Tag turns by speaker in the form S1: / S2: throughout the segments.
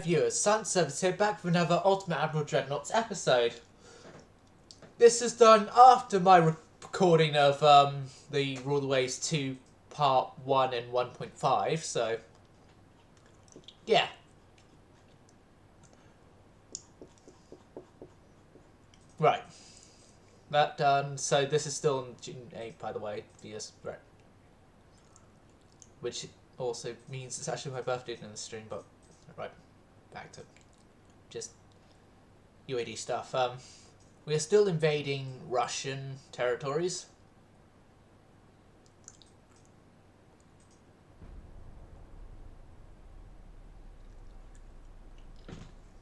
S1: viewers, Science Service here, back with another Ultimate Admiral Dreadnoughts episode. This is done after my recording of the Rule the Waves 2 Part 1 and 1.5, so yeah. Right. That done, so this is still on June 8th, by the way, yes, right. Which also means it's actually my birthday in the stream, but right, back to just UAD stuff. We are still invading Russian territories.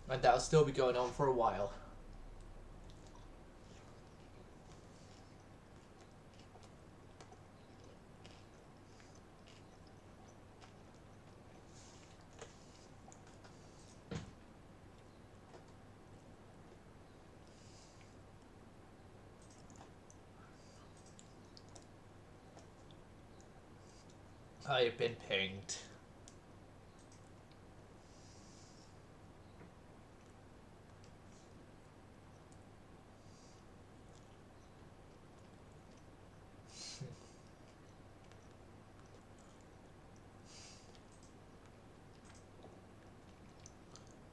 S1: And that'll still be going on for a while. I have been pinged.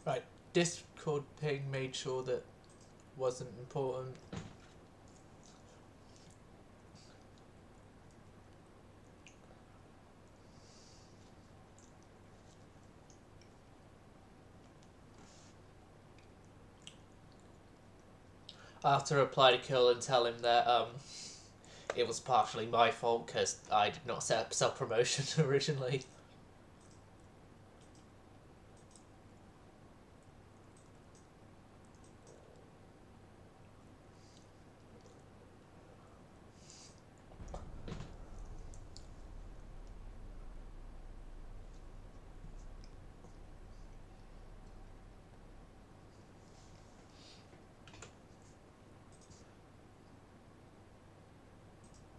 S1: Right, Discord ping made sure that wasn't important. I have to reply to Kill and tell him that it was partially my fault because I did not set up self-promotion originally.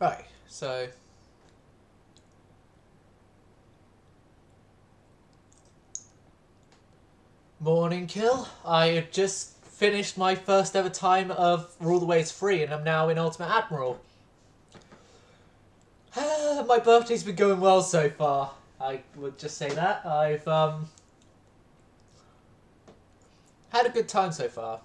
S1: Right, so morning, Kill. I have just finished my first ever time of Rule the Waves 3 and I'm now in Ultimate Admiral. My birthday's been going well so far. I would just say that. I've had a good time so far.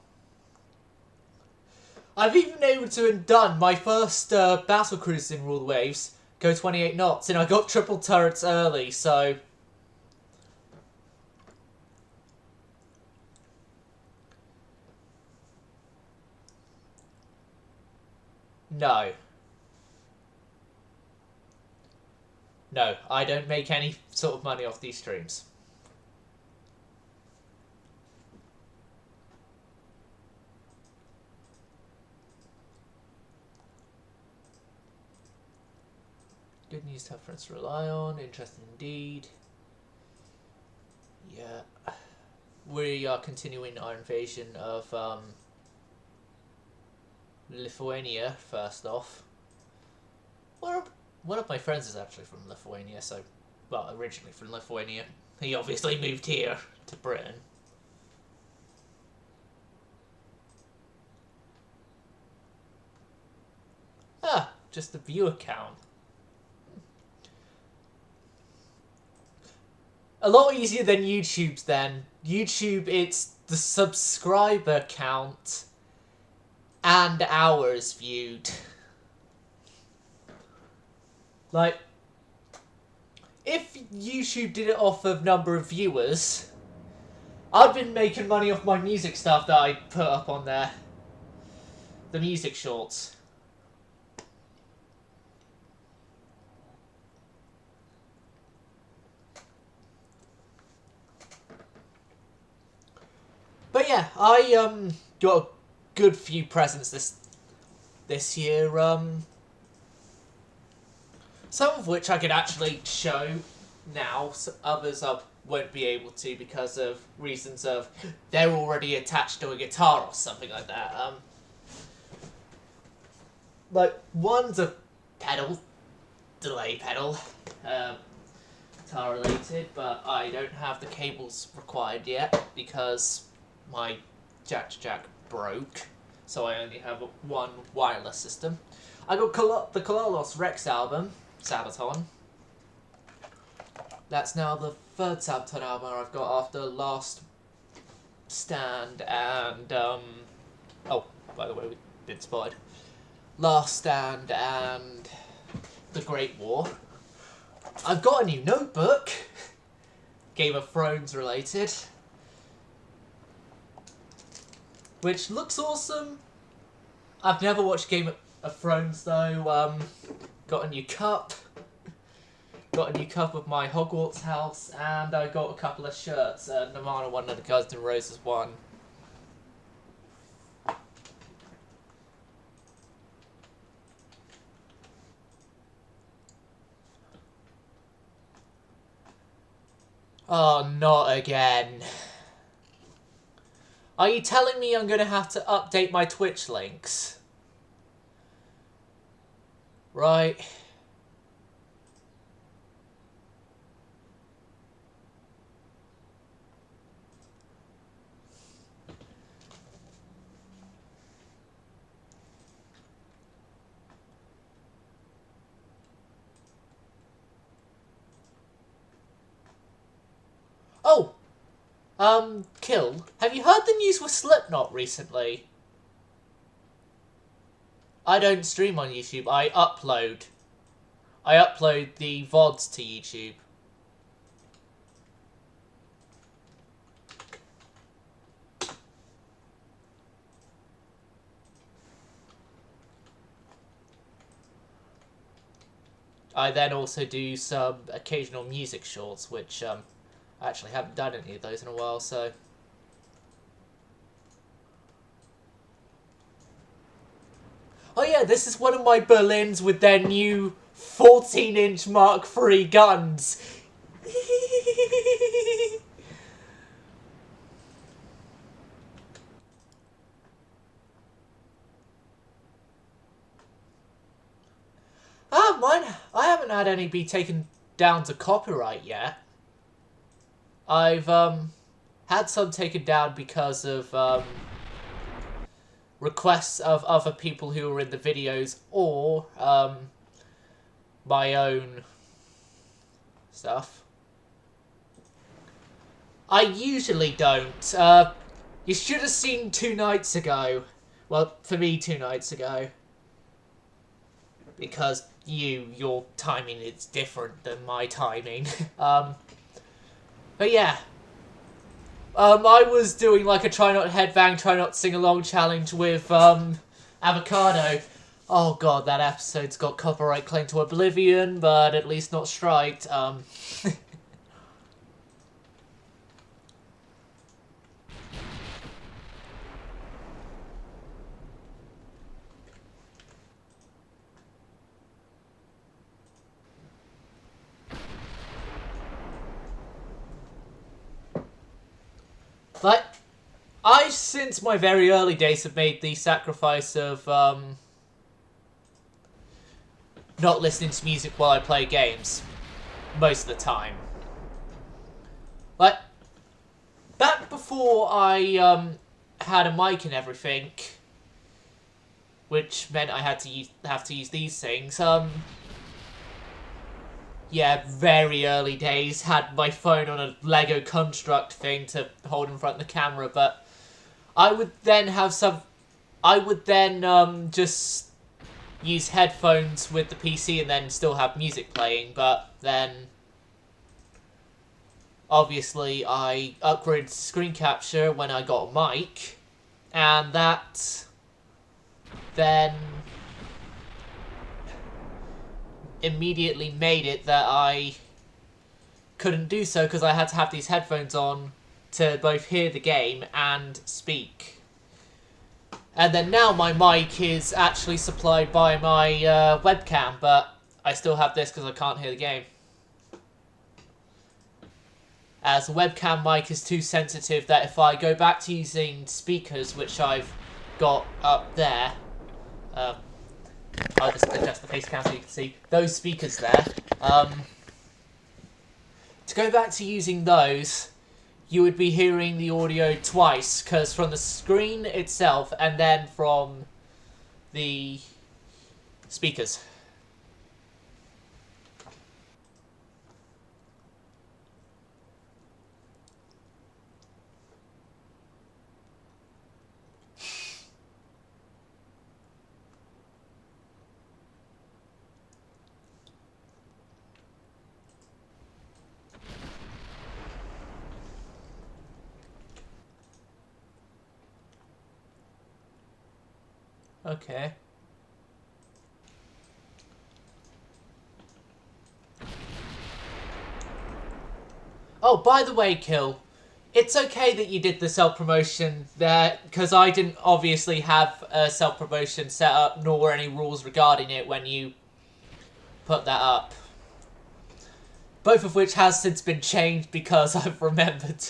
S1: I've even been able to have done my first battle cruise in Rule the Waves, go 28 knots, and I got triple turrets early, so no. No, I don't make any sort of money off these streams. Good news to have friends to rely on. Interesting indeed. Yeah. We are continuing our invasion of Lithuania, first off. One of my friends is actually from Lithuania, so, well, originally from Lithuania. He obviously moved here to Britain. Ah, just the viewer count. A lot easier than YouTube's then. YouTube, it's the subscriber count and hours viewed. Like, if YouTube did it off of number of viewers, I've been making money off my music stuff that I put up on there. The music shorts. But yeah, I got a good few presents this year. Some of which I could actually show now. Others I won't be able to because of reasons of they're already attached to a guitar or something like that. Like one's a pedal, delay pedal. guitar related, but I don't have the cables required yet because my jack broke, so I only have one wireless system. I got the Kalalos Rex album, Sabaton. That's now the third Sabaton album I've got after Last Stand and, oh, by the way, we've been spotted. Last Stand and The Great War. I've got a new notebook, Game of Thrones related, which looks awesome. I've never watched Game of Thrones though. Got a new cup. Got a new cup of my Hogwarts house, and I got a couple of shirts. Nirvana one and the Guns N' Roses one. Oh, not again. Are you telling me I'm going to have to update my Twitch links? Right. Oh! Kill, have you heard the news with Slipknot recently? I don't stream on YouTube, I upload the VODs to YouTube. I then also do some occasional music shorts, which, I actually haven't done any of those in a while, so... Oh yeah, this is one of my Berlins with their new 14-inch Mark III guns. Mine, I haven't had any be taken down to copyright yet. I've, had some taken down because of, requests of other people who were in the videos or, my own stuff. I usually don't. You should have seen 2 nights ago. Well, for me, 2 nights ago. Because your timing is different than my timing. But yeah. I was doing like a try not headbang, try not sing along challenge with Avocado. Oh god, that episode's got copyright claim to oblivion, but at least not striked. But I, since my very early days, have made the sacrifice of not listening to music while I play games. Most of the time. But back before I had a mic and everything, which meant I had to have to use these things, yeah, very early days, had my phone on a Lego construct thing to hold in front of the camera, but I would then just use headphones with the PC and then still have music playing, but then obviously I upgraded to screen capture when I got a mic, and that then immediately made it that I couldn't do so because I had to have these headphones on to both hear the game and speak. And then now my mic is actually supplied by my webcam, but I still have this because I can't hear the game. As the webcam mic is too sensitive that if I go back to using speakers, which I've got up there, I'll just adjust the face cam so you can see those speakers there. To go back to using those, you would be hearing the audio twice, because from the screen itself and then from the speakers. Okay. Oh, by the way, Kill, it's okay that you did the self-promotion there, because I didn't obviously have a self-promotion set up, nor any rules regarding it when you put that up. Both of which has since been changed because I've remembered.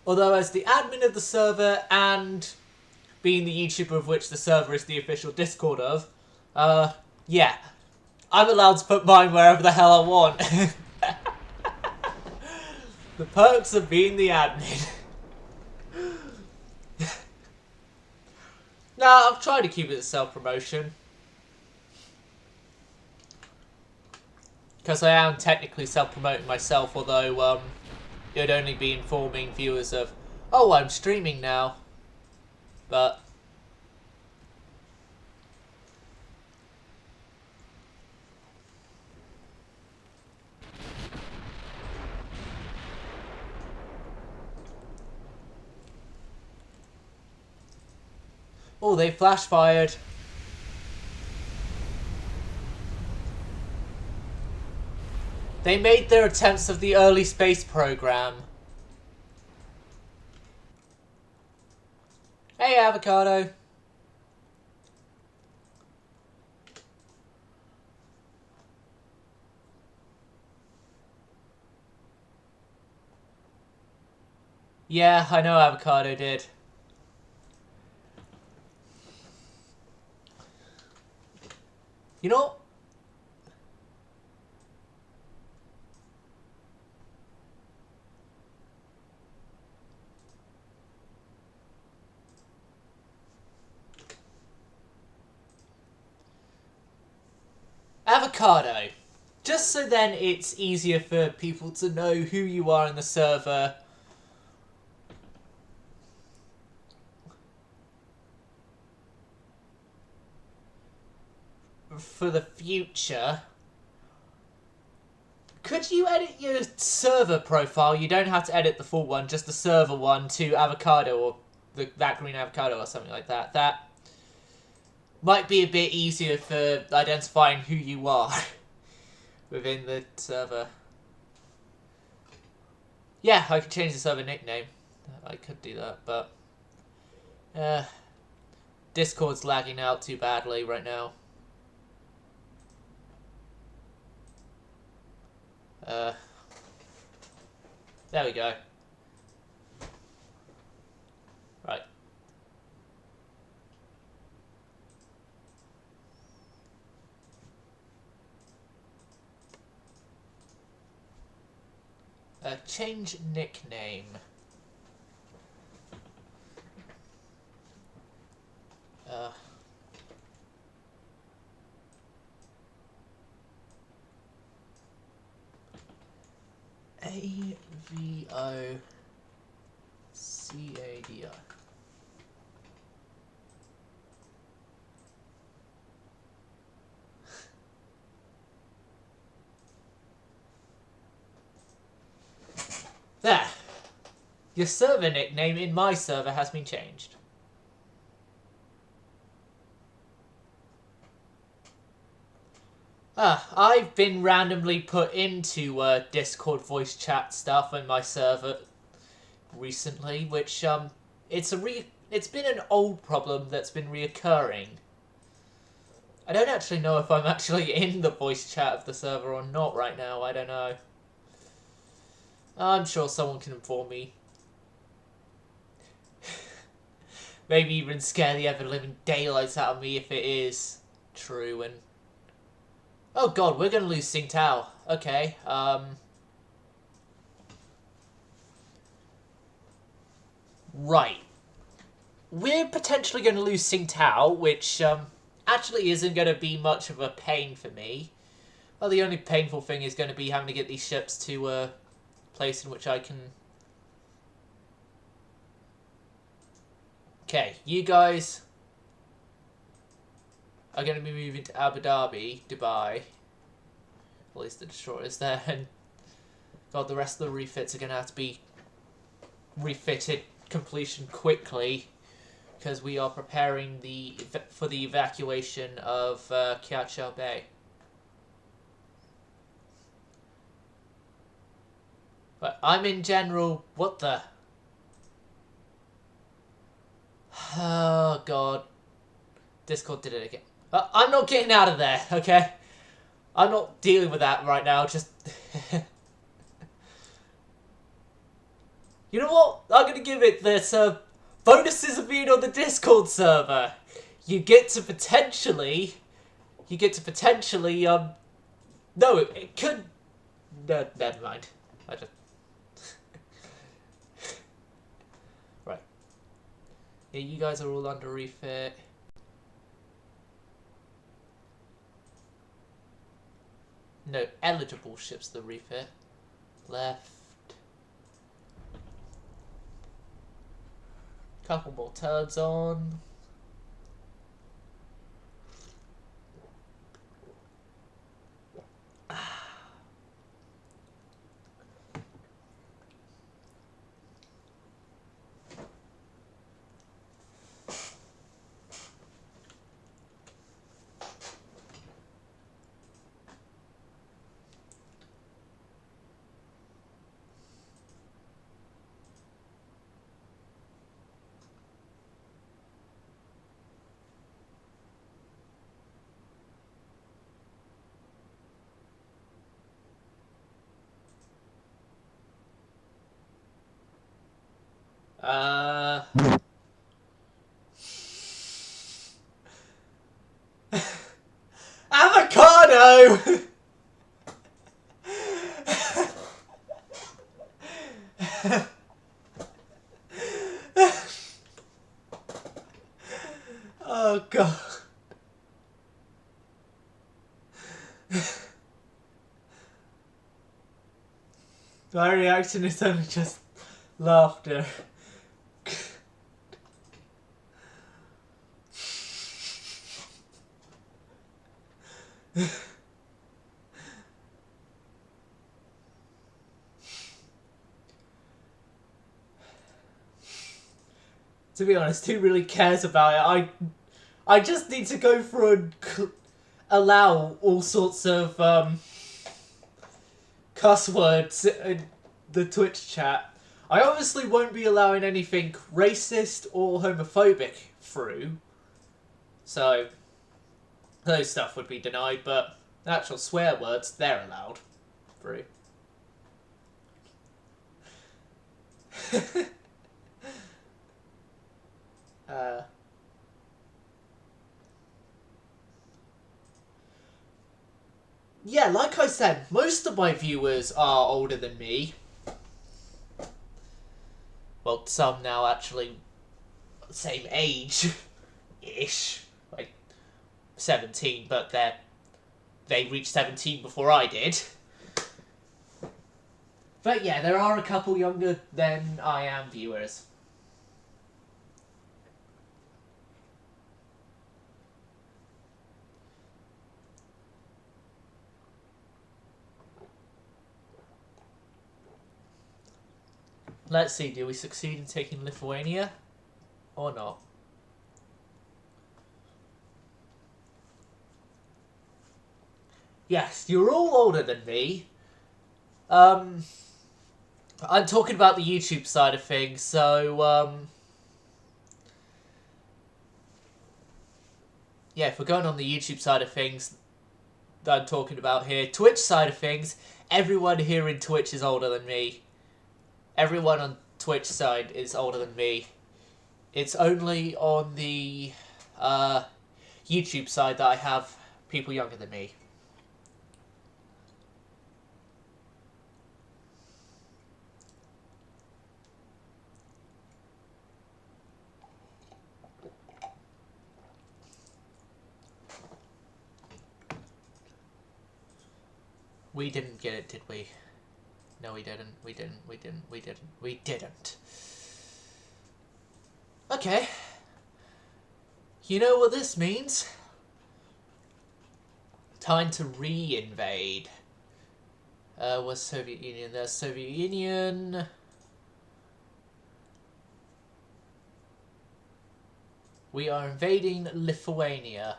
S1: Although as the admin of the server and being the YouTuber of which the server is the official Discord of, yeah, I'm allowed to put mine wherever the hell I want. The perks of being the admin. Nah, I've tried to keep it a self-promotion. Because I am technically self-promoting myself, although, it would only be informing viewers of, oh, I'm streaming now. But oh, they flash fired. They made their attempts of the early space program. Hey, Avocado. Yeah, I know Avocado did. You know, Avocado. Just so then it's easier for people to know who you are in the server. For the future. Could you edit your server profile? You don't have to edit the full one, just the server one to Avocado or that green avocado or something like that. That might be a bit easier for identifying who you are within the server. Yeah, I could change the server nickname. I could do that, but Discord's lagging out too badly right now. There we go. Right. Change nickname. AVOCADI. There. Your server nickname in my server has been changed. I've been randomly put into Discord voice chat stuff in my server recently, which it's been an old problem that's been reoccurring. I don't actually know if I'm actually in the voice chat of the server or not right now. I don't know. I'm sure someone can inform me. Maybe even scare the ever-living daylights out of me if it is true. And oh god, we're gonna lose Tsingtao. Okay, right. We're potentially going to lose Tsingtao, which actually isn't going to be much of a pain for me. Well, the only painful thing is going to be having to get these ships to a place in which I can... Okay, you guys are going to be moving to Abu Dhabi, Dubai. At least the destroyer's there. And god, the rest of the refits are going to have to be refitted completion quickly, because we are preparing for the evacuation of Kiachao Bay. But I'm in general... What the... Oh, God. Discord did it again. I'm not getting out of there, okay? I'm not dealing with that right now, just... You know what? I'm gonna give it this, bonuses of being on the Discord server. You get to potentially... No, it could... No, never mind. I just... Right. Yeah, you guys are all under refit. No, eligible ships the refit. Left. Couple more turds on. Avocado! Oh, God. My reaction is only just laughter. To be honest, who really cares about it? I just need to go through and allow all sorts of cuss words in the Twitch chat. I obviously won't be allowing anything racist or homophobic through, so those stuff would be denied, but actual swear words, they're allowed through. Yeah, like I said, most of my viewers are older than me. Well, some now actually same age-ish, like 17, but they reached 17 before I did. But yeah, there are a couple younger than I am viewers. Let's see, do we succeed in taking Lithuania or not? Yes, you're all older than me. I'm talking about the YouTube side of things, so, yeah, if we're going on the YouTube side of things that I'm talking about here, Twitch side of things, everyone here in Twitch is older than me. Everyone on Twitch side is older than me. It's only on the YouTube side that I have people younger than me. We didn't get it, did we? No, we didn't. We didn't. Okay. You know what this means? Time to re-invade. Was Soviet Union? There's Soviet Union. We are invading Lithuania.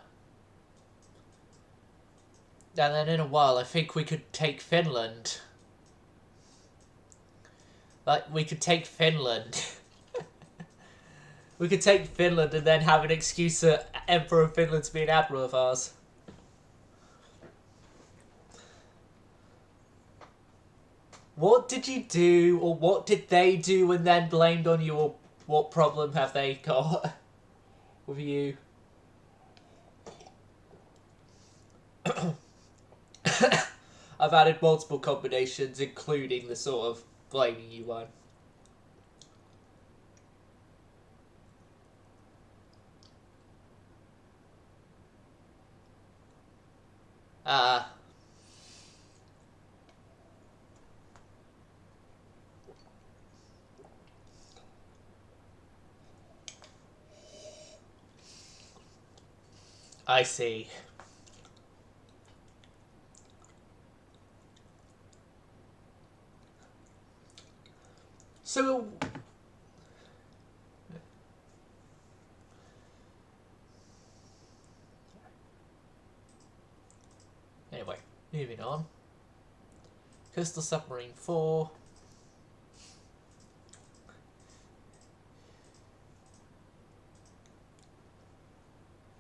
S1: And then in a while, I think we could take Finland. Like, we could take Finland. We could take Finland and then have an excuse for Emperor of Finland to be an admiral of ours. What did you do, or what did they do and then blamed on you, or what problem have they got with you? I've added multiple combinations, including the sort of blaming you one. I see. So... Anyway, moving on. Coastal Submarine 4.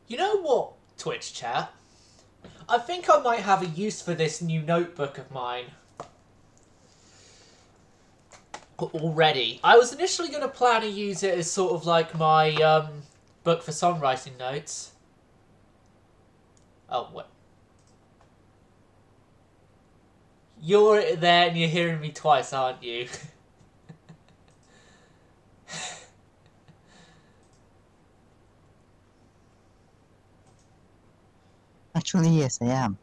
S1: You know what, Twitch chat? I think I might have a use for this new notebook of mine. Already. I was initially going to plan to use it as sort of like my book for songwriting notes. Oh, what? You're there and you're hearing me twice, aren't you?
S2: Actually, yes, I am.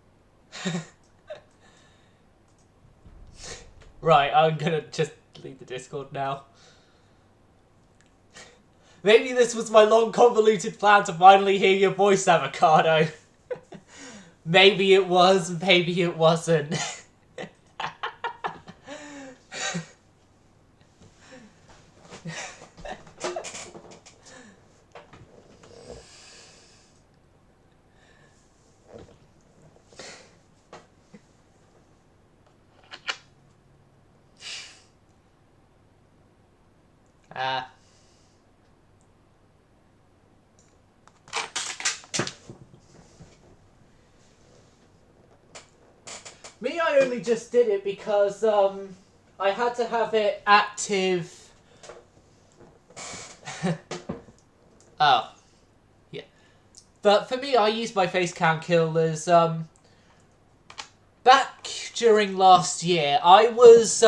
S1: Right, I'm gonna just leave the Discord now. Maybe this was my long convoluted plan to finally hear your voice, Avocado. Maybe it was, maybe it wasn't. Me, I only just did it because I had to have it active. Oh, yeah. But for me, I used my face cam kill as back during last year. I was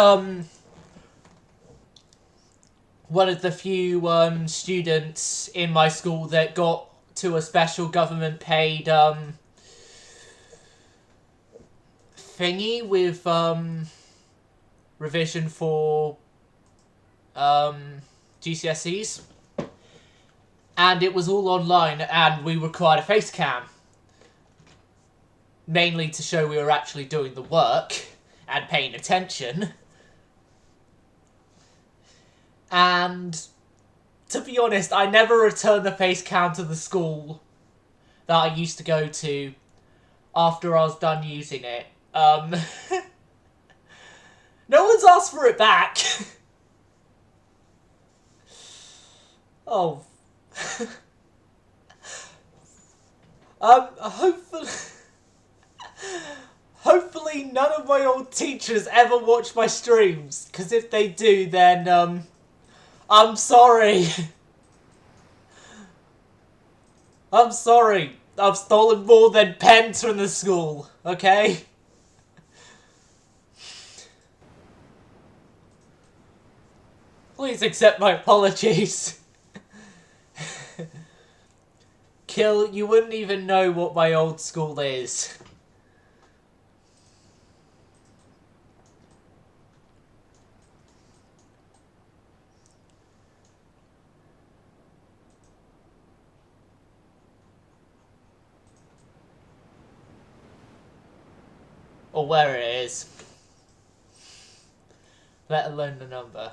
S1: one of the few students in my school that got to a special government paid thingy with revision for GCSEs, and it was all online, and we required a face cam, mainly to show we were actually doing the work and paying attention. And to be honest, I never returned the face cam to the school that I used to go to after I was done using it. No one's asked for it back. Oh. Hopefully... Hopefully none of my old teachers ever watch my streams, because if they do, then, I'm sorry. I'm sorry. I've stolen more than pens from the school, okay? Please accept my apologies. Kill, you wouldn't even know what my old school is. Or where it is. Let alone the number.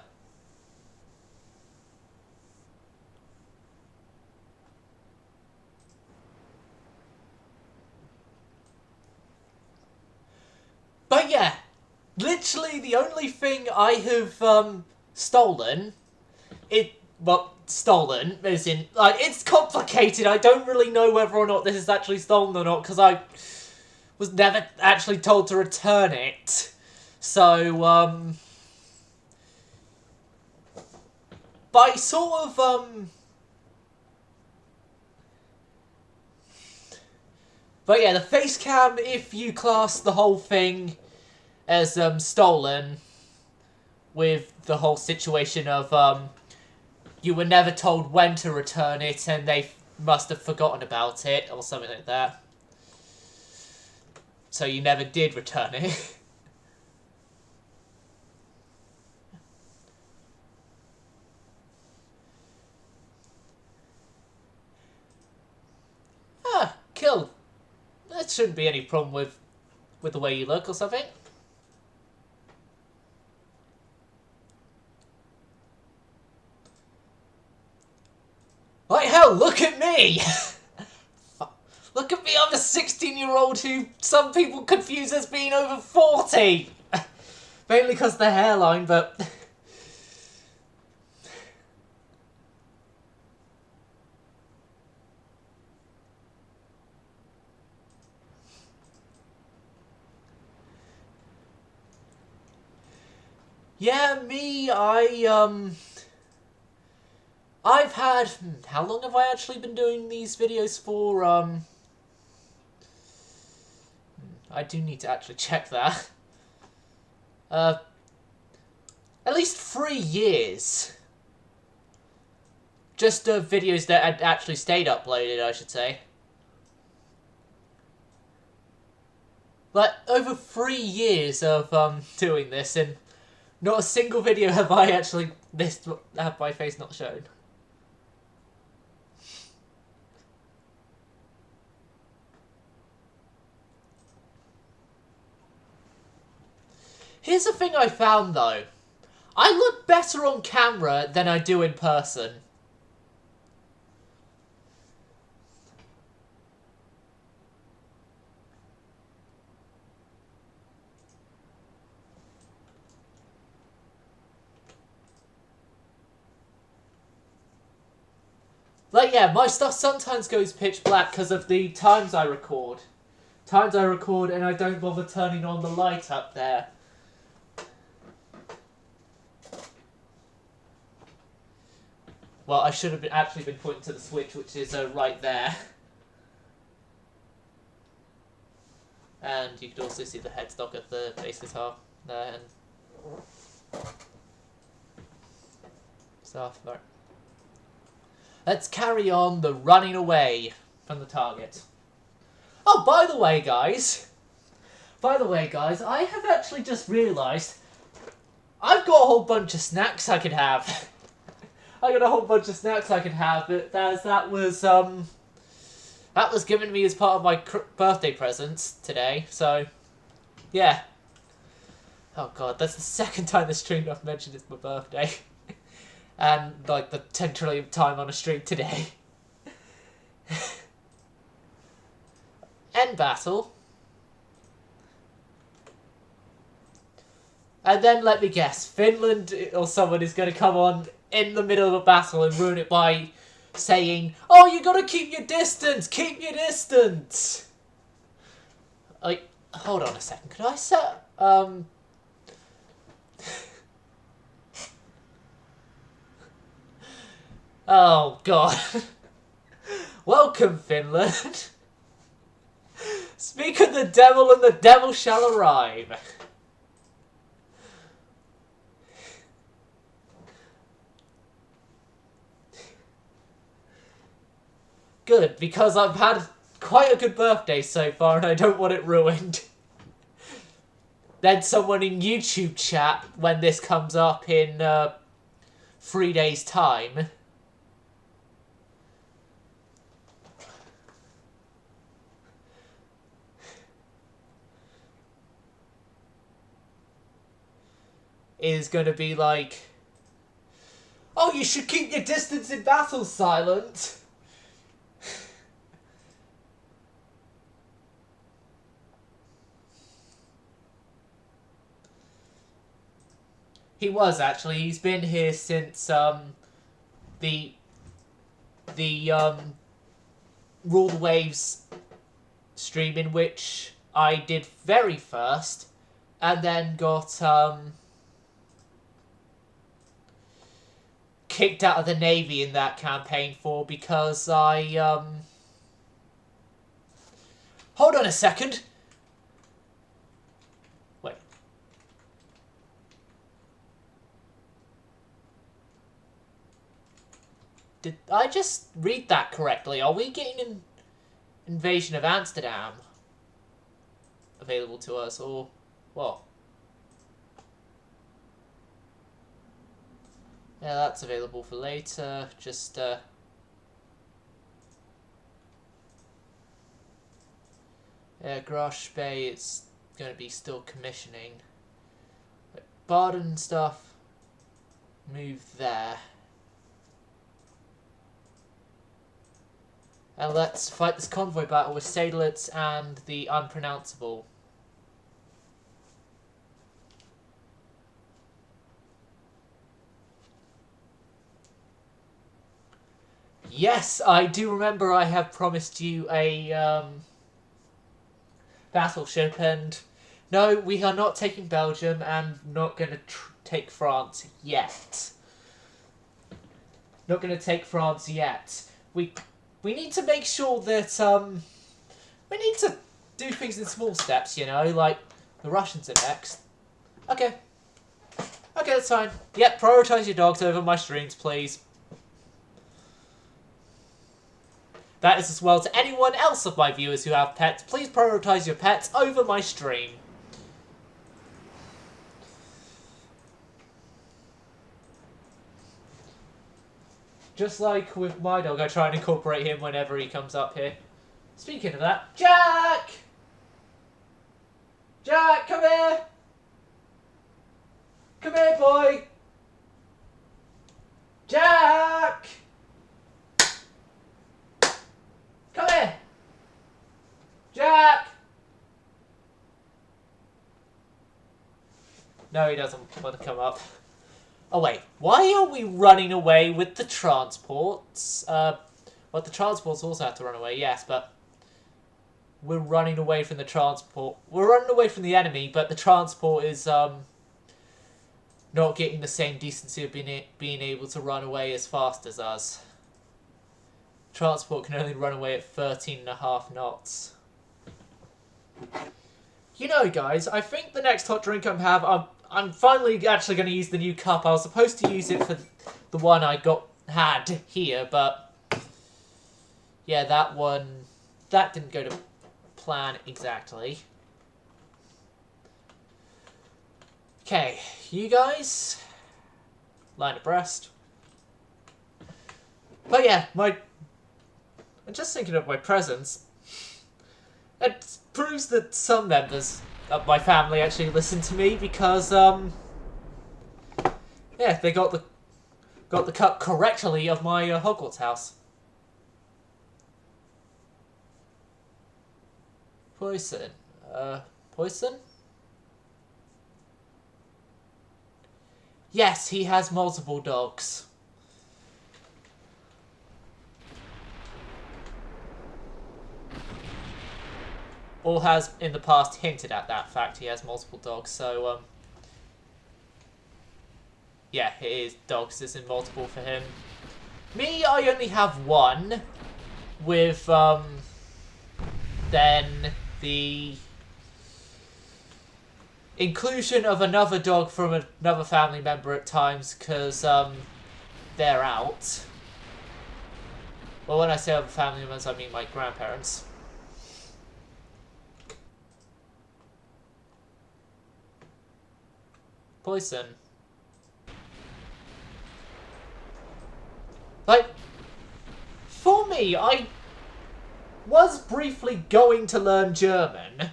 S1: But yeah, literally the only thing I have stolen, stolen, as in, like, it's complicated. I don't really know whether or not this is actually stolen or not, because I was never actually told to return it. So, by sort of, but yeah, the face cam, if you class the whole thing as, stolen, with the whole situation of, you were never told when to return it, and they must have forgotten about it, or something like that. So you never did return it. Ah, kill. There shouldn't be any problem with the way you look or something. Like hell, look at me! Look at me, I'm a 16-year-old who some people confuse as being over 40! Mainly because of the hairline, but... yeah, me, I've had... how long have I actually been doing these videos for? I do need to actually check that. At least 3 years. Just videos that had actually stayed uploaded, I should say. Like, over 3 years of doing this, and not a single video have I actually have my face not shown. Here's the thing I found, though. I look better on camera than I do in person. Like, yeah, my stuff sometimes goes pitch black because of the times I record. Times I record and I don't bother turning on the light up there. Well, I should have actually been pointing to the switch, which is right there. And you could also see the headstock of the bass guitar there and stuff. Right. Let's carry on the running away from the target. Oh, by the way, guys, I have actually just realised I've got a whole bunch of snacks I could have. I got a whole bunch of snacks I could have, but that was given me as part of my birthday presents today. So, yeah. Oh god, that's the second time this stream I've mentioned it's my birthday, and like the 10 trillionth time on a stream today. End battle. And then let me guess, Finland or someone is going to come on in the middle of a battle and ruin it by saying, "Oh, you got to keep your distance, keep your distance." Like, hold on a second. Could I set Oh god. Welcome, Finland. Speak of the devil, and the devil shall arrive. Good, because I've had quite a good birthday so far and I don't want it ruined. Then someone in YouTube chat, when this comes up in 3 days' time, is going to be like, oh, you should keep your distance in battle, Silent. He was, actually. He's been here since the Rule the Waves stream, in which I did very first, and then got kicked out of the Navy in that campaign for, because I hold on a second. Wait. Did I just read that correctly? Are we getting an invasion of Amsterdam available to us, or what? Yeah, that's available for later. Just, yeah, Grosh Bay, it's going to be still commissioning. But Barden stuff, move there. And let's fight this convoy battle with Sadlets and the Unpronounceable. Yes, I do remember I have promised you a battleship, and no, we are not taking Belgium and not going to take France yet. Not going to take France yet. We need to make sure that we need to do things in small steps, you know, like the Russians are next. Okay. Okay, that's fine. Yep, prioritize your dogs over my streams, please. That is as well to anyone else of my viewers who have pets. Please prioritize your pets over my stream. Just like with my dog, I try and incorporate him whenever he comes up here. Speaking of that, Jack! Jack, come here! Come here, boy! Jack! Come here! Jack! No, he doesn't want to come up. Oh wait, why are we running away with the transports? Well, the transports also have to run away, yes, but we're running away from the transport. We're running away from the enemy, but the transport is not getting the same decency of being able to run away as fast as us. Transport can only run away at 13.5 knots. You know, guys, I think the next hot drink I'm finally actually going to use the new cup. I was supposed to use it for the one I had here, but yeah, that didn't go to plan exactly. Okay, you guys, line abreast. But yeah, I'm just thinking of my presents. It proves that some members of my family actually listen to me, because yeah, they got the cup correctly of my Hogwarts house. Poison. Poison? Yes, he has multiple dogs. or has in the past hinted at that fact. He has multiple dogs, so yeah, it is dogs is in multiple for him. Me, I only have one, with then the inclusion of another dog from another family member at times, because they're out. Well, when I say other family members, I mean my grandparents. Poison. Like, for me, I was briefly going to learn German.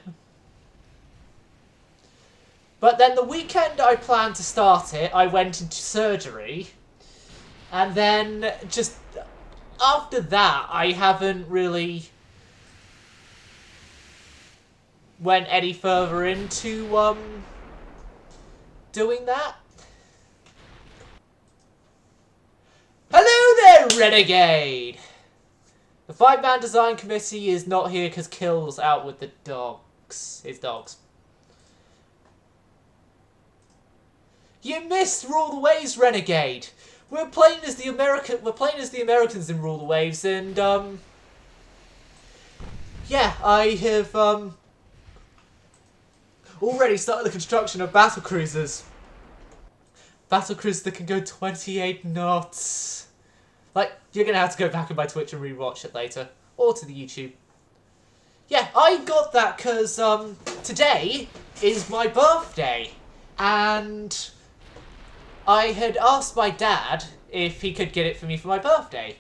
S1: But then the weekend I planned to start it, I went into surgery. And then just after that, I haven't really went any further into doing that. Hello there, Renegade! The 5-man design committee is not here because Kill's out with the dogs. His dogs. You missed Rule the Waves, Renegade! We're playing as the Americans in Rule the Waves, and yeah, I have already started the construction of battle cruisers. Battle cruisers that can go 28 knots. Like, you're gonna have to go back on my Twitch and rewatch it later, or to the YouTube. Yeah, I got that because today is my birthday, and I had asked my dad if he could get it for me for my birthday.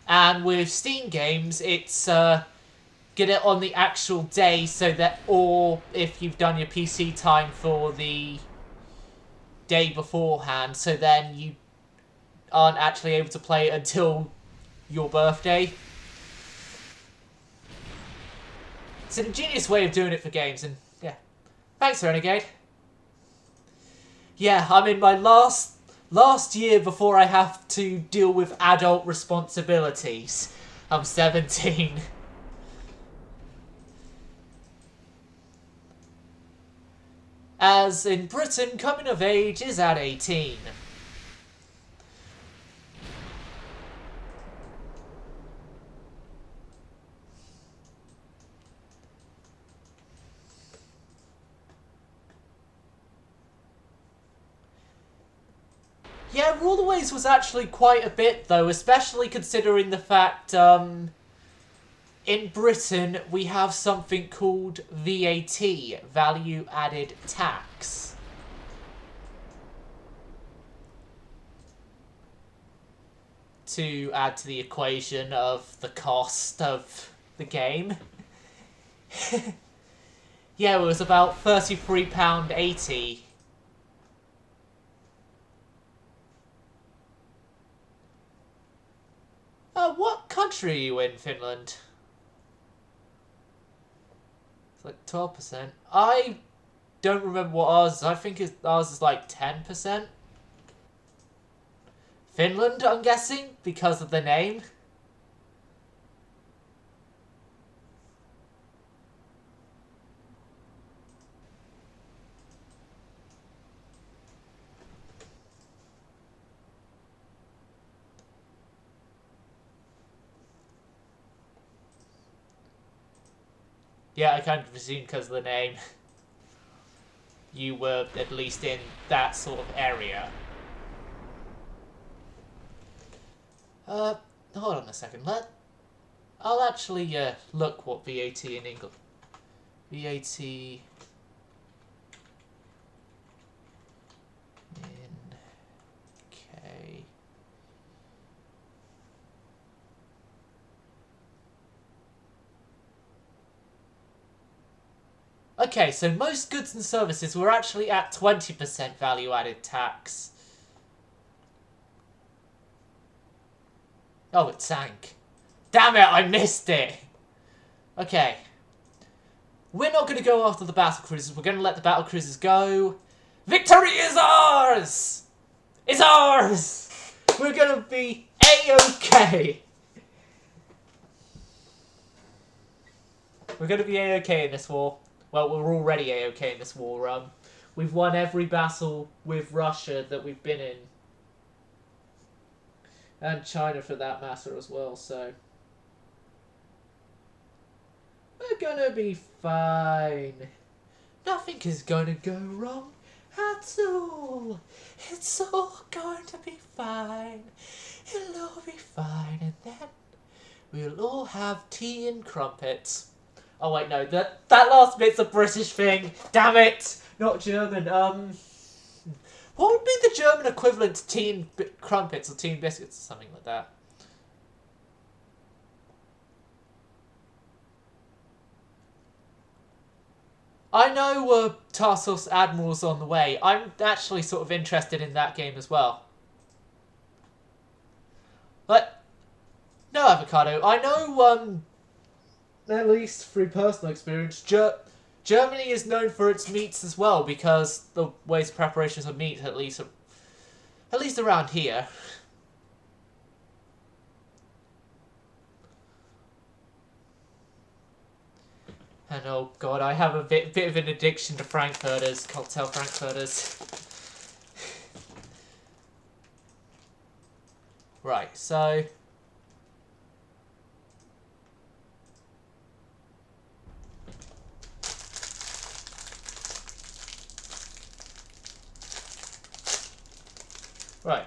S1: And with Steam games, it's get it on the actual day, so that, or if you've done your PC time for the day beforehand, so then you aren't actually able to play it until your birthday. It's an ingenious way of doing it for games, and yeah. Thanks, Renegade. Yeah, I'm in my last year before I have to deal with adult responsibilities. I'm 17. As in Britain, coming of age is at 18. Yeah, Rule the Waves was actually quite a bit, though, especially considering the fact, in Britain, we have something called VAT, Value Added Tax. To add to the equation of the cost of the game. Yeah, it was about £33.80. What country are you in, Finland? It's like 12%. I don't remember what ours is. I think ours is like 10%. Finland, I'm guessing, because of the name. Yeah, I kind of presumed because of the name. You were at least in that sort of area. Hold on a second. I'll actually look what VAT in England. VAT in UK. Okay, so most goods and services were actually at 20% value-added tax. Oh, it sank. Damn it, I missed it! Okay. We're not going to go after the battle cruisers. We're going to let the battle cruisers go. Victory is ours! It's ours! We're going to be A-okay. We're We're going to be A-OK in this war. Well, we're already A-OK in this war. We've won every battle with Russia that we've been in. And China for that matter as well, so... We're gonna be fine. Nothing is gonna go wrong at all. It's all going to be fine. It'll all be fine, and then we'll all have tea and crumpets. Oh wait, no, that last bit's a British thing. Damn it, not German. What would be the German equivalent to tea and crumpets or tea and biscuits or something like that? I know Tarsos Admiral's on the way. I'm actually sort of interested in that game as well. But, no, Avocado. I know, at least through personal experience, Germany is known for its meats as well, because the ways of preparations of meat, at least around here. And oh god, I have a bit of an addiction to Frankfurters, cocktail Frankfurters. Right, so... Right.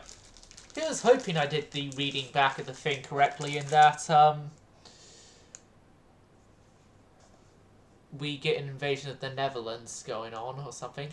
S1: I was hoping I did the reading back of the thing correctly in that, we get an invasion of the Netherlands going on or something.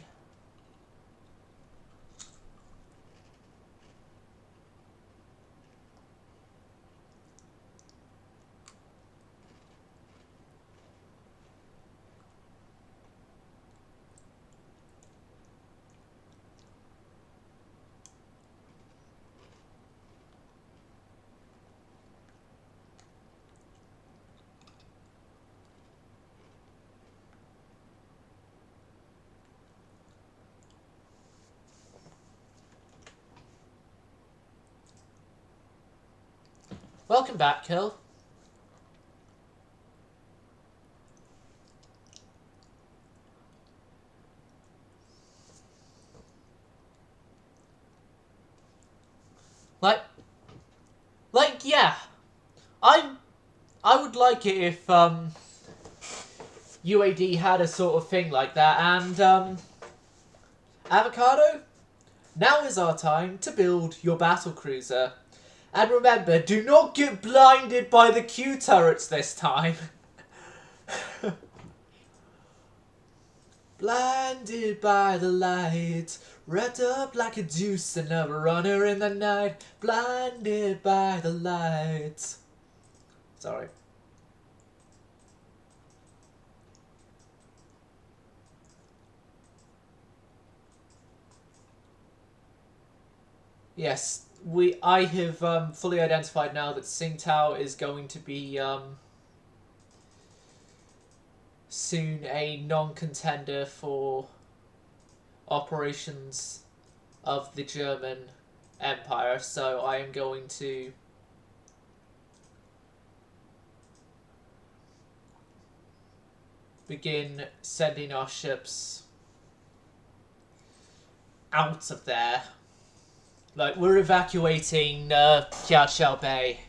S1: Welcome back, Kill. Yeah. I would like it if, UAD had a sort of thing like that, and, Avocado? Now is our time to build your battlecruiser. And remember, do not get blinded by the Q turrets this time. Blinded by the light, wrapped up like a deuce, another runner in the night. Blinded by the light. Sorry. Yes, I have fully identified now that Tsingtao is going to be soon a non-contender for operations of the German Empire, so I am going to begin sending our ships out of there. Like, we're evacuating Kiachao Bay.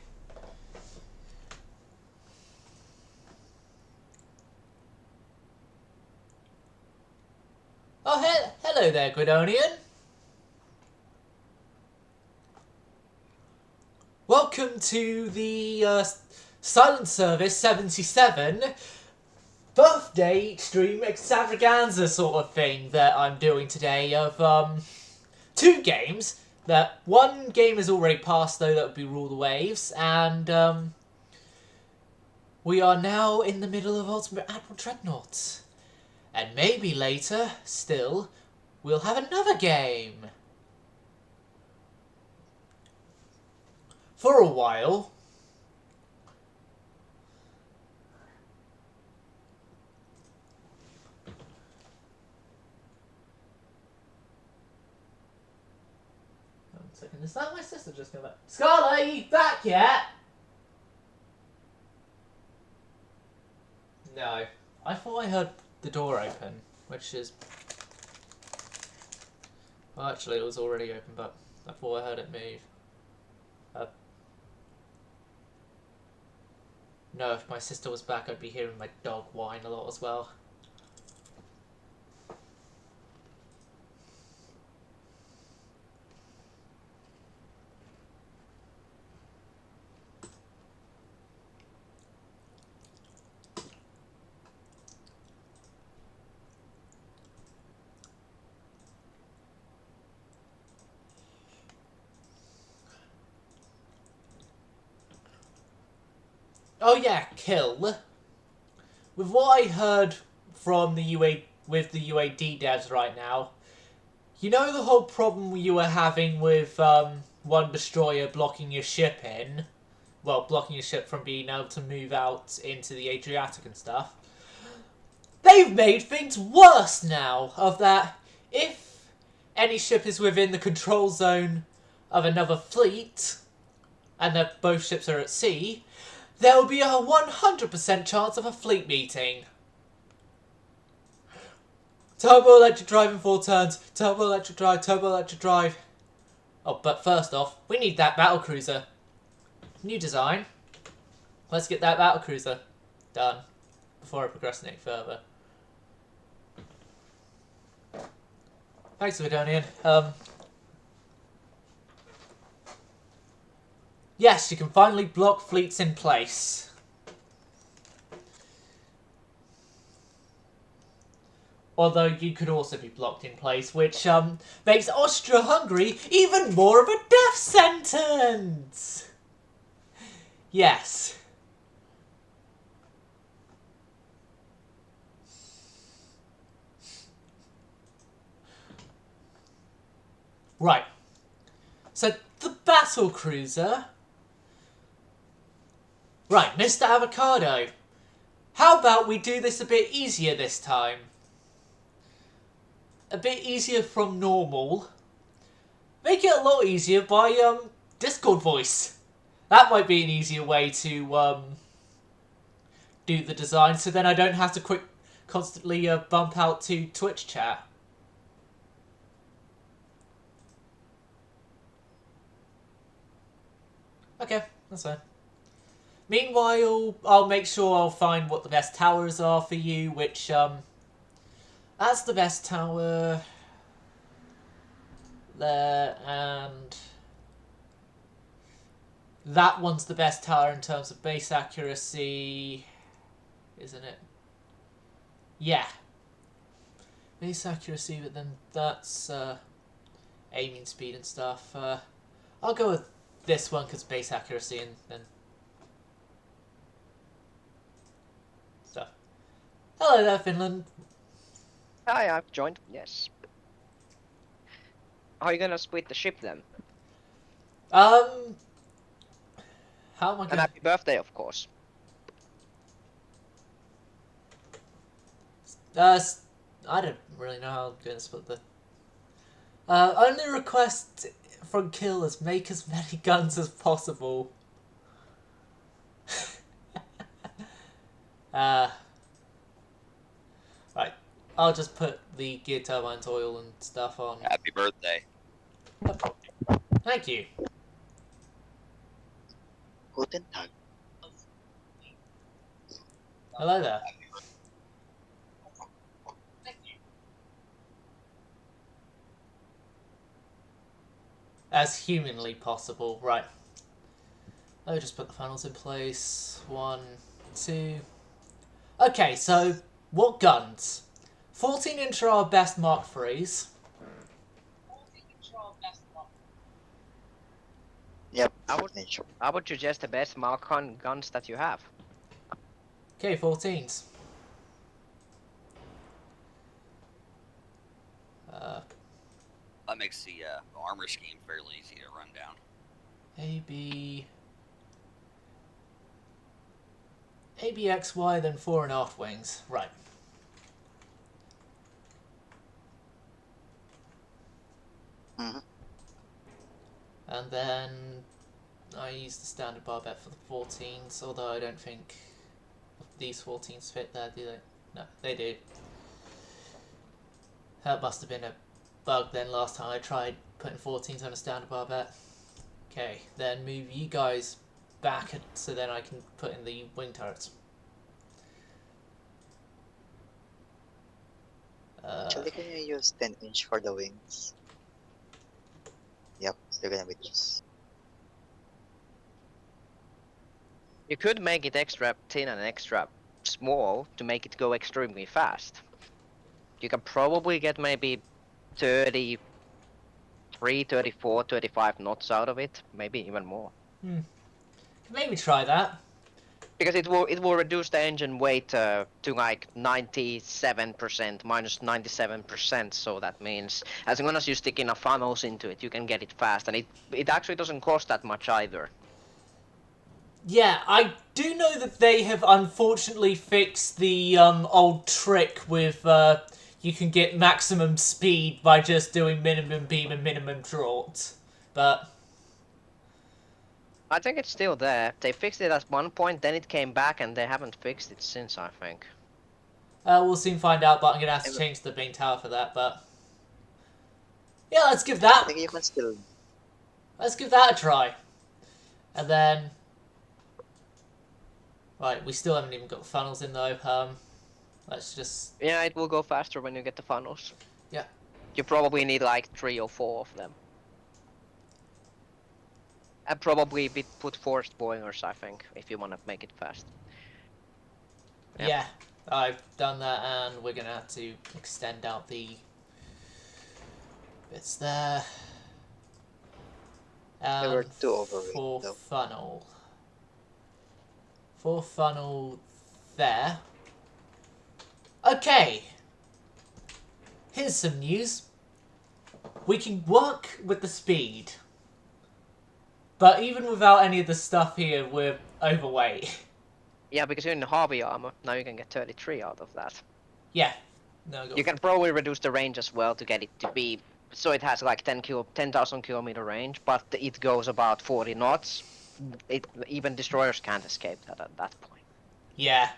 S1: Oh, hello there, Gridonian. Welcome to the Silent Service 77 birthday extreme extravaganza sort of thing that I'm doing today of two games. That one game is already passed, though, that would be Rule the Waves, and we are now in the middle of Ultimate Admiral Dreadnoughts. And maybe later, still, we'll have another game. For a while. One second, is that my sister just come back? Scarlet, are you back yet? No. I thought I heard the door open, which is... Well, actually, it was already open, but I thought I heard it move. No, if my sister was back, I'd be hearing my dog whine a lot as well. Oh yeah, kill. With what I heard from the with the UAD devs right now, you know the whole problem you were having with one destroyer blocking your ship in? Well, blocking your ship from being able to move out into the Adriatic and stuff. They've made things worse now, of that if any ship is within the control zone of another fleet, and that both ships are at sea, there will be a 100% chance of a fleet meeting. Turbo electric drive in 4 turns. Turbo electric drive, turbo electric drive. Oh, but first off, we need that battlecruiser. New design. Let's get that battlecruiser done before I procrastinate further. Thanks, Vidonian. Yes, you can finally block fleets in place. Although you could also be blocked in place, which makes Austria-Hungary even more of a death sentence! Yes. Right. So, the battle cruiser... Right, Mr. Avocado. How about we do this a bit easier this time? A bit easier from normal. Make it a lot easier by Discord voice. That might be an easier way to do the design, so then I don't have to constantly bump out to Twitch chat. Okay, that's fine. Meanwhile, I'll make sure I'll find what the best towers are for you, which that's the best tower there, and that one's the best tower in terms of base accuracy, isn't it? Yeah. Base accuracy, but then that's aiming speed and stuff. I'll go with this one because base accuracy and then stuff. Hello there, Finland.
S3: Hi, I've joined. Yes. How are you gonna split the ship then?
S1: How am I
S3: And
S1: gonna...
S3: happy birthday, of course.
S1: I don't really know how I'm going to split the... only request from killers, make as many guns as possible. Right. I'll just put the gear turbines, oil and stuff on.
S4: Happy birthday.
S1: Thank you.
S2: Guten Tag.
S1: Hello there. As humanly possible. Right. I'll just put the funnels in place. 1, 2. Okay, so what guns? 14-inch are our best Mark IIIs.
S2: Yep.
S3: I would suggest the best Malcon guns that you have.
S1: Okay, 14s.
S4: That makes the armor scheme fairly easy to run down.
S1: ABXY, then 4.5 wings. Right.
S2: Mm-hmm.
S1: And then I use the standard barbette for the 14s, although I don't think these 14s fit there, do they? No, they do. That must have been a bug then last time I tried putting 14s on a standard barbette. Okay, then move you guys back so then I can put in the wing turrets.
S2: Actually, can you use 10-inch for the wings? Yep, they're gonna be this.
S3: You could make it extra thin and extra small to make it go extremely fast. You can probably get maybe 33, 34, 35 knots out of it, maybe even more.
S1: Maybe try that.
S3: Because it will reduce the engine weight to like 97%, minus 97%. So that means as long as you stick enough funnels into it, you can get it fast, and it actually doesn't cost that much either.
S1: Yeah, I do know that they have unfortunately fixed the old trick with you can get maximum speed by just doing minimum beam and minimum draught. But
S3: I think it's still there. They fixed it at one point, then it came back, and they haven't fixed it since, I think.
S1: we'll soon find out, but I'm going to have to change the main tower for that, but... Yeah, let's give
S2: I
S1: that...
S2: think you can still.
S1: Let's give that a try. And then... Right, we still haven't even got the funnels in, though. Let's just...
S3: Yeah, it will go faster when you get the funnels.
S1: Yeah.
S3: You probably need like 3 or 4 of them. And probably put forced boilers, I think, if you want to make it fast. Yep.
S1: Yeah, I've done that, and we're going to have to extend out the bits there.
S2: They were too overweight,
S1: for
S2: though.
S1: funnel. For funnel there. Okay. Here's some news. We can work with the speed. But even without any of the stuff here, we're overweight.
S3: Yeah, because you're in the hobby armor, now you can get 33 out of that.
S1: Yeah. No, I got
S3: You can probably reduce the range as well to get it to be... So it has like 10,000 kilometer range, but it goes about 40 knots. Even destroyers can't escape that at that point.
S1: Yeah.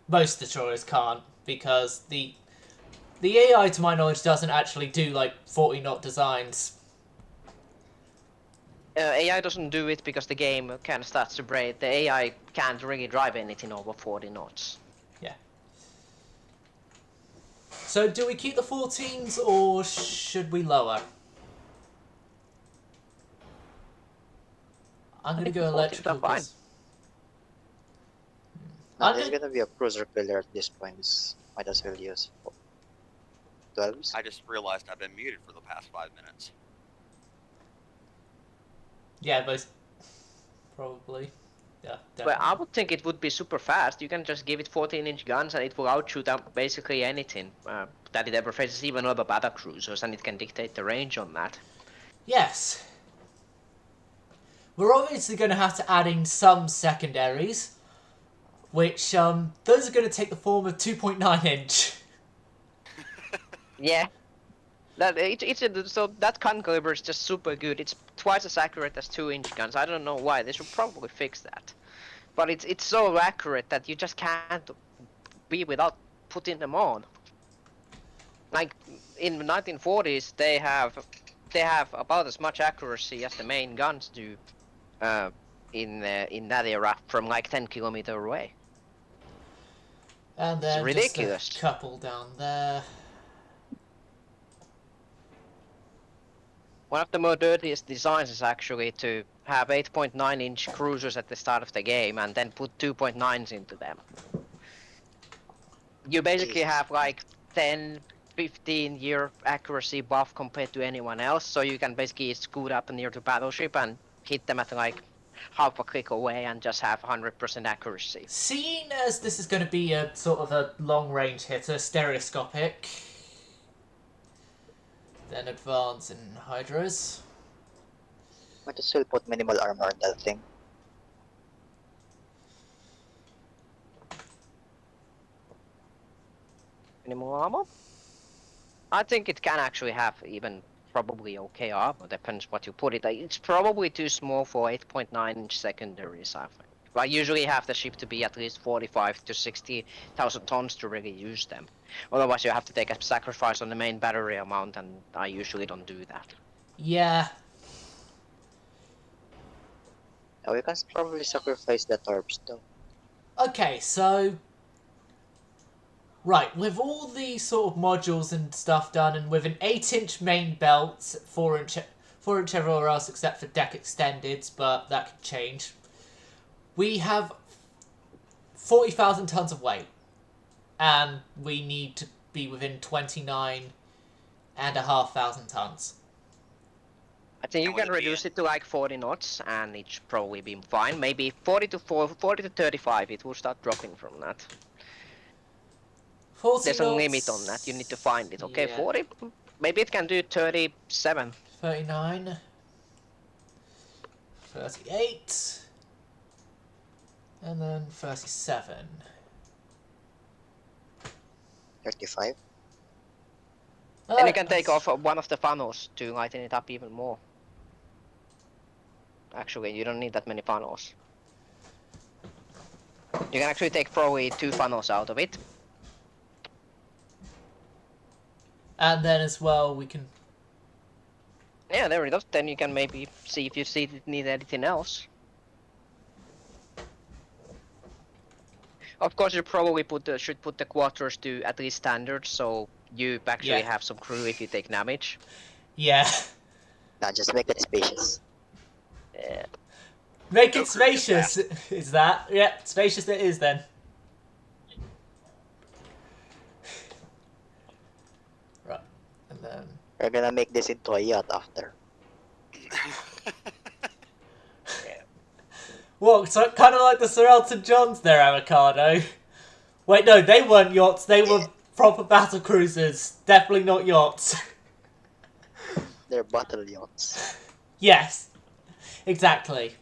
S1: Most destroyers can't, because the AI, to my knowledge, doesn't actually do, like, 40-knot designs.
S3: AI doesn't do it because the game kind of starts to break. The AI can't really drive anything over 40 knots.
S1: Yeah. So, do we keep the 14s, or should we lower? I'm going to go electrical.
S3: Fine.
S2: No, there's gonna be a cruiser killer at this point. Might as well use 12s.
S4: I just realized I've been muted for the past 5 minutes.
S1: Yeah, most probably. Yeah, definitely.
S3: Well, I would think it would be super fast. You can just give it 14-inch guns and it will outshoot out basically anything that it ever faces, even other battle cruisers, and it can dictate the range on that.
S1: Yes. We're obviously going to have to add in some secondaries, which those are going to take the form of 2.9-inch.
S3: Yeah. So that gun caliber is just super good. It's twice as accurate as 2-inch guns. I don't know why. They should probably fix that. But it's so accurate that you just can't be without putting them on. Like in the 1940s, they have about as much accuracy as the main guns do in that era from like 10 kilometers away.
S1: And then
S3: it's ridiculous.
S1: Just a couple down there.
S3: One of the more dirtiest designs is actually to have 8.9-inch cruisers at the start of the game and then put 2.9s into them. You basically have like 10-15 year accuracy buff compared to anyone else, so you can basically scoot up near the battleship and hit them at like half a click away and just have 100% accuracy.
S1: Seeing as this is going to be a sort of a long-range hitter, stereoscopic, then advance in hydras.
S2: Might as well put minimal armor on that thing.
S3: Any more armor? I think it can actually have even probably okay armor, depends what you put it. It's probably too small for 8.9-inch secondaries, I think. Like usually you have the ship to be at least 45 to 60,000 tons to really use them. Otherwise you have to take a sacrifice on the main battery amount, and I usually don't do that.
S1: Yeah.
S2: We can probably sacrifice the torps though.
S1: Okay, so... Right, with all the sort of modules and stuff done, and with an 8-inch main belt, 4-inch everywhere else except for deck extendeds, but that could change. We have 40,000 tons of weight, and we need to be within 29,500 tons.
S3: I think you
S4: And with
S3: can
S4: it
S3: reduce
S4: being-
S3: it to like 40 knots, and it should probably be fine. Maybe 40 to 35, it will start dropping from that.
S1: 40
S3: There's a
S1: knots,
S3: limit on that, you need to find it, okay?
S1: yeah.
S3: 40? Maybe it can do 37.
S1: 39, 38, and then 37.
S2: 35.
S3: Then you can take off one of the funnels to lighten it up even more. Actually, you don't need that many funnels. You can actually take probably 2 funnels out of it.
S1: And then as well, we can...
S3: Yeah, there it is. Then you can maybe see if you need anything else. Of course, you probably should put the quarters to at least standard, so you actually
S1: Yeah.
S3: have some crew if you take damage.
S1: Yeah.
S2: Nah, just make it spacious.
S3: Yeah.
S1: Make
S4: No
S1: it
S4: crew gets
S1: spacious, is that? Yeah, spacious it is then. Right, and then...
S2: We're gonna make this into a yacht after.
S1: Well, so kind of like the Sir Elton Johns there, Avocado. Wait, no, they weren't yachts, they were proper battle cruisers. Definitely not yachts.
S2: They're battle yachts.
S1: Yes, exactly.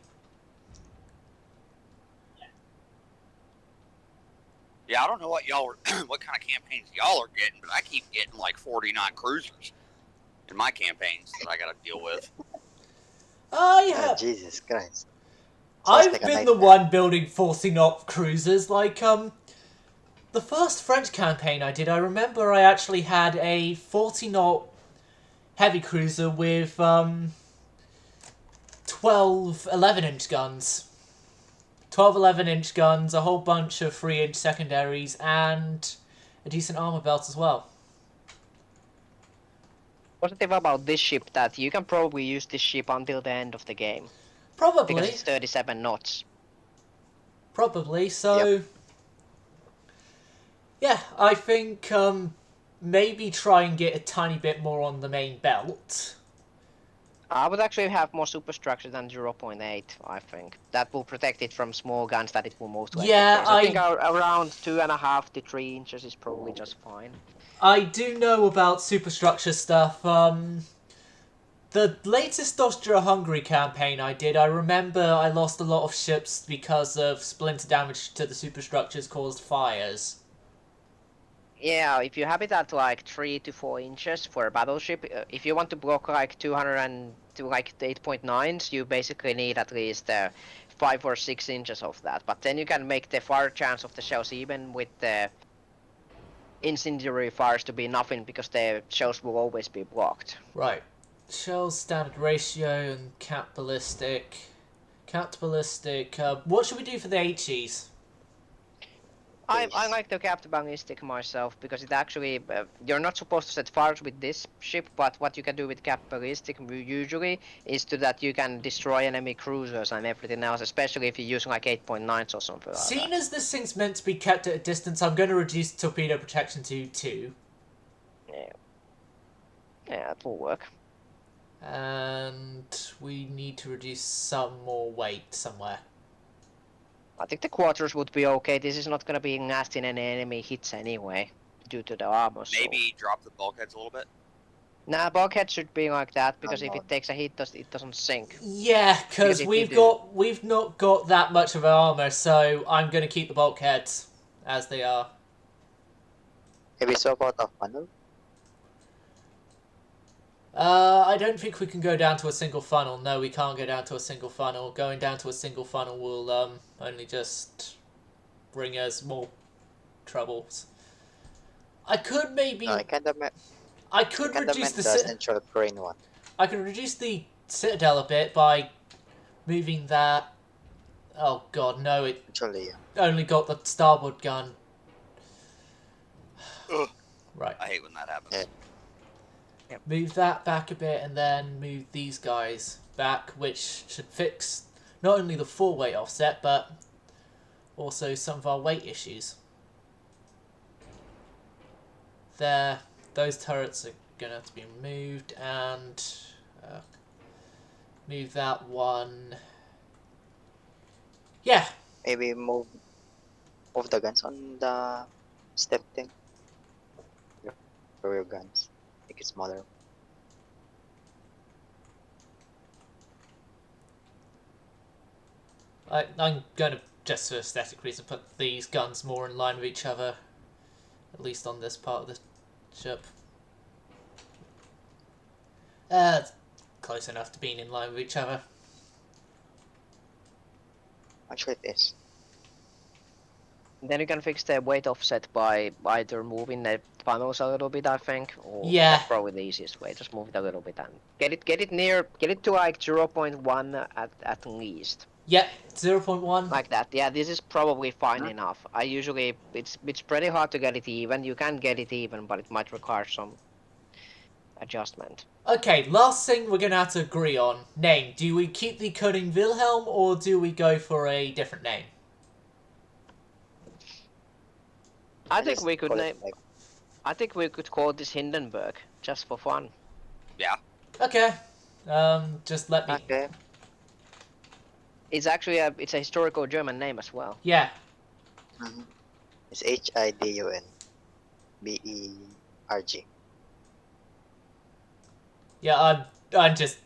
S4: Yeah, I don't know what y'all are, what kind of campaigns y'all are getting, but I keep getting like 49 cruisers in my campaigns that I gotta deal with.
S1: I
S2: Oh,
S1: have...
S2: Jesus Christ. Sounds
S1: I've
S2: like a
S1: been the
S2: nightmare.
S1: one building 40 knot cruisers, like, the first French campaign I did, I remember I actually had a 40 knot heavy cruiser with, 12 11-inch guns. 12 11-inch guns, a whole bunch of 3-inch secondaries, and a decent armor belt as well.
S3: Positive about this ship that you can probably use this ship until the end of the game.
S1: Probably.
S3: Because it's 37 knots.
S1: Probably, so... Yeah, I think, maybe try and get a tiny bit more on the main belt.
S3: I would actually have more superstructure than 0.8, I think. That will protect it from small guns that it will most likely
S1: Yeah,
S3: face. I think around 2.5 to 3 inches is probably just fine.
S1: I do know about superstructure stuff. The latest Austria-Hungary campaign I did, I remember I lost a lot of ships because of splinter damage to the superstructures caused fires.
S3: Yeah, if you have it at like 3 to 4 inches for a battleship, if you want to block like 200 and to like 8.9s, you basically need at least 5 or 6 inches of that. But then you can make the fire chance of the shells even with the incendiary fires to be nothing, because the shells will always be blocked.
S1: Right. Shells, standard ratio, and cap ballistic. Capped ballistic. What should we do for the HEs?
S3: I like the capped ballistic myself, because it actually you're not supposed to set fires with this ship, but what you can do with capped ballistic usually is that you can destroy enemy cruisers and everything else, especially if you're using like 8.9s or something like
S1: Seeing
S3: that.
S1: as this thing's meant to be kept at a distance, I'm going to reduce torpedo protection to 2.
S3: Yeah, that will work.
S1: And we need to reduce some more weight somewhere.
S3: I think the quarters would be okay. This is not gonna be nasty in any enemy hits anyway, due to the armor. So.
S4: Maybe drop the bulkheads a little bit.
S3: Nah, bulkhead should be like that, because if
S2: no.
S3: it takes a hit, it doesn't sink.
S1: Yeah, because
S3: Because if
S1: we've not got that much of armor, so I'm going to keep the bulkheads as they are.
S2: Maybe swap out a funnel?
S1: I don't think we can go down to a single funnel. No, we can't go down to a single funnel. Going down to a single funnel will only just bring us more troubles. I could maybe.
S2: No,
S1: I
S2: I
S1: could
S2: kinda
S1: reduce
S2: meant
S1: the
S2: the central crane one.
S1: I could reduce the citadel a bit by moving that. Oh god, no! It
S2: Actually,
S1: only got the starboard gun.
S4: Ugh,
S1: Right.
S4: I hate when that happens.
S2: Yeah.
S1: Move that back a bit and then move these guys back, which should fix not only the 4-weight offset, but also some of our weight issues. There, those turrets are going to have to be removed, and move that one. Yeah,
S2: maybe move the guns on the step thing. Your guns. Make it smaller.
S1: I'm going to, just for aesthetic reason, put these guns more in line with each other, at least on this part of the ship. It's close enough to being in line with each other.
S2: Actually, it is.
S3: Then you can fix the weight offset by either moving the panels a little bit, I think, or
S1: Yeah.
S3: that's probably the easiest way. Just move it a little bit and get it to like 0.1 at least,
S1: Yep, 0.1.
S3: like that. Yeah, this is probably fine enough. I usually it's pretty hard to get it even. You can get it even, but it might require some adjustment.
S1: Okay, last thing we're going to have to agree on. Name. Do we keep the Cunning Wilhelm, or do we go for a different name?
S3: I think
S2: just
S3: we could
S2: call it
S3: name.
S2: like-
S3: I think we could call this Hindenburg just for fun.
S4: Yeah.
S1: Okay. Just let me...
S2: Okay.
S3: It's actually it's a historical German name as well.
S1: Yeah.
S2: Mhm. It's HIDUN BERG.
S1: Yeah, I'm just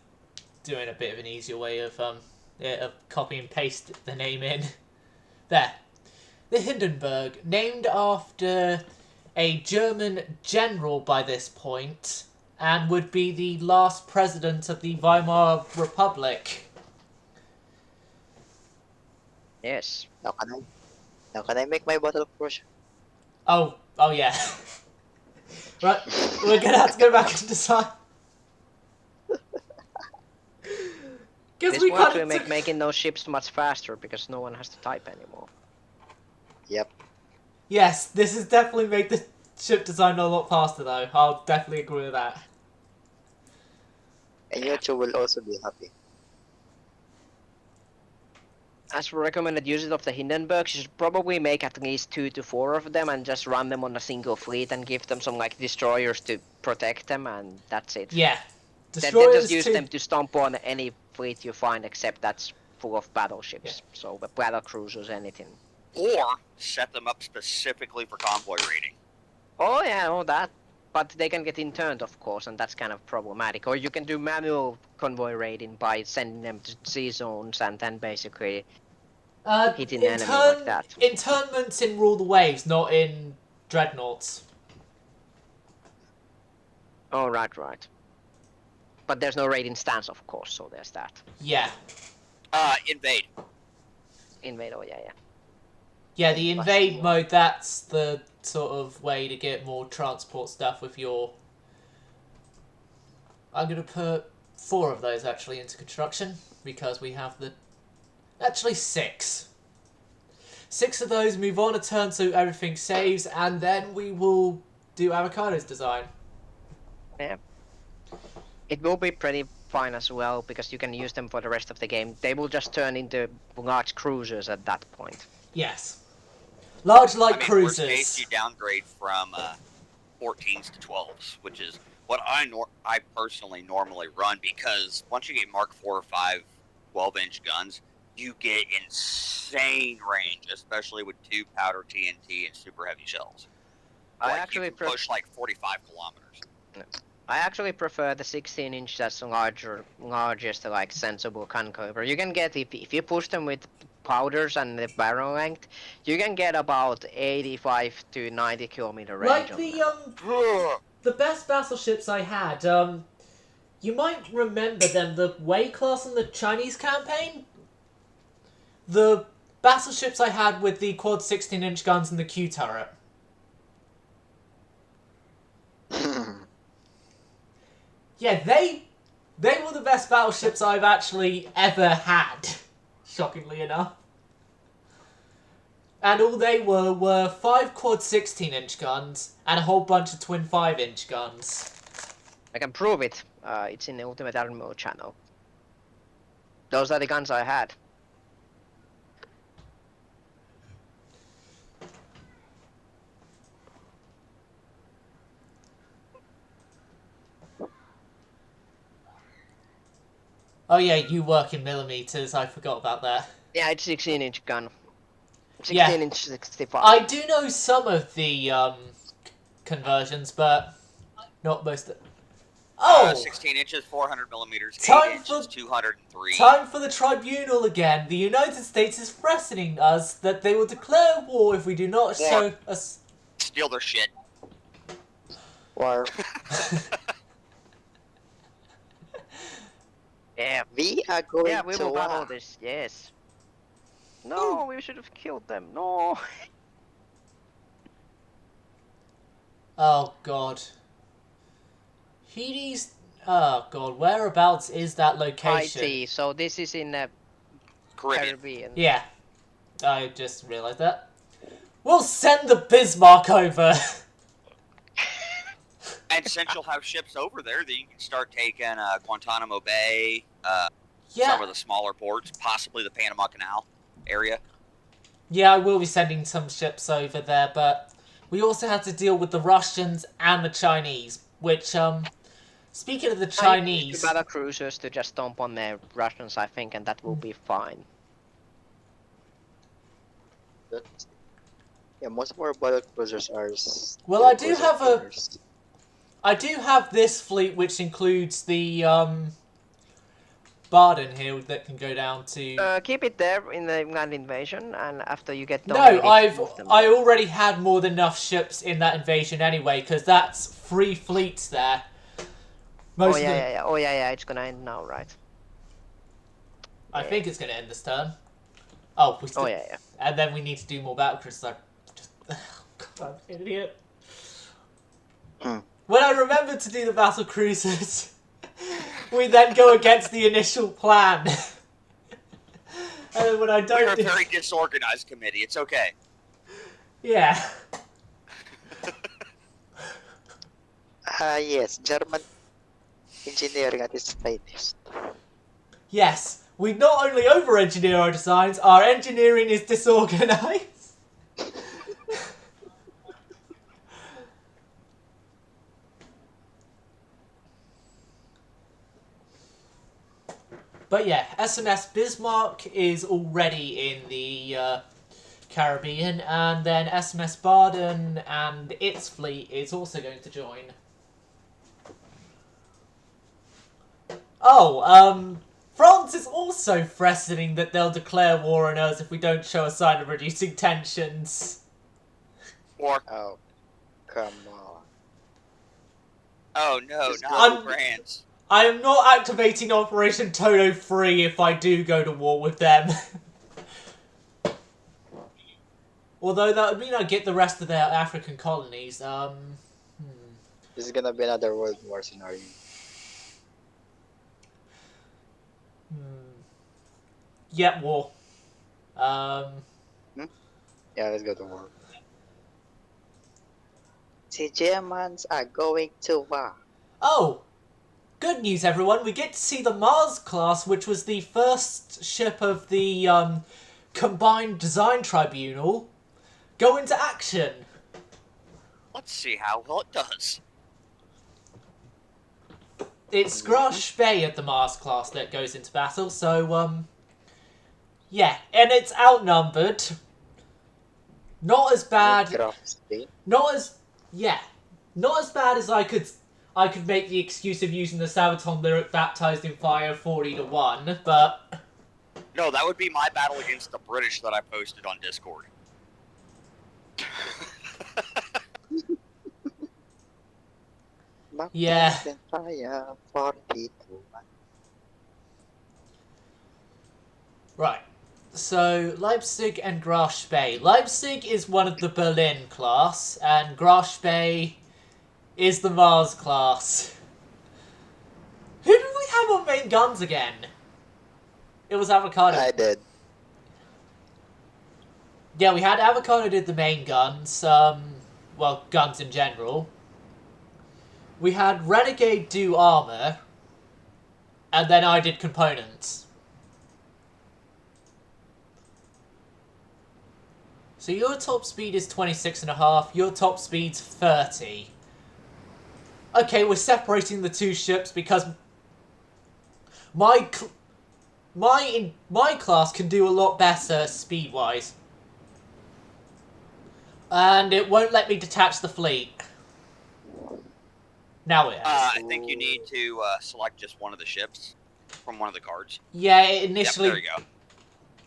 S1: doing a bit of an easier way of copy and paste the name in. There. The Hindenburg, named after a German general by this point, and would be the last president of the Weimar Republic.
S3: Yes.
S2: Now can I make my bottle of Prussia?
S1: Oh yeah. Right, we're gonna have to go back and decide.
S3: This will actually make making those ships much faster because no one has to type anymore.
S2: Yep.
S1: Yes, this has definitely made the ship design a lot faster though. I'll definitely agree with that.
S2: And you two will also be happy.
S3: As for recommended uses of the Hindenburgs, you should probably make at least 2 to 4 of them and just run them on a single fleet and give them some like destroyers to protect them, and that's it.
S1: Yeah.
S3: Then
S1: Destroyers
S3: just use
S1: too.
S3: them to stomp on any fleet you find except that's full of battleships. So the battle cruisers, anything.
S4: Or set them up specifically for convoy raiding.
S3: Oh yeah, all that. But they can get interned, of course, and that's kind of problematic. Or you can do manual convoy raiding by sending them to sea zones and then basically hitting the enemy like that.
S1: Internments in Rule the Waves, not in dreadnoughts.
S3: Oh, right. But there's no raiding stance, of course, so there's that.
S1: Yeah.
S4: Invade.
S3: Invade, oh yeah.
S1: Yeah, the invade mode, that's the sort of way to get more transport stuff with your... I'm going to put 4 of those actually into construction, because we have the... Actually 6. 6 of those, move on a turn so everything saves, and then we will do Avocado's design.
S3: Yeah. It will be pretty fine as well, because you can use them for the rest of the game. They will just turn into large cruisers at that point.
S1: Yes. Large light
S4: I mean,
S1: cruisers.
S4: worst case, you downgrade from 14s to 12s, which is what I personally normally run, because once you get Mark 4 or 5 12-inch guns, you get insane range, especially with 2 powder TNT and super heavy shells.
S3: I
S4: Like,
S3: actually
S4: you can push like 45 kilometers.
S3: I actually prefer the 16-inch that's largest, like sensible gun caliber. You can get if you push them with powders and the barrel length, you can get about 85 to 90 kilometer range.
S1: Like the best battleships I had, You might remember then the Wei class in the Chinese campaign? The battleships I had with the quad 16-inch guns and the Q turret. Yeah, they were the best battleships I've actually ever had, shockingly enough. And all they were 5 quad 16-inch guns and a whole bunch of twin 5-inch guns.
S3: I can prove it. It's in the Ultimate Admiral channel. Those are the guns I had.
S1: Oh yeah, you work in millimeters, I forgot about that.
S3: Yeah, it's 16-inch gun.
S1: Yeah.
S3: 16-inch 65.
S1: I do know some of the conversions, but not most of... Oh!
S4: 16 inches, 400 millimeters,
S1: Time
S4: 8 inches,
S1: for-
S4: 203.
S1: Time for the tribunal again. The United States is threatening us that they will declare war if we do not show us...
S4: Steal their shit.
S2: Or
S3: Yeah.
S2: we are going
S3: Yeah, we
S2: to
S3: will battle
S2: war.
S3: this. Yes. No, we should have killed them. No.
S1: Oh god. Hedes... Oh god, whereabouts is that location?
S3: IT. So this is in
S4: Caribbean.
S3: Caribbean.
S1: Yeah. I just realised that. We'll send the Bismarck over!
S4: And since you'll have ships over there, then you can start taking Guantanamo Bay, some
S1: Yeah.
S4: of the smaller ports, possibly the Panama Canal area.
S1: Yeah, I will be sending some ships over there, but we also have to deal with the Russians and the Chinese, which, speaking of the Chinese...
S3: Battle cruisers to just stomp on the Russians, I think, and that will be fine.
S2: Yeah, most of our battle cruisers are.
S1: Well, I do
S2: cruiser
S1: have a-
S2: killers.
S1: I do have this fleet, which includes the, Barden here that can go down to...
S3: Keep it there in the England invasion, and after you get
S1: No,
S3: dominated, move them.
S1: I already had more than enough ships in that invasion anyway, because that's 3 fleets there. Most
S3: Oh
S1: of
S3: yeah,
S1: them,
S3: yeah, yeah. Oh yeah, yeah. It's gonna end now, right?
S1: I think it's going to end this turn. Oh, we still,
S3: Oh yeah, yeah.
S1: and then we need to do more battle cruisers. I just, God, I'm an idiot.
S2: Hmm.
S1: When I remember to do the battle cruisers, we then go against the initial plan. And then when I
S4: We're
S1: don't
S4: a
S1: do...
S4: very disorganized committee. It's okay.
S1: Yeah.
S2: Yes, German engineering at its finest.
S1: Yes, we not only over-engineer our designs, our engineering is disorganized. But yeah, SMS Bismarck is already in the Caribbean, and then SMS Barden and its fleet is also going to join. Oh, France is also threatening that they'll declare war on us if we don't show a sign of reducing tensions.
S4: Or,
S2: Oh, come on.
S4: oh no,
S2: Just
S4: not
S1: I'm-
S4: the brands.
S1: I am not activating Operation Toto 3 if I do go to war with them. Although that would mean I get the rest of their African colonies.
S2: This is gonna be another World War scenario.
S1: Yeah, war.
S2: Yeah, let's go to war. The Germans are going to war.
S1: Oh! Good news, everyone. We get to see the Mars class, which was the first ship of the Combined Design Tribunal, go into action.
S4: Let's see how well it does.
S1: It's Grash Bay at the Mars class that goes into battle, so, yeah. And it's outnumbered. Not as bad...
S2: Graph speed.
S1: Not as bad as I could make the excuse of using the Sabaton lyric baptized in fire 40-1, but
S4: No, that would be my battle against the British that I posted on Discord.
S1: Yeah.
S2: Captain Triumph 42.
S1: Right. So, Leipzig and Grash Bay. Leipzig is one of the Berlin class, and Grash Bay is the Mars class. Who did we have on main guns again? It was Avocado.
S2: I did.
S1: Yeah, we had Avocado did the main guns, well, guns in general. We had Renegade do armor, and then I did components. So your top speed is 26.5, your top speed's 30. Okay, we're separating the two ships because my class can do a lot better speed-wise. And it won't let me detach the fleet. Now it has.
S4: I think you need to select just one of the ships from one of the cards.
S1: Yeah, it initially...
S4: Yep, there you go.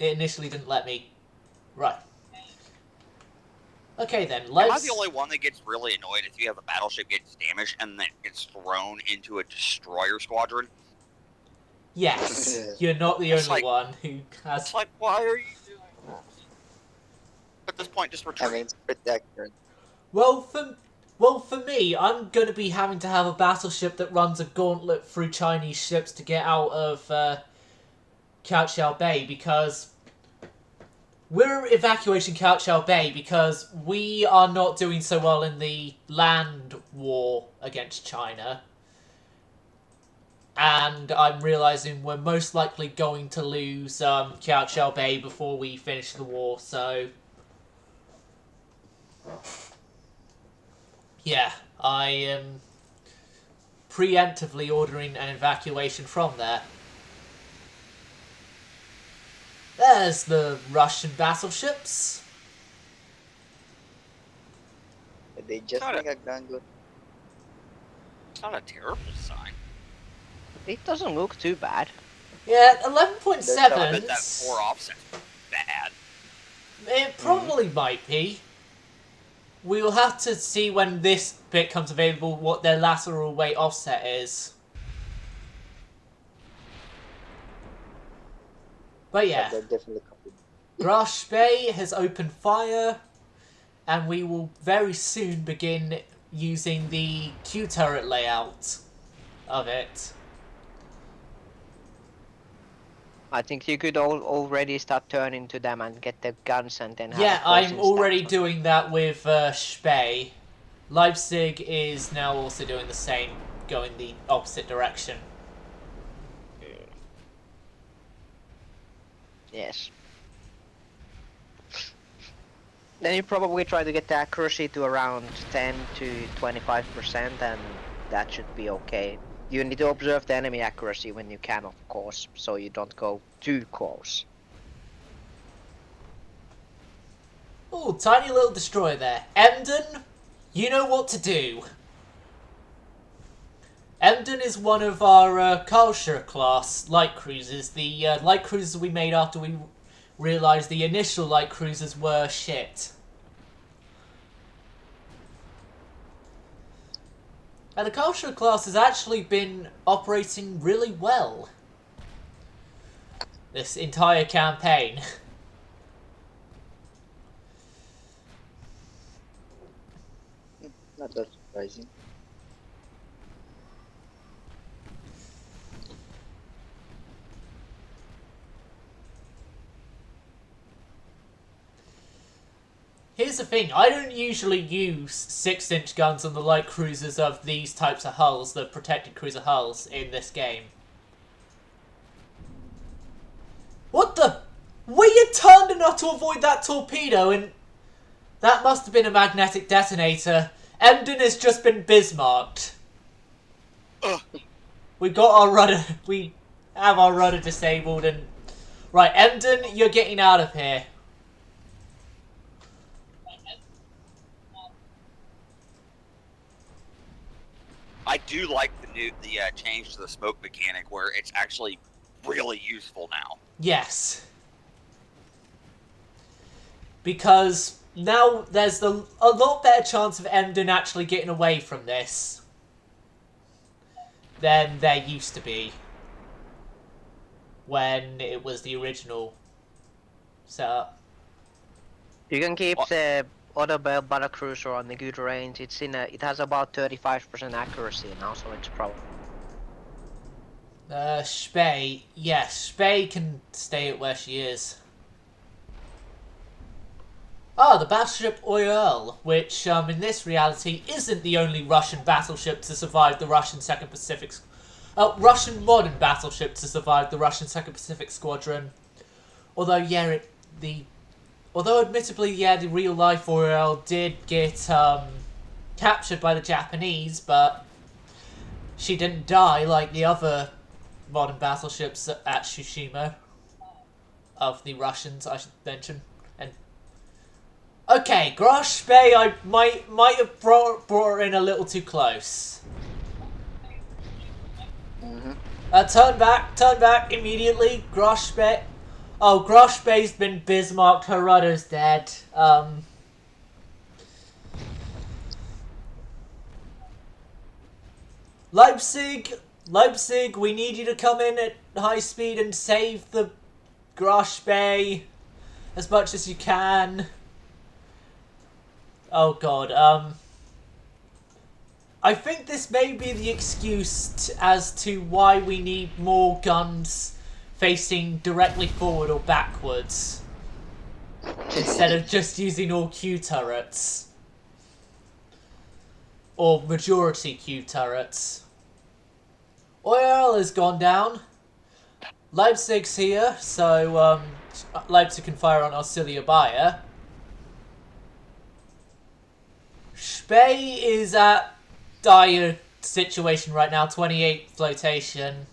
S1: It initially didn't let me... Right. Okay then,
S4: Am
S1: let's...
S4: I the only one that gets really annoyed if you have a battleship gets damaged and then gets thrown into a destroyer squadron?
S1: Yes, you're not the
S4: It's
S1: only
S4: like-
S1: one who has...
S4: It's like, why are you doing this? At this point, just
S2: I
S4: retreat.
S2: mean, it's pretty accurate.
S1: Well, for me, I'm going to be having to have a battleship that runs a gauntlet through Chinese ships to get out of Kaohsiao Bay, because we're evacuating Kaohsiao Bay because we are not doing so well in the land war against China. And I'm realizing we're most likely going to lose Kaohsiao Bay before we finish the war, so... Yeah, I am preemptively ordering an evacuation from there. There's the Russian battleships.
S2: They just
S4: Got
S2: make a gun good.
S4: It's not a terrible sign.
S3: It doesn't look too bad.
S1: Yeah,
S4: I
S1: 11.7.
S4: bet that 4 offset bad.
S1: It probably might be. We will have to see when this bit comes available what their lateral weight offset is. But yeah,
S2: They're definitely copied.
S1: Grash Bay has opened fire, and we will very soon begin using the Q turret layout of it.
S3: I think you could already start turning to them and get the guns and then have
S1: Yeah,
S3: a close
S1: I'm already
S3: instance.
S1: doing that with Spey. Leipzig is now also doing the same, going the opposite direction.
S3: Yes. Then you probably try to get the accuracy to around 10 to 25%, and that should be okay. You need to observe the enemy accuracy when you can, of course, so you don't go too close.
S1: Oh, tiny little destroyer there. Emden, you know what to do. Emden is one of our Karlsruhe class light cruisers. The light cruisers we made after we realised the initial light cruisers were shit. And the Karlsruhe class has actually been operating really well this entire campaign.
S2: Not that surprising.
S1: Here's the thing, I don't usually use 6-inch guns on the light cruisers of these types of hulls, the protected cruiser hulls, in this game. What the? We had turned enough to avoid that torpedo, and that must have been a magnetic detonator. Emden has just been Bismarcked.
S4: Ugh.
S1: We got our rudder, we have our rudder disabled, and... Right, Emden, you're getting out of here.
S4: I do like the change to the smoke mechanic where it's actually really useful now.
S1: Yes. Because now there's a lot better chance of Emden actually getting away from this. than there used to be when it was the original setup.
S3: You can keep
S4: What?
S3: the other battlecruiser on the good range. It has about 35% accuracy now, so it's probably.
S1: Spey, yes, Spey can stay at where she is. Ah, the battleship Oyerl, which in this reality isn't the only Russian battleship to survive the Russian Russian modern battleship to survive the Russian Second Pacific Squadron. Although, yeah, although admittedly, yeah, the real life Oyerl did get captured by the Japanese, but she didn't die like the other modern battleships at Tsushima of the Russians, I should mention. And okay, Grosh Bay, I might have brought her in a little too close.
S2: Mm-hmm.
S1: Turn back immediately. Grosh Bay. Oh, Grosh Bay's been Bismarcked. Her rudder's dead. Leipzig, we need you to come in at high speed and save the Grosh Bay as much as you can. Oh god, I think this may be the excuse as to why we need more guns facing directly forward or backwards instead of just using all Q turrets. Or majority Q turrets. Oyerl has gone down. Leipzig's here, so Leipzig can fire on Auxilia Bayer. Spey is at dire situation right now, 28 flotation.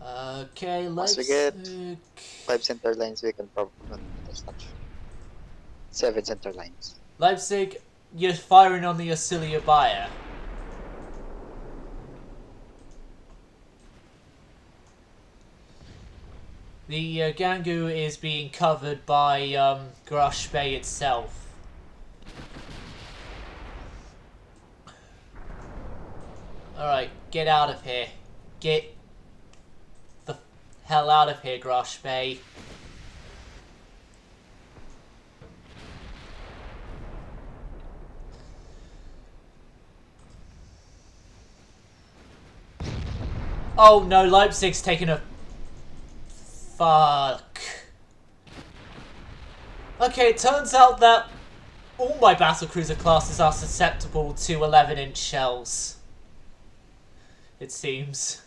S1: Okay,
S2: Once we
S1: Leipzig.
S2: get 5 center lines, we can probably that's not true. 7 center lines.
S1: Leipzig, you're firing on the Auxilia Bayer. The Gangu is being covered by Grosh Bay itself. Alright, get out of here. Get the hell out of here, Grosh Bay. Oh no, Leipzig's taken a... Fuck. Okay, it turns out that all my battlecruiser classes are susceptible to 11-inch shells. It seems.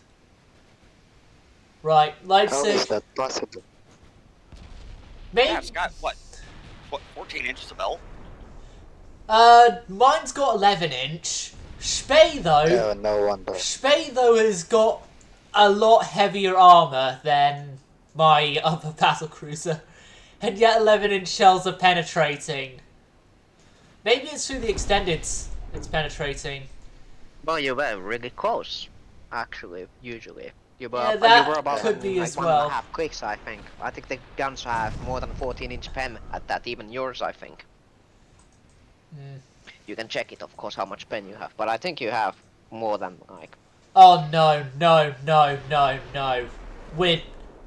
S1: Right,
S2: How
S1: Leipzig.
S2: is that possible?
S1: Maybe.
S4: Yeah, it's got what 14 inches of bell?
S1: Mine's got 11-inch. Spey though.
S2: Oh, no wonder.
S1: Spey though has got a lot heavier armor than my other battlecruiser, and yet 11-inch shells are penetrating. Maybe it's through the extended it's penetrating.
S3: Well, you were really close, actually. Usually, you were.
S1: Yeah, that
S3: you were about
S1: could be
S3: like
S1: as
S3: 1.5
S1: well.
S3: clicks, I think. I think the guns have more than 14-inch pen at that. Even yours, I think. You can check it, of course, how much pen you have, but I think you have more than like.
S1: Oh no.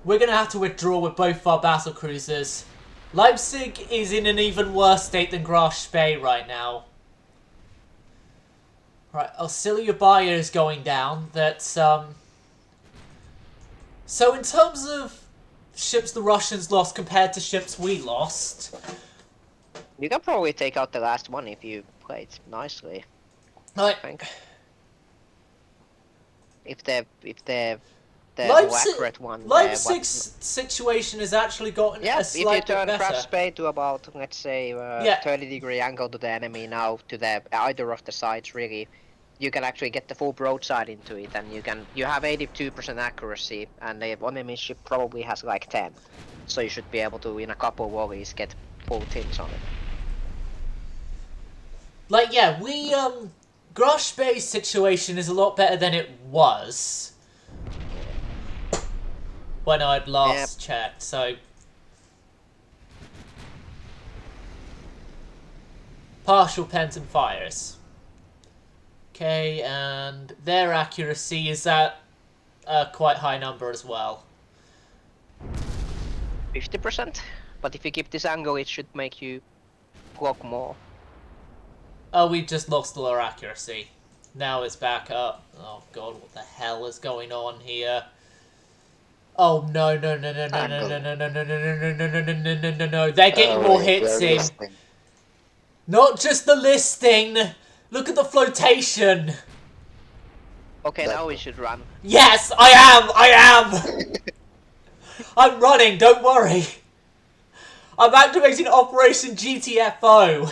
S1: We're gonna have to withdraw with both our battlecruisers. Leipzig is in an even worse state than Grosh Spey right now. Right, Auxilia Bayer is going down. That's So in terms of ships the Russians lost compared to ships we lost,
S3: You can probably take out the last one if you played nicely.
S1: like,
S3: I think. If the more
S1: Leipzig,
S3: accurate one.
S1: Leipzig's situation has actually gotten
S3: Yeah,
S1: a
S3: if you
S1: slight
S3: turn
S1: bit
S3: craft
S1: better.
S3: spade to about, let's say,
S1: Yeah.
S3: 30-degree angle to the enemy now, to the either of the sides really, you can actually get the full broadside into it, and you have 82% accuracy, and the enemy ship probably has like 10, so you should be able to, in a couple volleys, get full tins on it.
S1: Like, yeah, Grosh Bay's situation is a lot better than it was when I'd last checked, so... Partial pens and fires. Okay, and their accuracy is at a quite high number as well.
S3: 50%. But if you keep this angle, it should make you block more.
S1: Oh, we just lost all our accuracy. Now it's back up. Oh god, what the hell is going on here? Oh no no no no no no no no no no no no no no no no no no! They're getting more hits in. Not just the listing. Look at the flotation.
S3: Okay, now we should run.
S1: Yes, I am. I am. I'm running. Don't worry. I'm activating Operation GTFO.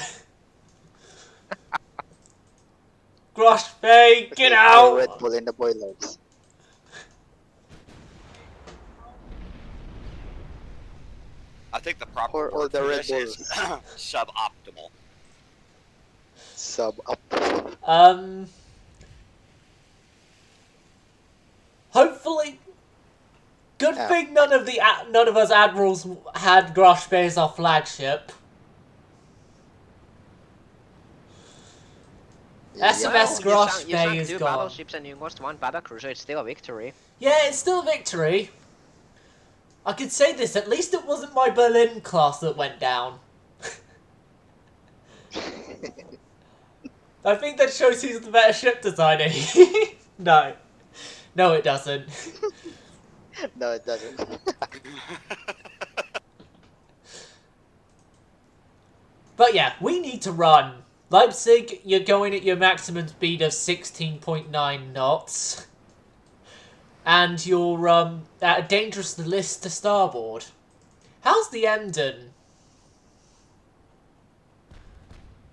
S1: Grosh Bay, get out!
S2: Red Bull in the boilers.
S4: I think the proper
S2: Or
S4: word
S2: the
S4: for
S2: Red
S4: this is
S2: Bulls.
S4: suboptimal.
S2: Sub up.
S1: Hopefully, good
S2: Yeah.
S1: thing none of us admirals had Grosh Bay as our flagship. SMS Grosh
S3: You
S1: Bay
S3: sank
S1: is
S3: 2
S1: gone.
S3: battleships and you lost 1 battlecruiser. It's still a victory.
S1: Yeah, it's still a victory. I could say this, at least it wasn't my Berlin class that went down. I think that shows who's the better ship designer. No. No, it doesn't.
S2: No, it doesn't.
S1: But yeah, we need to run. Leipzig, you're going at your maximum speed of 16.9 knots. And you're at a dangerous list to starboard. How's the Emden?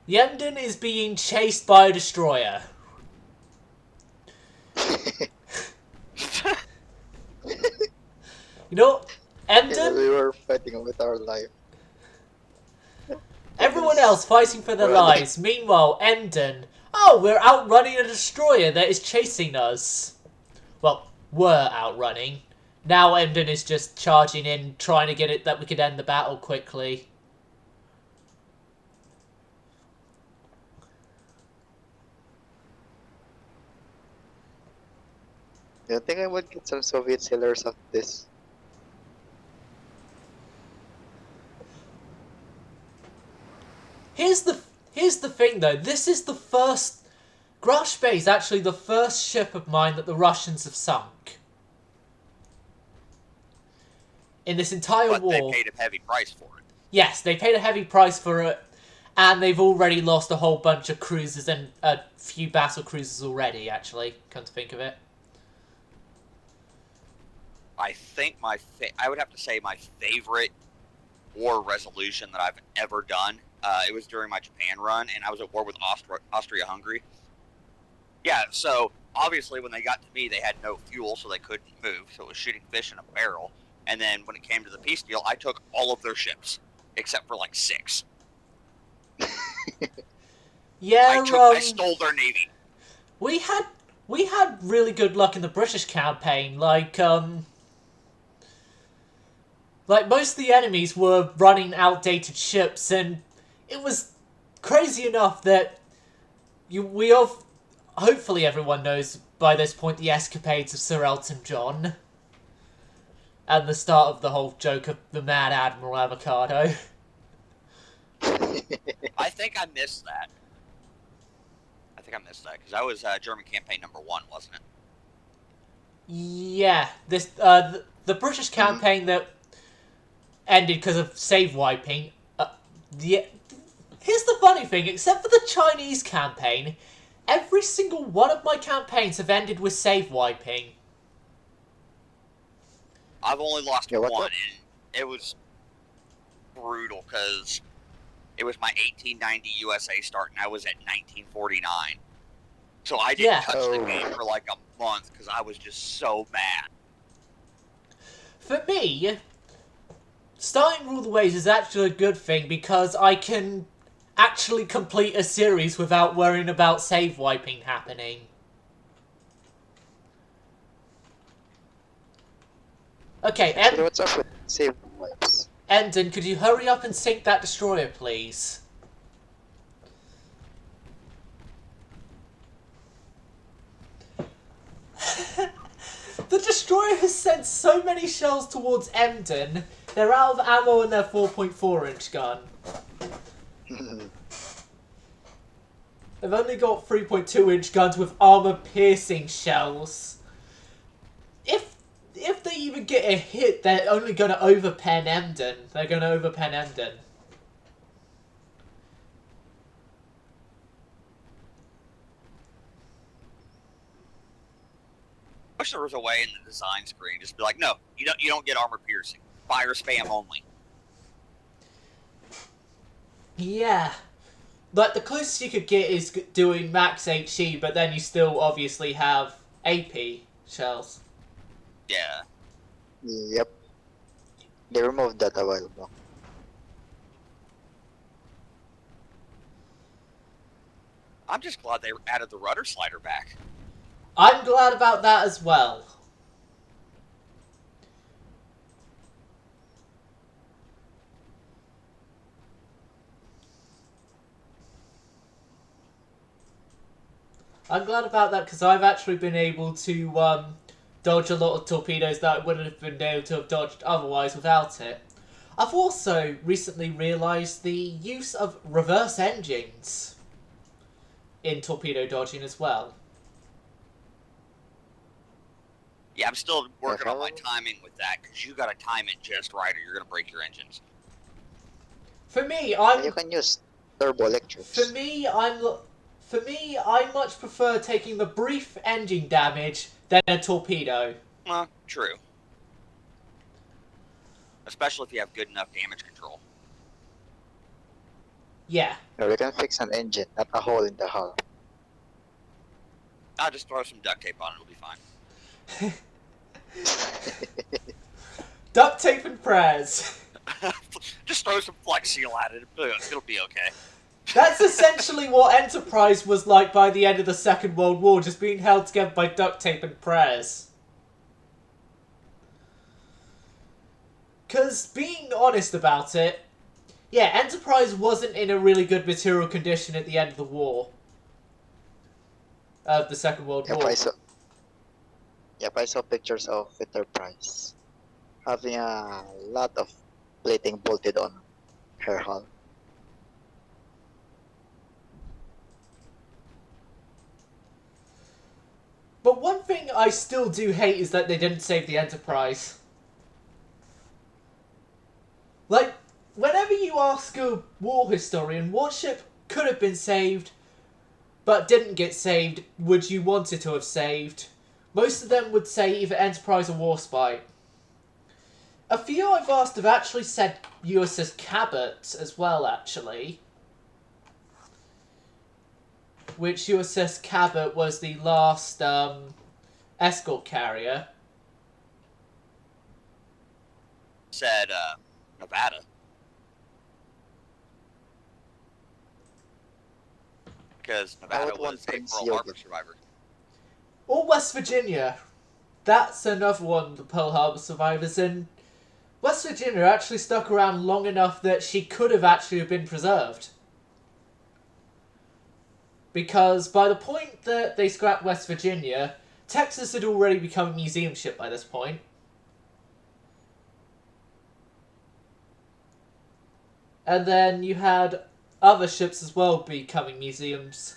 S1: The Emden is being chased by a destroyer. You know, Emden?
S2: We were fighting with our life.
S1: Everyone else fighting for their lives. Meanwhile, Emden. Oh, we're outrunning a destroyer that is chasing us. Well, were outrunning. Now Emden is just charging in, trying to get it that we could end the battle quickly.
S2: Do you think I would get some Soviet sailors of this?
S1: Here's the thing though. This is the first. Grosh Bay is actually the first ship of mine that the Russians have sunk. In this entire
S4: But
S1: war.
S4: they paid a heavy price for it.
S1: Yes, they paid a heavy price for it, and they've already lost a whole bunch of cruisers and a few battle cruisers already, actually, come to think of it.
S4: I think I would have to say my favorite war resolution that I've ever done. It was during my Japan run, and I was at war with Austria-Hungary. Yeah, so obviously when they got to me, they had no fuel, so they couldn't move, so it was shooting fish in a barrel. And then when it came to the peace deal, I took all of their ships, except for like 6.
S1: Yeah,
S4: I stole their navy.
S1: we had really good luck in the British campaign. Like most of the enemies were running outdated ships, and it was crazy enough that hopefully everyone knows by this point the escapades of Sir Elton John. And the start of the whole joke of the Mad Admiral Avocado.
S4: I think I missed that. Because that was German campaign number 1, wasn't it?
S1: Yeah, this the British campaign that ended because of save wiping. Here's the funny thing: except for the Chinese campaign, every single one of my campaigns have ended with save wiping.
S4: I've only lost
S2: Yeah,
S4: one,
S2: what
S4: and it was brutal because it was my 1890 USA start, and I was at 1949. So I didn't touch the game for like a month because I was just so mad.
S1: For me, starting Rule the Waves is actually a good thing because I can actually complete a series without worrying about save wiping happening. Okay,
S2: Actually, what's up with save wipes?
S1: Emden, could you hurry up and sink that destroyer, please? The destroyer has sent so many shells towards Emden, they're out of ammo in their 4.4-inch gun. They've only got 3.2-inch guns with armor-piercing shells. If they even get a hit, they're only going to overpen Emden. They're going to overpen Emden.
S4: Wish there was a way in the design screen just be like, no, you don't get armor piercing. Fire spam only.
S1: Yeah. Like, the closest you could get is doing max HE, but then you still obviously have AP shells.
S4: Yeah.
S2: Yep. They removed that a while ago.
S4: I'm just glad they added the rudder slider back.
S1: I'm glad about that as well. I'm glad about that because I've actually been able to dodge a lot of torpedoes that I wouldn't have been able to have dodged otherwise without it. I've also recently realised the use of reverse engines in torpedo dodging as well.
S4: Yeah, I'm still working on my timing with that because you gotta time it just right or you're gonna break your engines.
S1: For me,
S2: And you can use turbo electrics.
S1: For me, I much prefer taking the brief engine damage than a torpedo.
S4: True. Especially if you have good enough damage control.
S1: Yeah.
S2: Or you can fix an engine, not a hole in the hull.
S4: I'll just throw some duct tape on it, it'll be fine.
S1: Duct tape and prayers.
S4: Just throw some Flex Seal at it, it'll be okay.
S1: That's essentially what Enterprise was like by the end of the Second World War, just being held together by duct tape and prayers. Because, being honest about it, yeah, Enterprise wasn't in a really good material condition at the end of the war. Of the Second World War.
S2: I saw pictures of Enterprise having a lot of plating bolted on her hull.
S1: But one thing I still do hate is that they didn't save the Enterprise. Like, whenever you ask a war historian what ship could have been saved but didn't get saved, would you want it to have saved? Most of them would say either Enterprise or Warspite. A few I've asked have actually said USS Cabot as well, actually. Which USS Cabot was the last escort carrier.
S4: Said, Nevada. Because Nevada was a Pearl Harbor survivor.
S1: Or West Virginia. That's another one of the Pearl Harbor survivors, and West Virginia actually stuck around long enough that she could have actually been preserved. Because by the point that they scrapped West Virginia, Texas had already become a museum ship by this point. And then you had other ships as well becoming museums.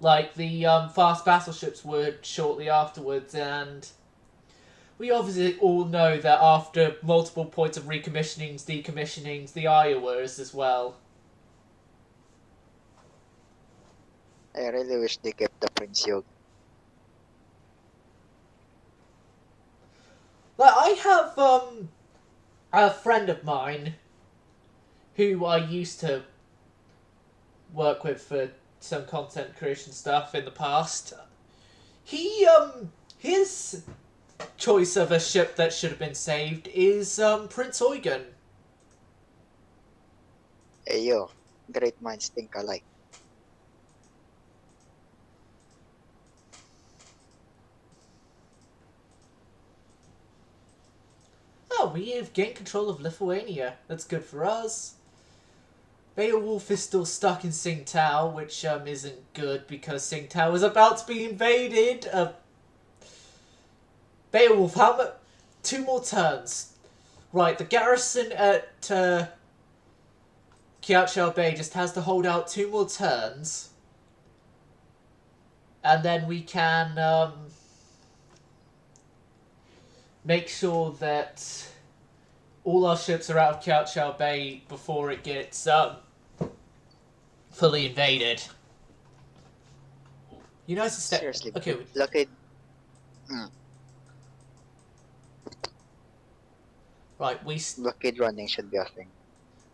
S1: Like the fast battleships were shortly afterwards, and we obviously all know that after multiple points of recommissionings, decommissionings, the Iowas as well.
S2: I really wish they kept the Prince Yog.
S1: Like, I have a friend of mine who I used to work with for some content creation stuff in the past. His choice of a ship that should have been saved is Prince Eugen.
S2: Hey yo, great minds think alike.
S1: Oh, we have gained control of Lithuania. That's good for us. Beowulf is still stuck in Tsingtao, which isn't good because Tsingtao is about to be invaded. Beowulf, how much? 2 more turns. Right, the garrison at Kiao Bay just has to hold out 2 more turns. And then we can make sure that all our ships are out of Kiao Bay before it gets fully invaded. United States.
S2: Seriously,
S1: Okay.
S2: blockade.
S1: Right,
S2: Blockade running should be a thing.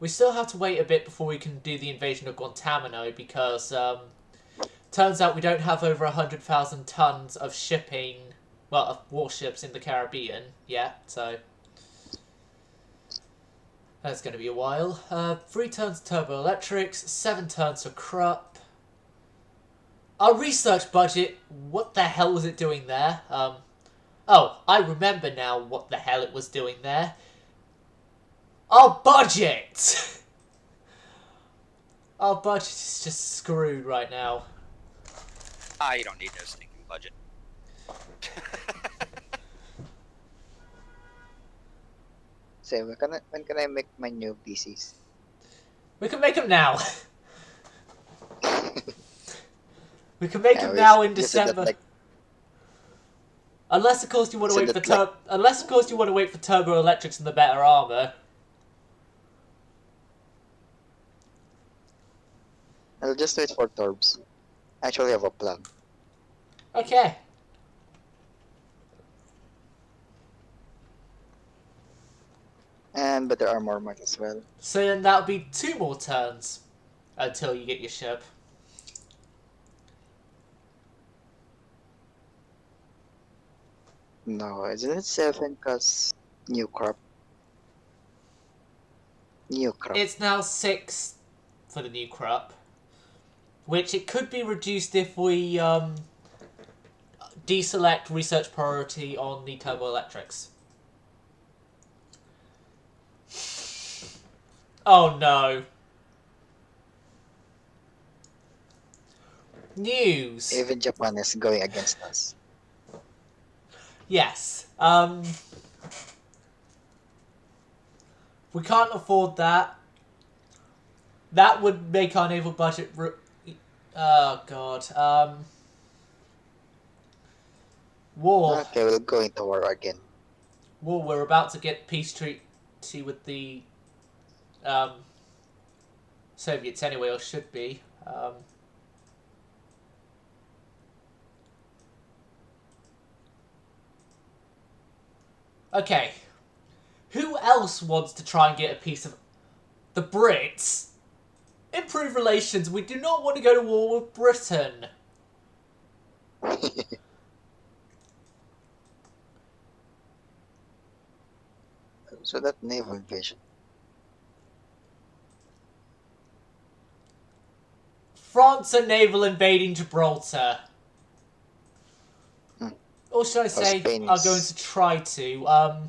S1: we still have to wait a bit before we can do the invasion of Guantanamo because turns out we don't have over 100,000 tons of shipping, well, of warships in the Caribbean yet, so that's going to be a while. 3 turns turbo electrics, 7 turns for Krupp. Our research budget, what the hell was it doing there? Oh, I remember now what the hell it was doing there. Our budget! Our budget is just screwed right now.
S4: You don't need no stinking budget.
S2: So when can I make my new PCs?
S1: We can make them now. We can make
S2: Yeah,
S1: them now in
S2: you said that,
S1: December.
S2: like,
S1: Unless of course you want to
S2: So
S1: wait for
S2: that, like-
S1: unless of course you want to wait for turbo electrics and the better armor.
S2: I'll just wait for Torbs. I actually have a plan.
S1: Okay.
S2: And better armor might as well.
S1: So then that'll be 2 more turns until you get your ship.
S2: No, isn't it 7 cause new crop? New crop.
S1: It's now 6 for the new crop, which it could be reduced if we deselect research priority on the turbo electrics. Oh no. News.
S2: Even Japan is going against us.
S1: Yes. We can't afford that. That would make our naval budget... Oh, God. War.
S2: Okay, we'll go into war again.
S1: War, we're about to get peace treaty with the Soviets anyway, or should be. Okay. Who else wants to try and get a piece of... The Brits? Improve relations. We do not want to go to war with Britain.
S2: So that naval invasion.
S1: France are naval invading Gibraltar. Or should I say,
S2: Spain
S1: are
S2: is-
S1: going to try to.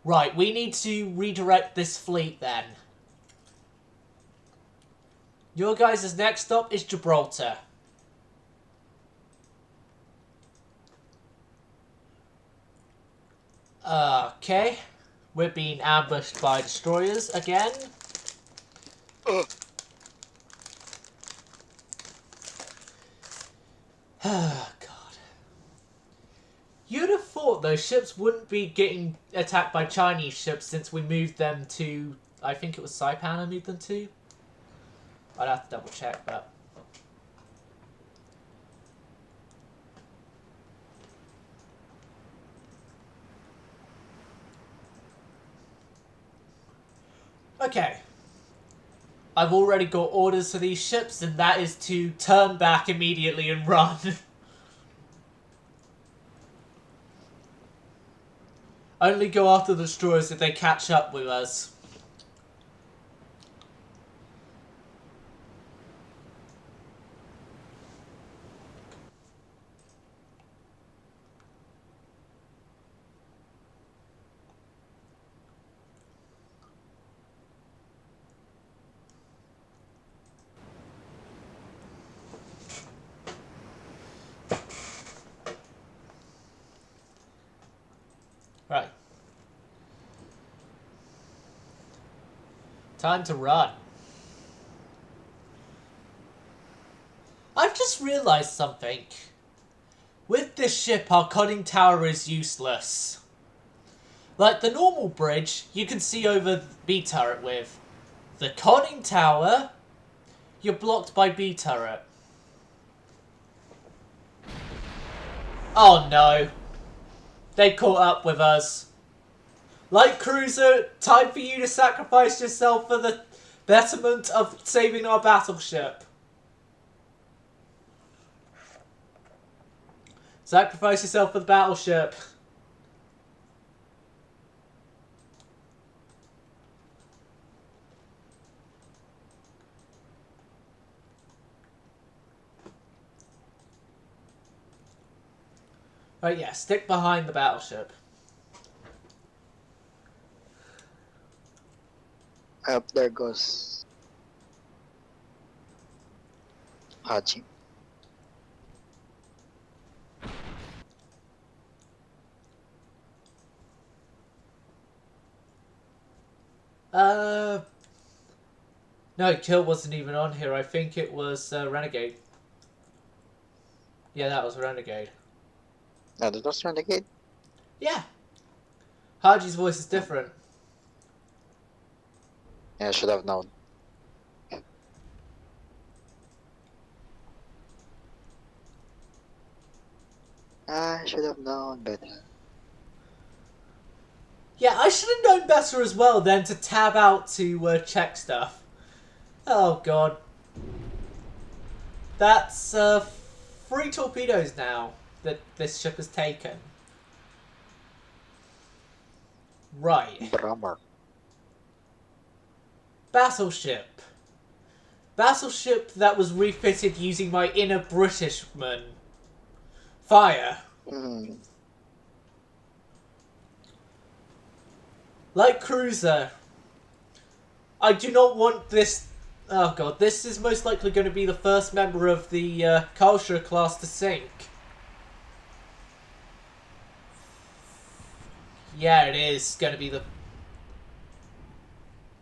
S1: Right, we need to redirect this fleet then. Your guys' next stop is Gibraltar. Okay. We're being ambushed by destroyers again. Oh, God. You'd have thought those ships wouldn't be getting attacked by Chinese ships since we moved them to... I think it was Saipan I moved them to? I'd have to double check, but... Okay. I've already got orders for these ships, and that is to turn back immediately and run. Only go after the destroyers if they catch up with us. Right. Time to run. I've just realised something. With this ship, our conning tower is useless. Like the normal bridge, you can see over the B turret with. The conning tower, you're blocked by B turret. Oh no. They caught up with us. Light cruiser, time for you to sacrifice yourself for the betterment of saving our battleship. Sacrifice yourself for the battleship. Right, yeah, stick behind the battleship.
S2: Up there goes Haji.
S1: No, Kill wasn't even on here. I think it was Renegade. Yeah, that was Renegade.
S2: Now that was Renegade.
S1: Yeah. Haji's voice is different.
S2: Yeah, I should have known. I should have known better.
S1: Yeah, I should have known better as well than to tab out to check stuff. Oh god. That's 3 torpedoes now that this ship has taken. Right.
S2: Brammer.
S1: Battleship. Battleship that was refitted using my inner Britishman. Fire.
S2: Hmm.
S1: Light cruiser. I do not want this... Oh god, this is most likely going to be the first member of the Culture class to sink. Yeah, it is going to be the...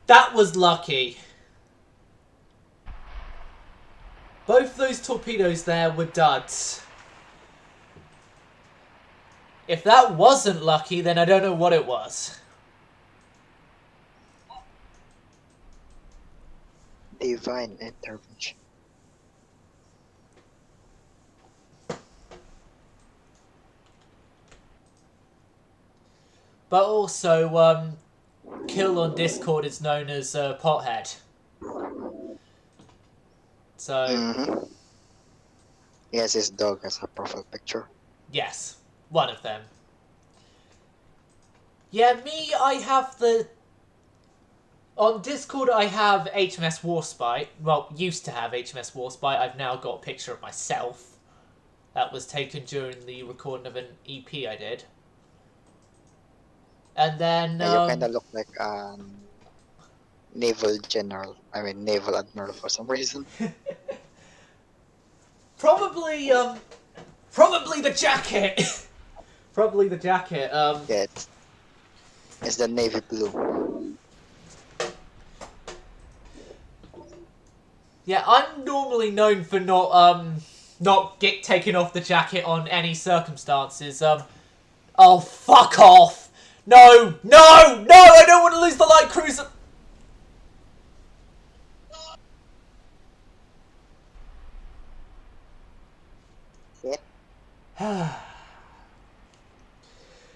S1: That was lucky. Both those torpedoes there were duds. If that wasn't lucky, then I don't know what it was.
S2: Divine intervention.
S1: But also, Kill on Discord is known as Pothead. So,
S2: Mm-hmm. Yes, his dog has a profile picture.
S1: yes, one of them. Yeah, me, I have the... On Discord, I have HMS Warspite. Well, used to have HMS Warspite. I've now got a picture of myself. That was taken during the recording of an EP I did. And then...
S2: Yeah, you kind of look like naval general. I mean, naval admiral for some reason.
S1: Probably the jacket! Probably the jacket,
S2: Yeah, it's the navy blue.
S1: Yeah, I'm normally known for not taking off the jacket on any circumstances. Oh, fuck off! No! No! No! I don't want to lose the light cruiser!
S2: Yeah.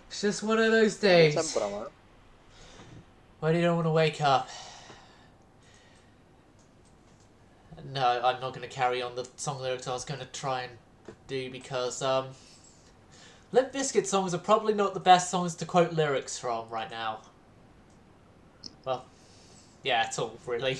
S1: It's just one of those
S2: It's
S1: days
S2: a Brammer.
S1: when you don't want to wake up. No, I'm not going to carry on the song lyrics I was going to try and do because, Limp Bizkit songs are probably not the best songs to quote lyrics from right now. Well, yeah, at all, really.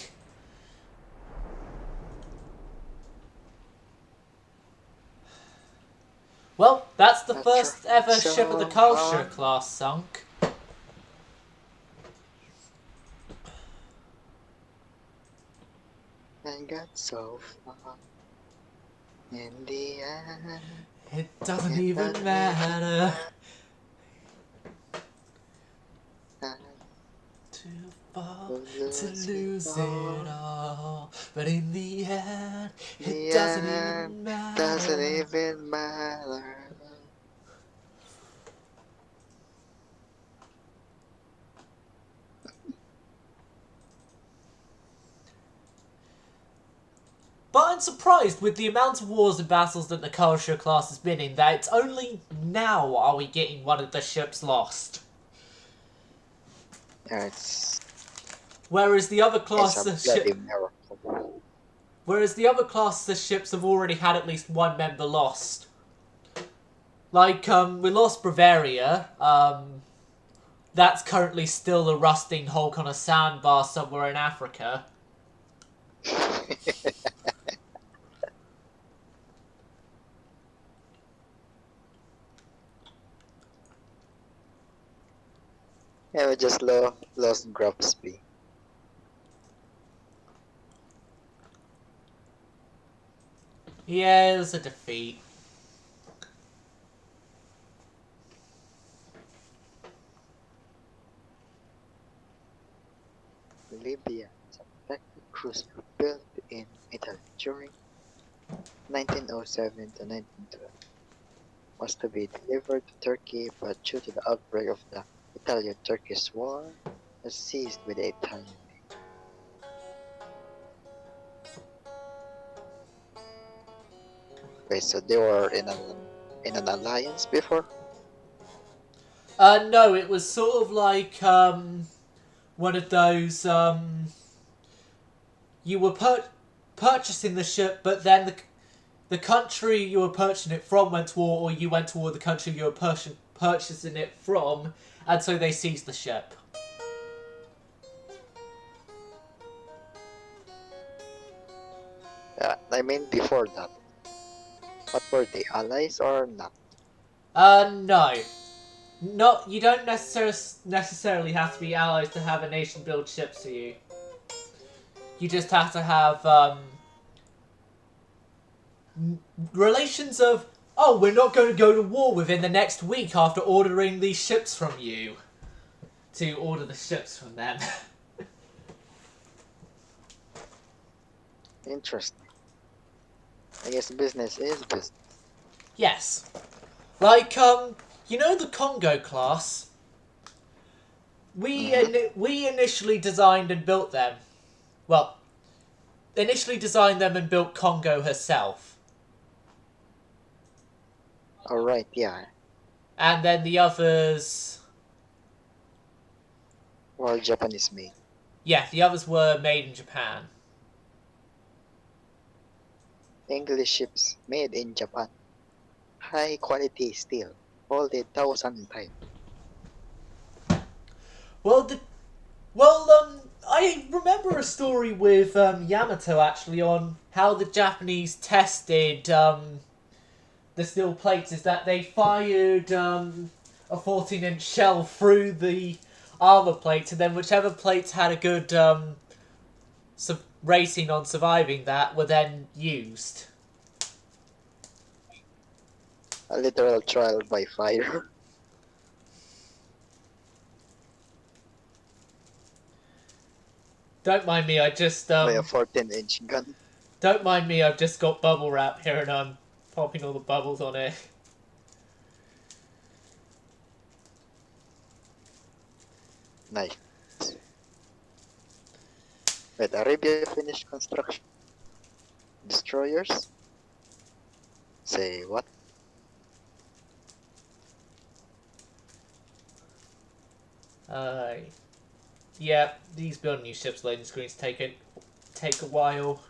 S1: Well, that's the first ever ship of the Culture class sunk.
S2: And got so far. In the end.
S1: It doesn't even matter. lose it all, but in the end, it
S2: The
S1: doesn't
S2: end
S1: even matter.
S2: doesn't even matter.
S1: But I'm surprised with the amount of wars and battles that the Karsha class has been in that it's only now are we getting one of the ships lost.
S2: Yeah, it's
S1: Whereas the other
S2: a
S1: classes,
S2: bloody miracle.
S1: whereas the other classes ships have already had at least one member lost. Like we lost Bavaria. That's currently still a rusting hulk on a sandbar somewhere in Africa.
S2: Yeah, we just lost Grubsby.
S1: Yeah, it was a defeat.
S2: Libya. Some effective cruise were built in Italy during 1907 to 1912. Was to be delivered to Turkey, but due to the outbreak of the Italian-Turkish War, was seized with the Italian Navy. Wait, so they were in an alliance before?
S1: No, it was sort of like one of those you were purchasing the ship, but then the country you were purchasing it from went to war, or you went to war with the country you were purchasing it from, and so they seized the ship.
S2: Yeah, I mean before that. What were they, allies or not?
S1: No. Not, you don't necessarily have to be allies to have a nation build ships to you. You just have to have relations of, oh, we're not going to go to war within the next week after ordering these ships from you. To order the ships from them.
S2: Interesting. I guess business is business.
S1: Yes. Like, you know the Congo class? We initially designed and built them. Well, initially designed them and built Congo herself.
S2: Alright, yeah.
S1: And then the others...
S2: Well, Japanese made.
S1: Yeah, the others were made in Japan.
S2: English ships made in Japan. High quality steel, folded 1,000 times.
S1: I remember a story with Yamato actually on how the Japanese tested the steel plates. Is that they fired a 14-inch shell through the armor plates, and then whichever plates had a good rating on surviving that were then used.
S2: A literal trial by fire.
S1: Don't mind me, I just
S2: By a 14-inch gun.
S1: don't mind me, I've just got bubble wrap here and I'm popping all the bubbles on it.
S2: Nice. Wait, Arabia finished construction. Destroyers? Say what?
S1: Yeah, these building new ships loading screens take a while.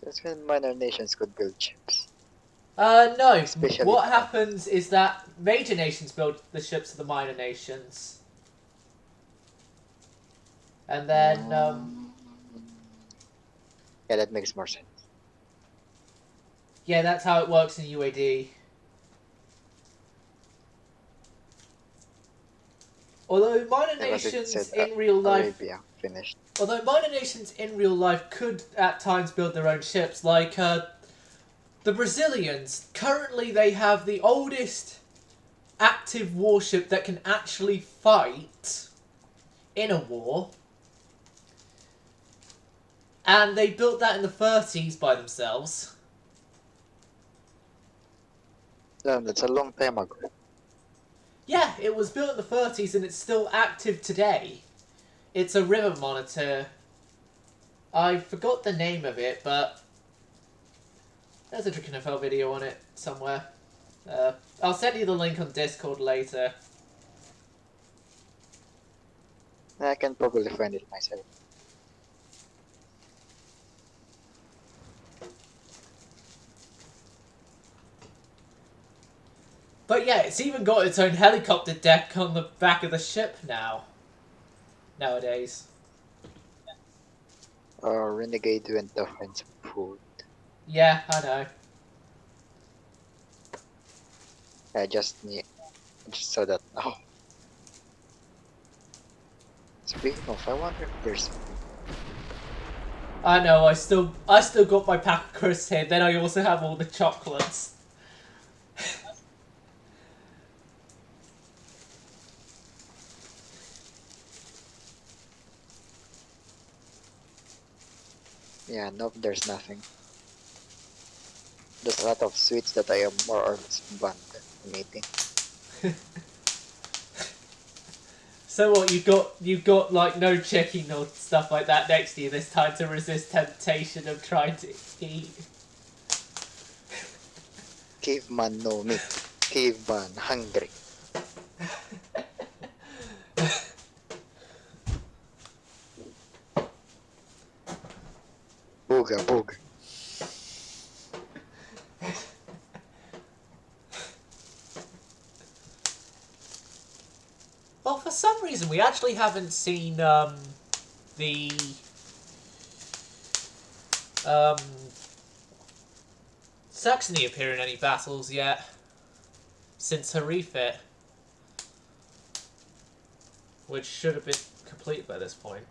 S2: That's when minor nations could build ships.
S1: No.
S2: Especially
S1: What
S2: now.
S1: happens is that major nations build the ships of the minor nations. And then,
S2: Yeah, that makes more sense.
S1: yeah, that's how it works in UAD. Although minor
S2: Because it
S1: nations
S2: said
S1: in real life...
S2: Arabia finished.
S1: Although minor nations in real life could at times build their own ships, like the Brazilians. Currently they have the oldest active warship that can actually fight in a war, And they built that in the 30s by themselves.
S2: That's a long time ago.
S1: Yeah, it was built in the 30s and it's still active today. It's a river monitor. I forgot the name of it, but there's a Drinking FL video on it somewhere. I'll send you the link on Discord later.
S2: I can probably find it myself.
S1: But yeah, it's even got its own helicopter deck on the back of the ship now. Nowadays.
S2: Renegade went to find some food.
S1: Yeah, I know.
S2: I just saw that now. Speaking of, I wonder if there's
S1: I know, I still got my pack of crisps here, then I also have all the chocolates.
S2: yeah, nope, there's nothing. There's a lot of sweets that I am more or less banned from eating.
S1: So what, you've got like no chicken or stuff like that next to you this time to resist temptation of trying to eat.
S2: Caveman no meat. Caveman hungry. Booga booga.
S1: Well, for some reason we actually haven't seen the Saxony appear in any battles yet since her refit, which should have been complete by this point.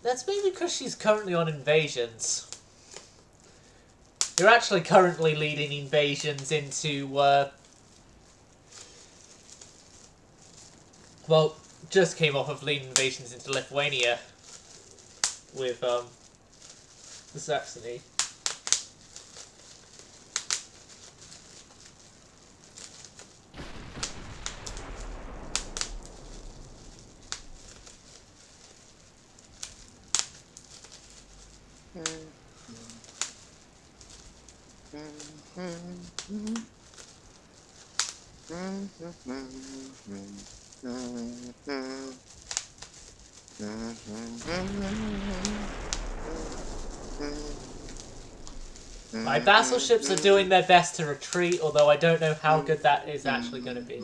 S1: That's maybe because she's currently on invasions. You're actually currently leading invasions into, well, just came off of leading invasions into Lithuania with, the Saxony. My battleships are doing their best to retreat, although I don't know how good that is actually going to be.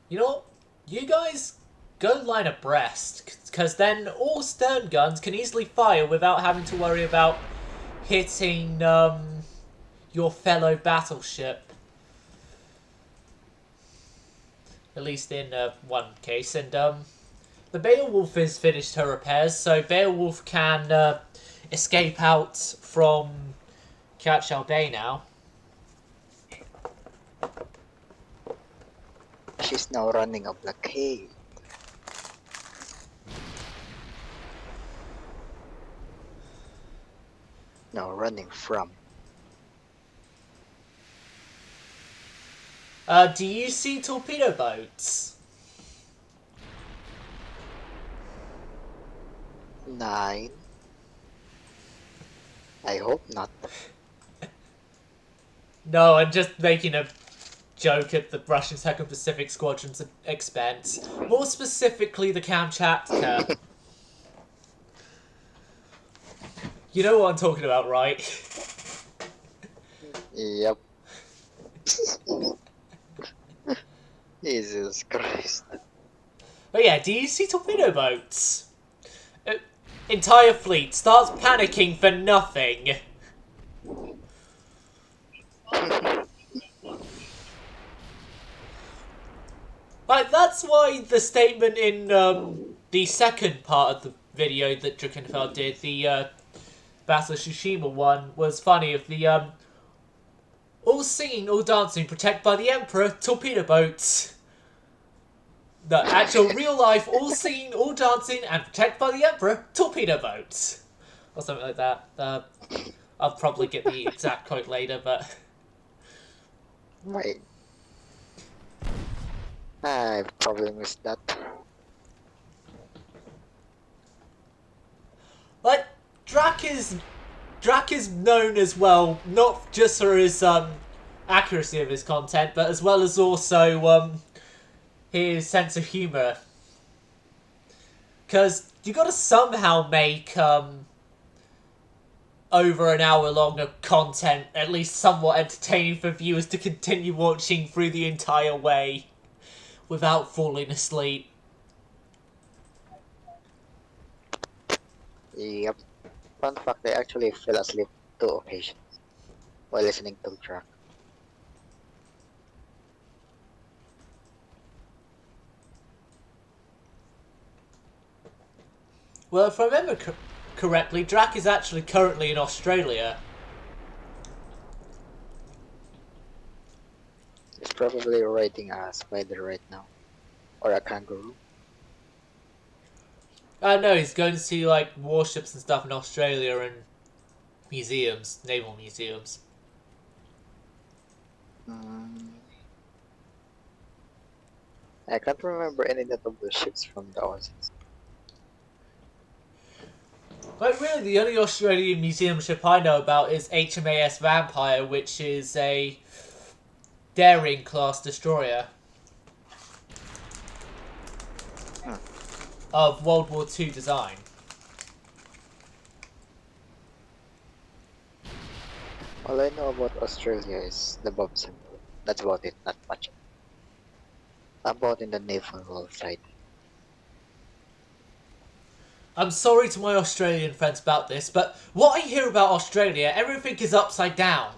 S1: You know what? You guys go line abreast, because then all stern guns can easily fire without having to worry about hitting your fellow battleship. At least in one case. And the Beowulf has finished her repairs, so Beowulf can escape out from Catchall Bay now.
S2: She's now running a blockade. No, running from.
S1: Do you see torpedo boats?
S2: 9. I hope not.
S1: No, I'm just making a joke at the Russian Second Pacific Squadron's expense. More specifically, the Kamchatka. You know what I'm talking about, right?
S2: Yep. Jesus Christ.
S1: But yeah, do you see torpedo boats? Entire fleet starts panicking for nothing. Like, that's why the statement in the second part of the video that Drakenfeld did, the Battle of Tsushima one, was funny, of the all singing, all dancing, protected by the Emperor, torpedo boats. The actual real life, all singing, all dancing, and protected by the Emperor torpedo boats. Or something like that. I'll probably get the exact quote later, but...
S2: Right. I probably missed that.
S1: Like, Drac is known as well, not just for his accuracy of his content, but as well as also his sense of humour. Because you got to somehow make over an hour long of content at least somewhat entertaining for viewers to continue watching through the entire way without falling asleep.
S2: Yep. Fun fact, I actually fell asleep 2 occasions while listening to the track.
S1: Well, if I remember correctly, Drac is actually currently in Australia.
S2: He's probably riding a spider right now. Or a kangaroo.
S1: No, he's going to see, like, warships and stuff in Australia and museums, naval museums.
S2: I can't remember any notable ships from the Aussies.
S1: Like, really, the only Australian museum ship I know about is HMAS Vampire, which is a Daring-class destroyer of World War II design.
S2: All I know about Australia is the Bob symbol. That's about it, not much. About in the naval side.
S1: I'm sorry to my Australian friends about this, but what I hear about Australia, everything is upside down.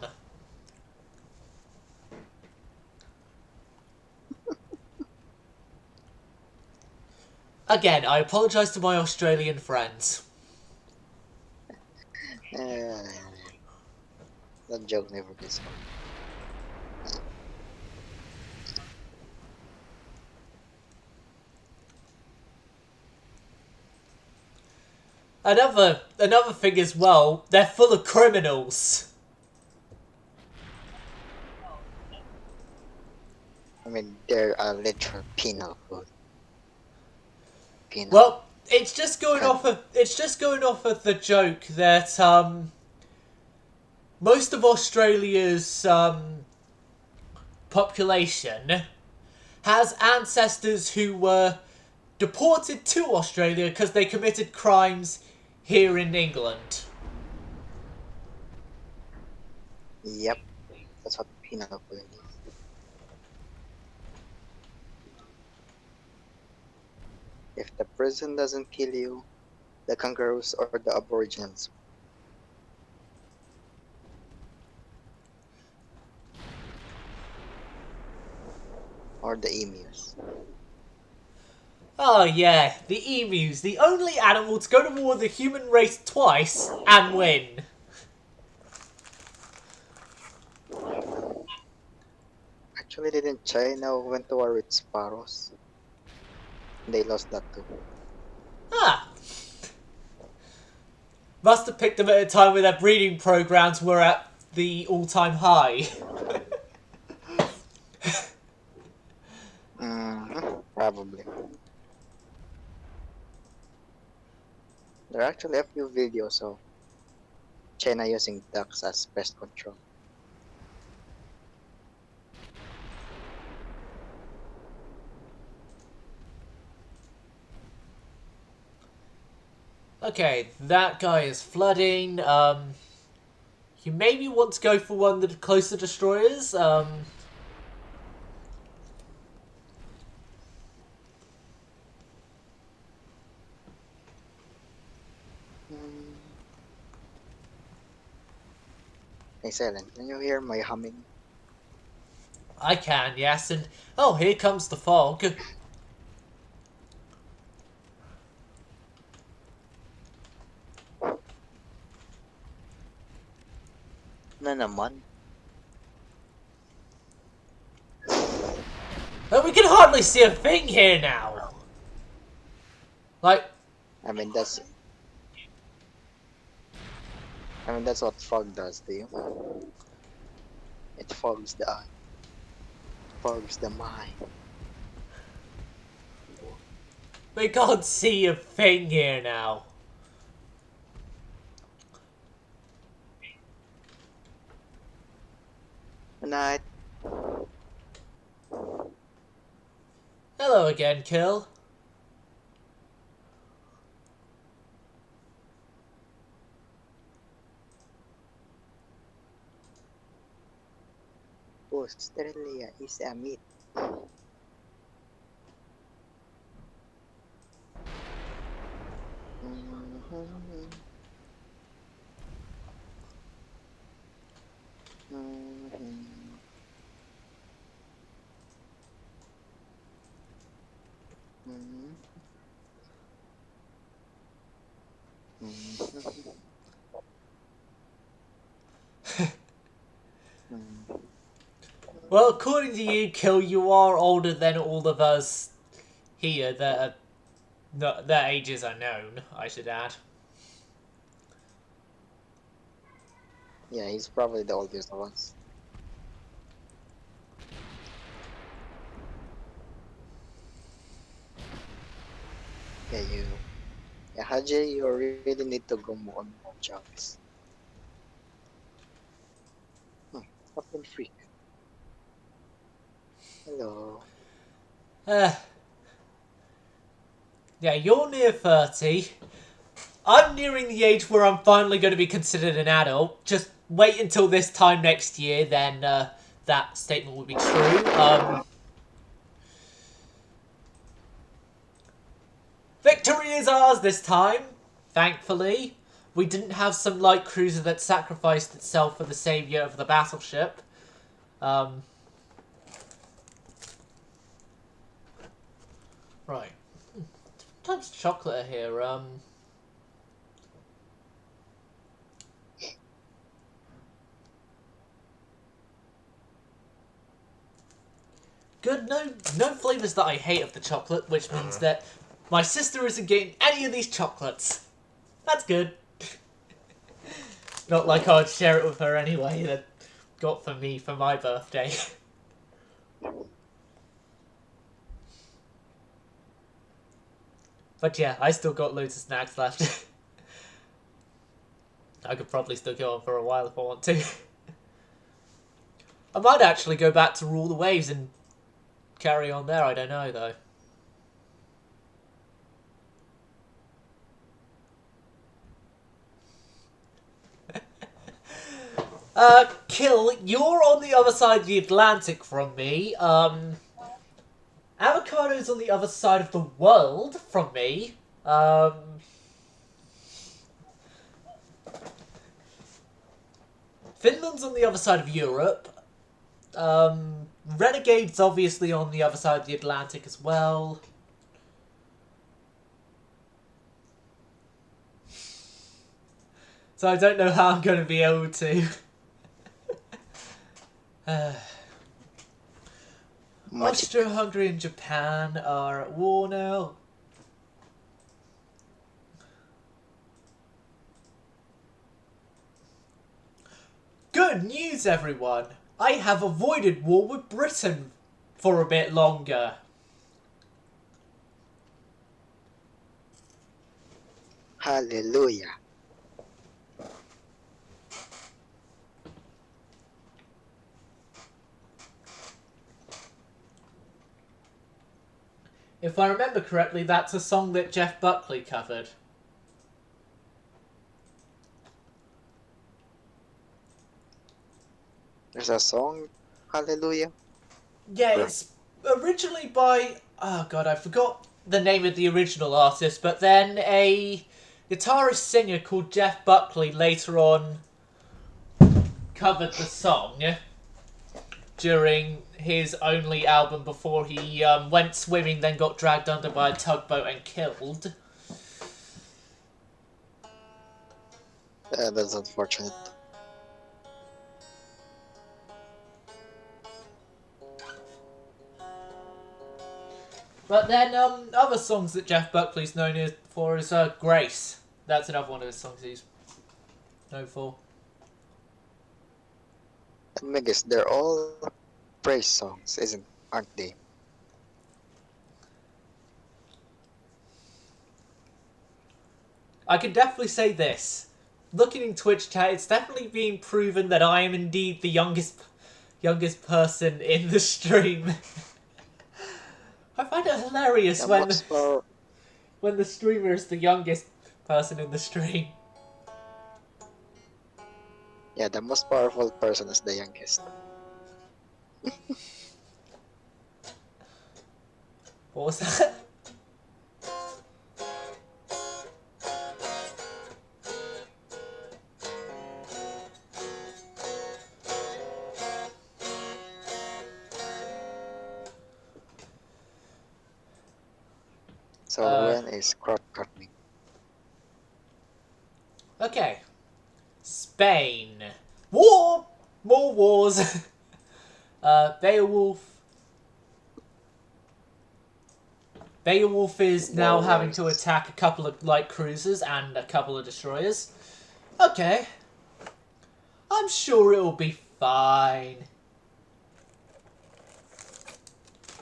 S1: Again, I apologise to my Australian friends.
S2: That joke never gets old.
S1: Another thing as well, they're full of criminals.
S2: I mean, they're a literal penal code. Penal.
S1: Well, it's just going off of the joke that most of Australia's population has ancestors who were deported to Australia because they committed crimes here in England.
S2: Yep, that's what penal code is. If the prison doesn't kill you, the kangaroos or the aborigines. Or the emus.
S1: Oh yeah, the emus, the only animal to go to war with the human race twice and win.
S2: Actually, didn't China went to war with sparrows? They lost that too.
S1: Ah. Must have picked them at a time where their breeding programs were at the all-time high.
S2: Probably. There are actually a few videos of China using ducks as pest control.
S1: Okay, that guy is flooding. You maybe want to go for one of the closer destroyers.
S2: Hey Silent, can you hear my humming?
S1: I can, yes, and oh, here comes the fog.
S2: Na naman.
S1: We can hardly really see a thing here now. Like,
S2: I mean that's what fog does to you. It fogs the eye, fogs the mind.
S1: we can't see a thing here now.
S2: Good night.
S1: Hello again, Kill.
S2: Australia is a myth. Mhm. Mhm. Mhm. Mhm. Mhm.
S1: Well, according to you, Kill, you are older than all of us here that are, no, their ages are known, I should add.
S2: Yeah, he's probably the oldest of us. Yeah, yeah, Haji, you really need to go on more jogs. Hmm, Captain Freak. Hello.
S1: Uh, yeah, you're near 30. I'm nearing the age where I'm finally going to be considered an adult. Just wait until this time next year, then that statement will be true. Victory is ours this time, thankfully. We didn't have some light cruiser that sacrificed itself for the savior of the battleship. Um, right. Types of chocolate here. Good. No flavors that I hate of the chocolate, which means that my sister isn't getting any of these chocolates. That's good. Not like I'd share it with her anyway. That got for me for my birthday. But yeah, I still got loads of snacks left. I could probably still go on for a while if I want to. I might actually go back to Rule the Waves and carry on there. I don't know though. Kill, you're on the other side of the Atlantic from me. Avocado's on the other side of the world from me. Finland's on the other side of Europe. Renegade's obviously on the other side of the Atlantic as well. So I don't know how I'm going to be able to.
S2: Magic.
S1: Austria-Hungary and Japan are at war now. Good news, everyone! I have avoided war with Britain for a bit longer.
S2: Hallelujah.
S1: If I remember correctly, that's a song that Jeff Buckley covered.
S2: There's a song, Hallelujah.
S1: Yeah,
S2: Bruh.
S1: it's originally by... Oh god, I forgot the name of the original artist, but then a guitarist singer called Jeff Buckley later on covered the song during his only album before he went swimming, then got dragged under by a tugboat and killed.
S2: That's unfortunate.
S1: But then other songs that Jeff Buckley's known for is Grace. That's another one of his songs he's known for.
S2: And I guess they're all praise songs, aren't they?
S1: I can definitely say this. Looking in Twitch chat, it's definitely been proven that I am indeed the youngest person in the stream. I find it hilarious when the streamer is the youngest person in the stream.
S2: Yeah, the most powerful person is the youngest.
S1: What was that?
S2: So when is crop coming?
S1: Okay. Spain. War! More wars! Beowulf. Beowulf is now having to attack a couple of light cruisers and a couple of destroyers. Okay. I'm sure it'll be fine.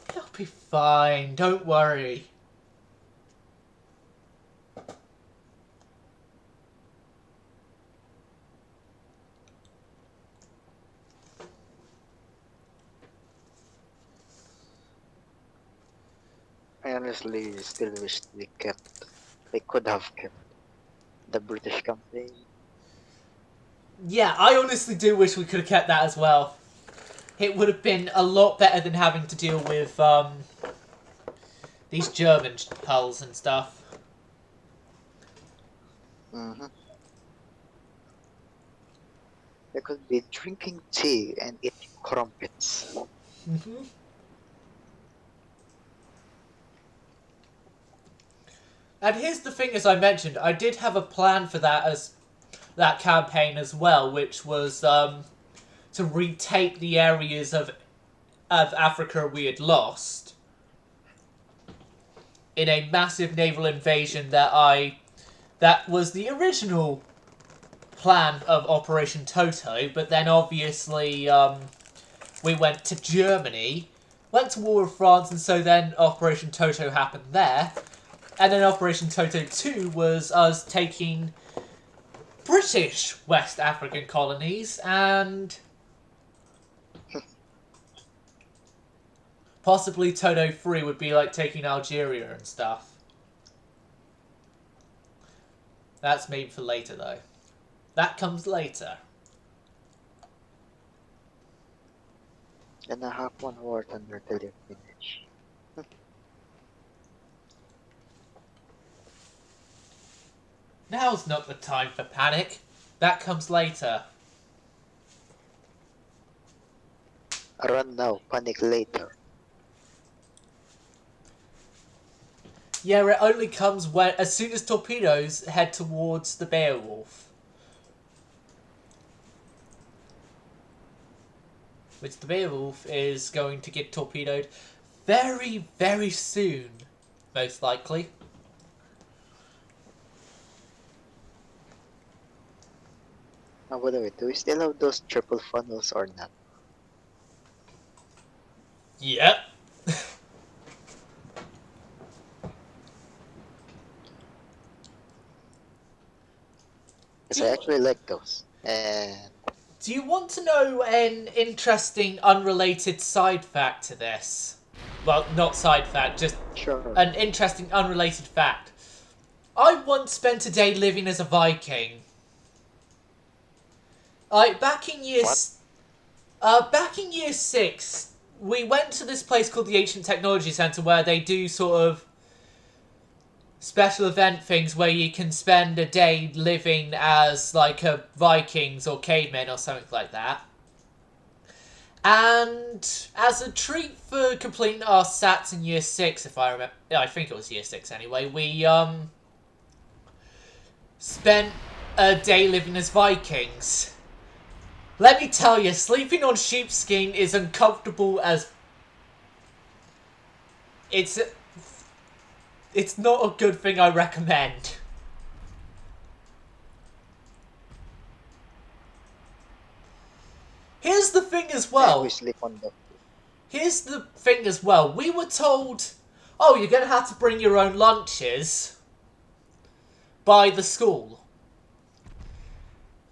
S1: It'll be fine, don't worry.
S2: I honestly still wish they could have kept the British campaign.
S1: Yeah, I honestly do wish we could have kept that as well. It would have been a lot better than having to deal with these German hulls and stuff.
S2: Mm-hmm. They could be drinking tea and eating crumpets.
S1: Mm-hmm. And here's the thing, as I mentioned, I did have a plan for that campaign as well, which was to retake the areas of Africa we had lost in a massive naval invasion that was the original plan of Operation Toto, but then obviously we went to Germany, went to war with France, and so then Operation Toto happened there. And then Operation Toto 2 was us taking British West African colonies and possibly Toto 3 would be like taking Algeria and stuff. That's maybe for later though. That comes later.
S2: And I have one war thunder till you finish.
S1: Now's not the time for panic. That comes later.
S2: Run now, panic later.
S1: Yeah, it only comes as soon as torpedoes head towards the Beowulf. Which the Beowulf is going to get torpedoed very, very soon. Most likely.
S2: Now, by the way, do we still have those triple funnels or not?
S1: Yep.
S2: Because I actually like those. And
S1: Do you want to know an interesting, unrelated side fact to this? Well, not side fact, just
S2: sure.
S1: an interesting, unrelated fact. I once spent a day living as a Viking. Back in year 6, we went to this place called the Ancient Technology Centre where they do sort of special event things where you can spend a day living as like a Vikings or cavemen or something like that. And as a treat for completing our sats in year 6, if I remember, I think it was year 6 anyway, we spent a day living as Vikings. Let me tell you, sleeping on sheepskin is uncomfortable as... It's it's not a good thing I recommend. Here's the thing as well.
S2: We sleep on the.
S1: Here's the thing as well. We were told, oh, you're going to have to bring your own lunches by the school.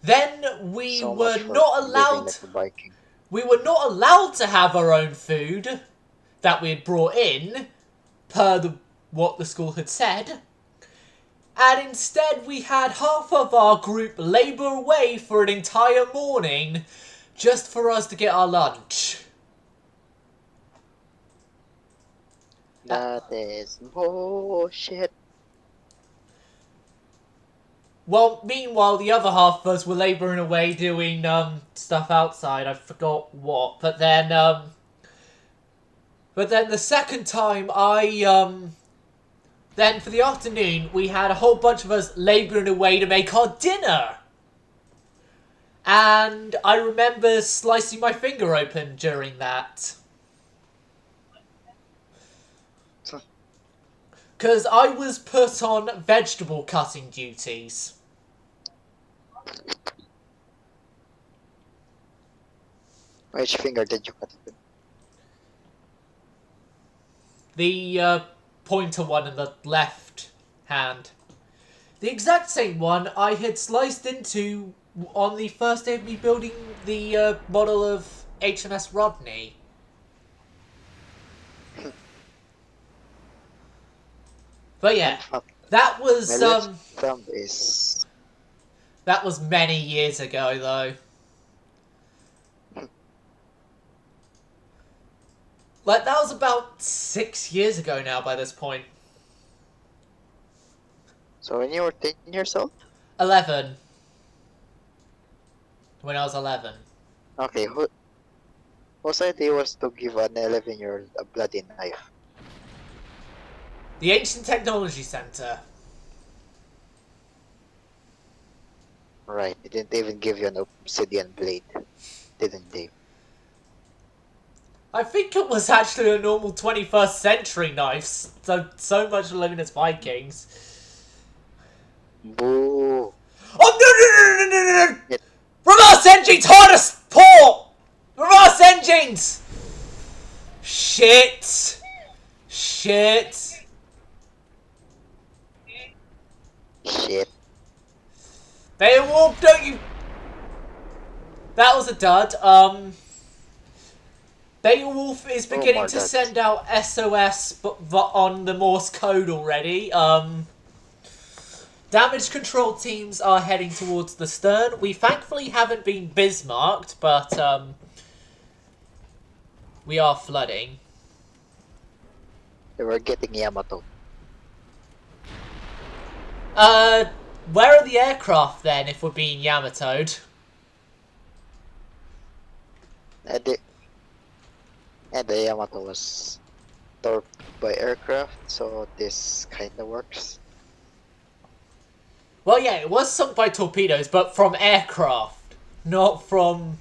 S1: Then we
S2: So
S1: were
S2: much for
S1: not
S2: living
S1: allowed.
S2: like a Viking.
S1: We were not allowed to have our own food that we had brought in, per what the school had said. And instead we had half of our group labour away for an entire morning just for us to get our lunch.
S2: That is bullshit.
S1: Well, meanwhile, the other half of us were labouring away doing stuff outside. I forgot what. But then the second time, then for the afternoon, we had a whole bunch of us labouring away to make our dinner. And I remember slicing my finger open during that. Because I was put on vegetable cutting duties.
S2: Which finger did you cut it with?
S1: The pointer one in the left hand. The exact same one I had sliced into on the first day of me building the model of HMS Rodney. But yeah, that was
S2: My left thumb is.
S1: that was many years ago though. Like, that was about 6 years ago now by this point.
S2: So when you were 10 years old?
S1: 11. When I was 11.
S2: Okay, whose idea was to give an 11-year-old a bloody knife?
S1: The Ancient Technology Center.
S2: Right, they didn't even give you an obsidian blade, didn't they?
S1: I think it was actually a normal 21st century knife, so much living as Vikings.
S2: Boo!
S1: Oh, no!
S2: It-
S1: Reverse engines, harness, port! Reverse engines! Shit!
S2: Shit.
S1: Beowulf, don't you... That was a dud. Beowulf is beginning to
S2: God.
S1: send out SOS but on the Morse code already. Damage control teams are heading towards the stern. We thankfully haven't been Bismarcked, but we are flooding.
S2: They were getting Yamato.
S1: Where are the aircraft then if we're being Yamatoed?
S2: And the Yamato was torped by aircraft, so this kinda works.
S1: Well, yeah, it was sunk by torpedoes, but from aircraft, not from...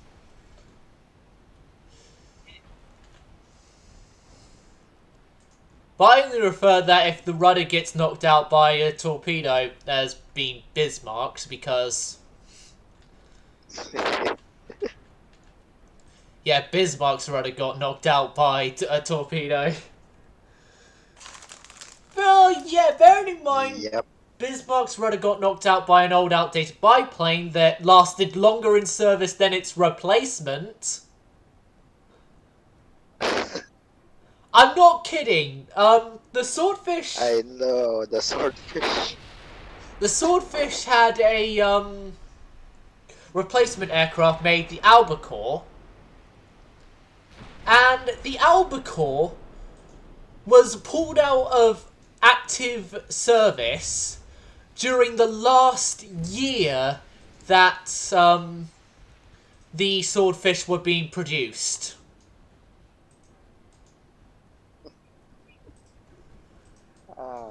S1: But I only refer that if the rudder gets knocked out by a torpedo as being Bismarcked, because... Yeah, Bismarck's rudder got knocked out by a torpedo. Well, yeah, bearing in mind...
S2: Yep.
S1: Bismarck's rudder got knocked out by an old outdated biplane that lasted longer in service than its replacement. I'm not kidding. The Swordfish...
S2: I know, the swordfish.
S1: The Swordfish had a, replacement aircraft made, the Albacore. And the Albacore was pulled out of active service during the last year that the Swordfish were being produced.
S2: Ah.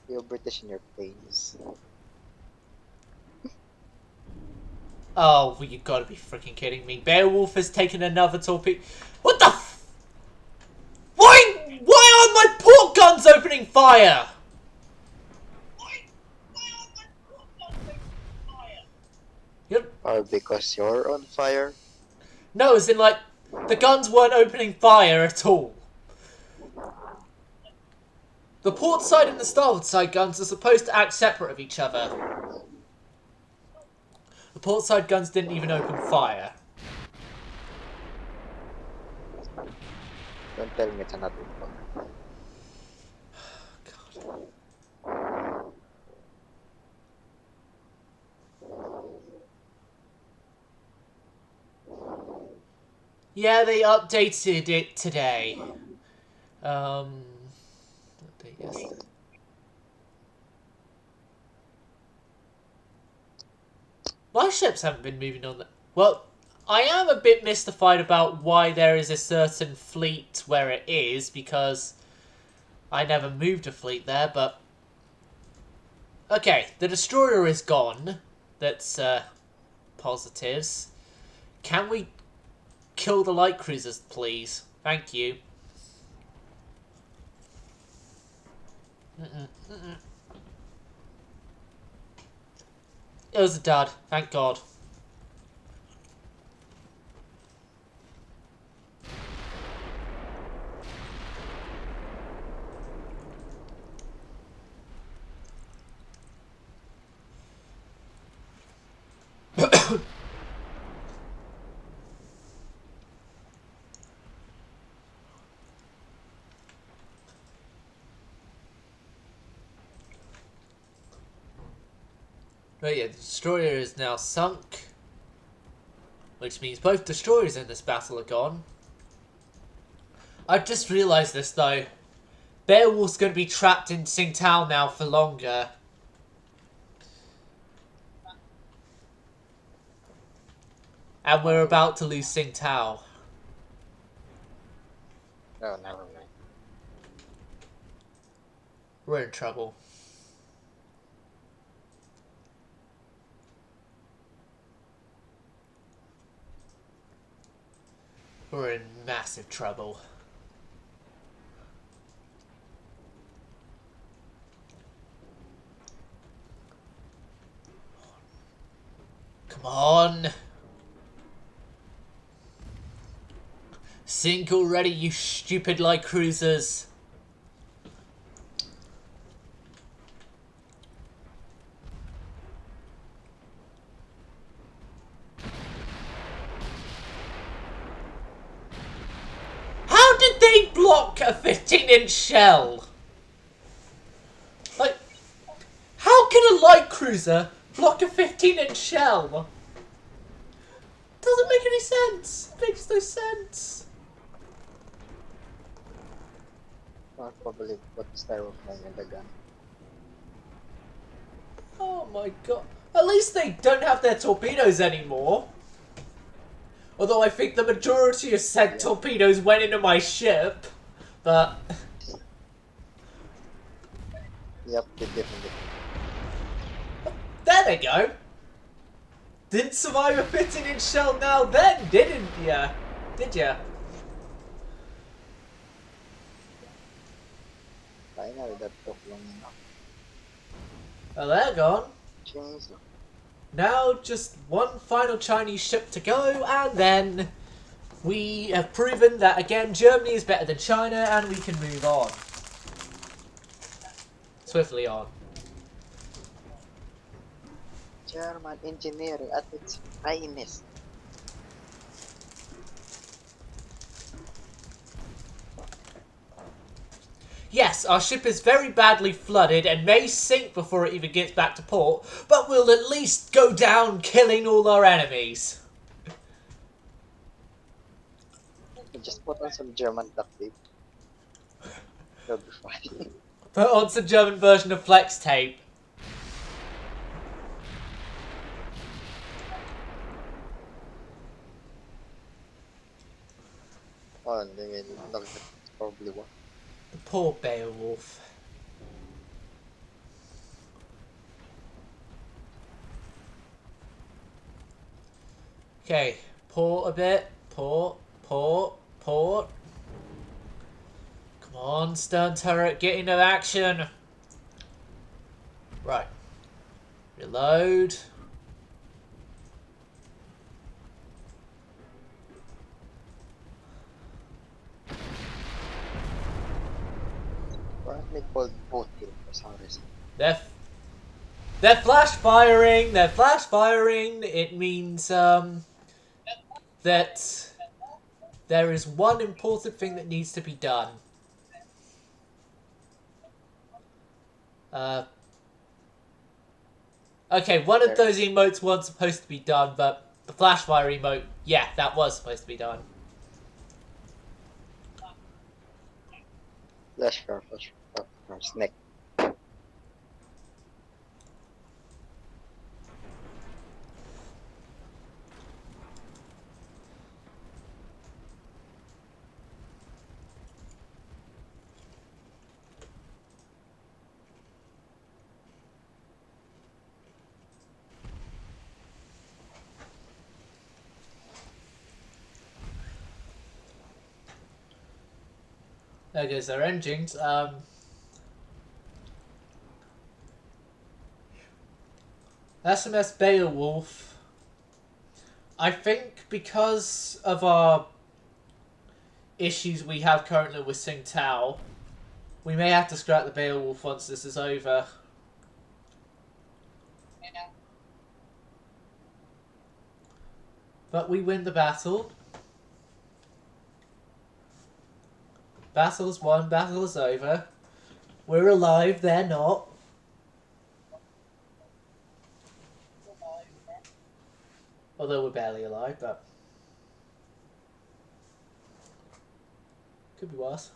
S2: You're British in your planes.
S1: Oh, well, you gotta be freaking kidding me. Beowulf has taken another torpedo. What the f... Why aren't my fire! Yep.
S2: Or because you're on fire?
S1: No, as in, like, the guns weren't opening fire at all. The port side and the starboard side guns are supposed to act separate of each other. The port side guns didn't even open fire.
S2: Don't tell me it's another one.
S1: Yeah, they updated it today. Update yesterday. My ships haven't been moving on that. Well, I am a bit mystified about why there is a certain fleet where it is, because I never moved a fleet there, but... Okay, the destroyer is gone. That's, positives. Can we kill the light cruisers, please? Thank you. It was a dud, thank God. But yeah, the destroyer is now sunk. Which means both destroyers in this battle are gone. I've just realised this though. Beowulf's going to be trapped in Tsingtao now for longer. And we're about to lose Tsingtao.
S2: No, never mind.
S1: We're in trouble. We're in massive trouble. Come on. Sink already, you stupid light cruisers. How did they block a 15-inch shell? Like, how can a light cruiser block a 15-inch shell? Doesn't make any sense. Makes no sense.
S2: I'll probably put styrofoam in the gun.
S1: Oh my god. At least they don't have their torpedoes anymore. Although I think the majority of said torpedoes went into my ship. But...
S2: Yep, they definitely.
S1: there they go. Didn't survive a 15-inch shell now then, didn't ya? Did ya?
S2: Finally, that took long enough.
S1: Well, they're gone.
S2: Change.
S1: Now just one final Chinese ship to go, and then we have proven that, again, Germany is better than China, and we can move on. Swiftly on.
S2: German engineering at its finest.
S1: Yes, our ship is very badly flooded and may sink before it even gets back to port, but we'll at least go down killing all our enemies.
S2: Just put on some German duct tape. That'll be fine.
S1: Put on some German version of flex tape.
S2: Oh, and then look, that's probably one.
S1: The poor Beowulf. Okay, port a bit. Port. Come on, stern turret, get into action. Right. Reload.
S2: Apparently called voting for some reason.
S1: They're flash firing. They're flash firing. It means that there is one important thing that needs to be done. Okay, one of those emotes wasn't supposed to be done, but the flash fire emote, yeah, that was supposed to be done.
S2: Flash snake.
S1: There goes our engines. SMS Beowulf. I think because of our issues we have currently with Sing Tao, we may have to scrap the Beowulf once this is over. But we win the battle. Battle's won, battle is over. We're alive, they're not. Although we're barely alive, but could be worse.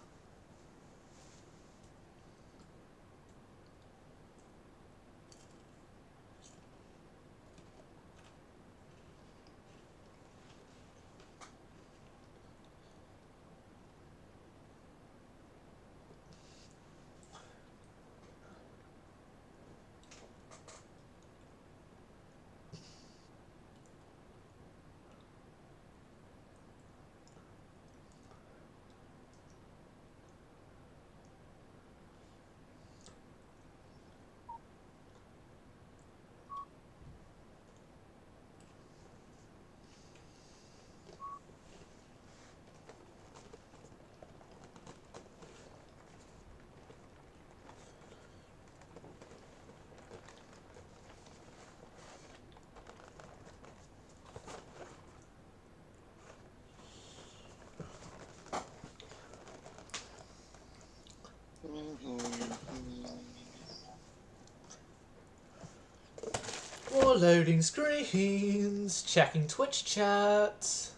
S1: More loading screens, checking Twitch chat.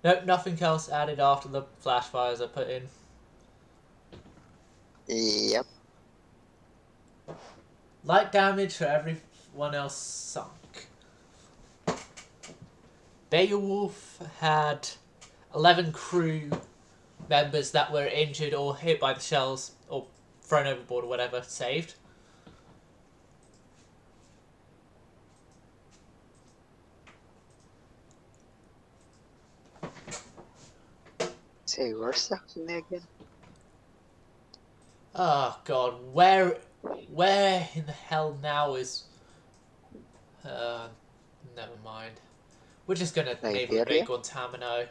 S1: Nope, nothing else added after the flash fires I put in.
S2: Yep.
S1: Light damage for everyone else sunk. Beowulf had 11 crew members that were injured or hit by the shells or thrown overboard or whatever saved.
S2: Say, where's Saxony again?
S1: Oh god, where in the hell now is... never mind. We're just gonna naval invade Guantanamo.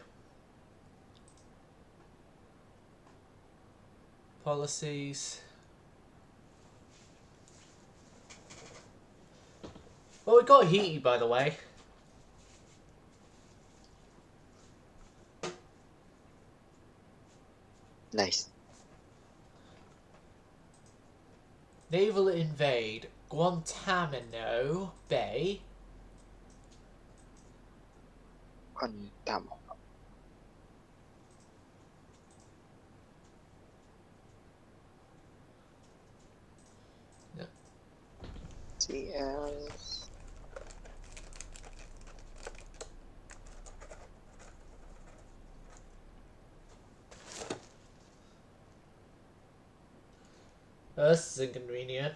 S1: Policies. Well, we got Haiti, by the way.
S2: Nice.
S1: Naval invade Guantanamo Bay.
S2: Guantanamo.
S1: Yep.
S2: CS.
S1: This is inconvenient.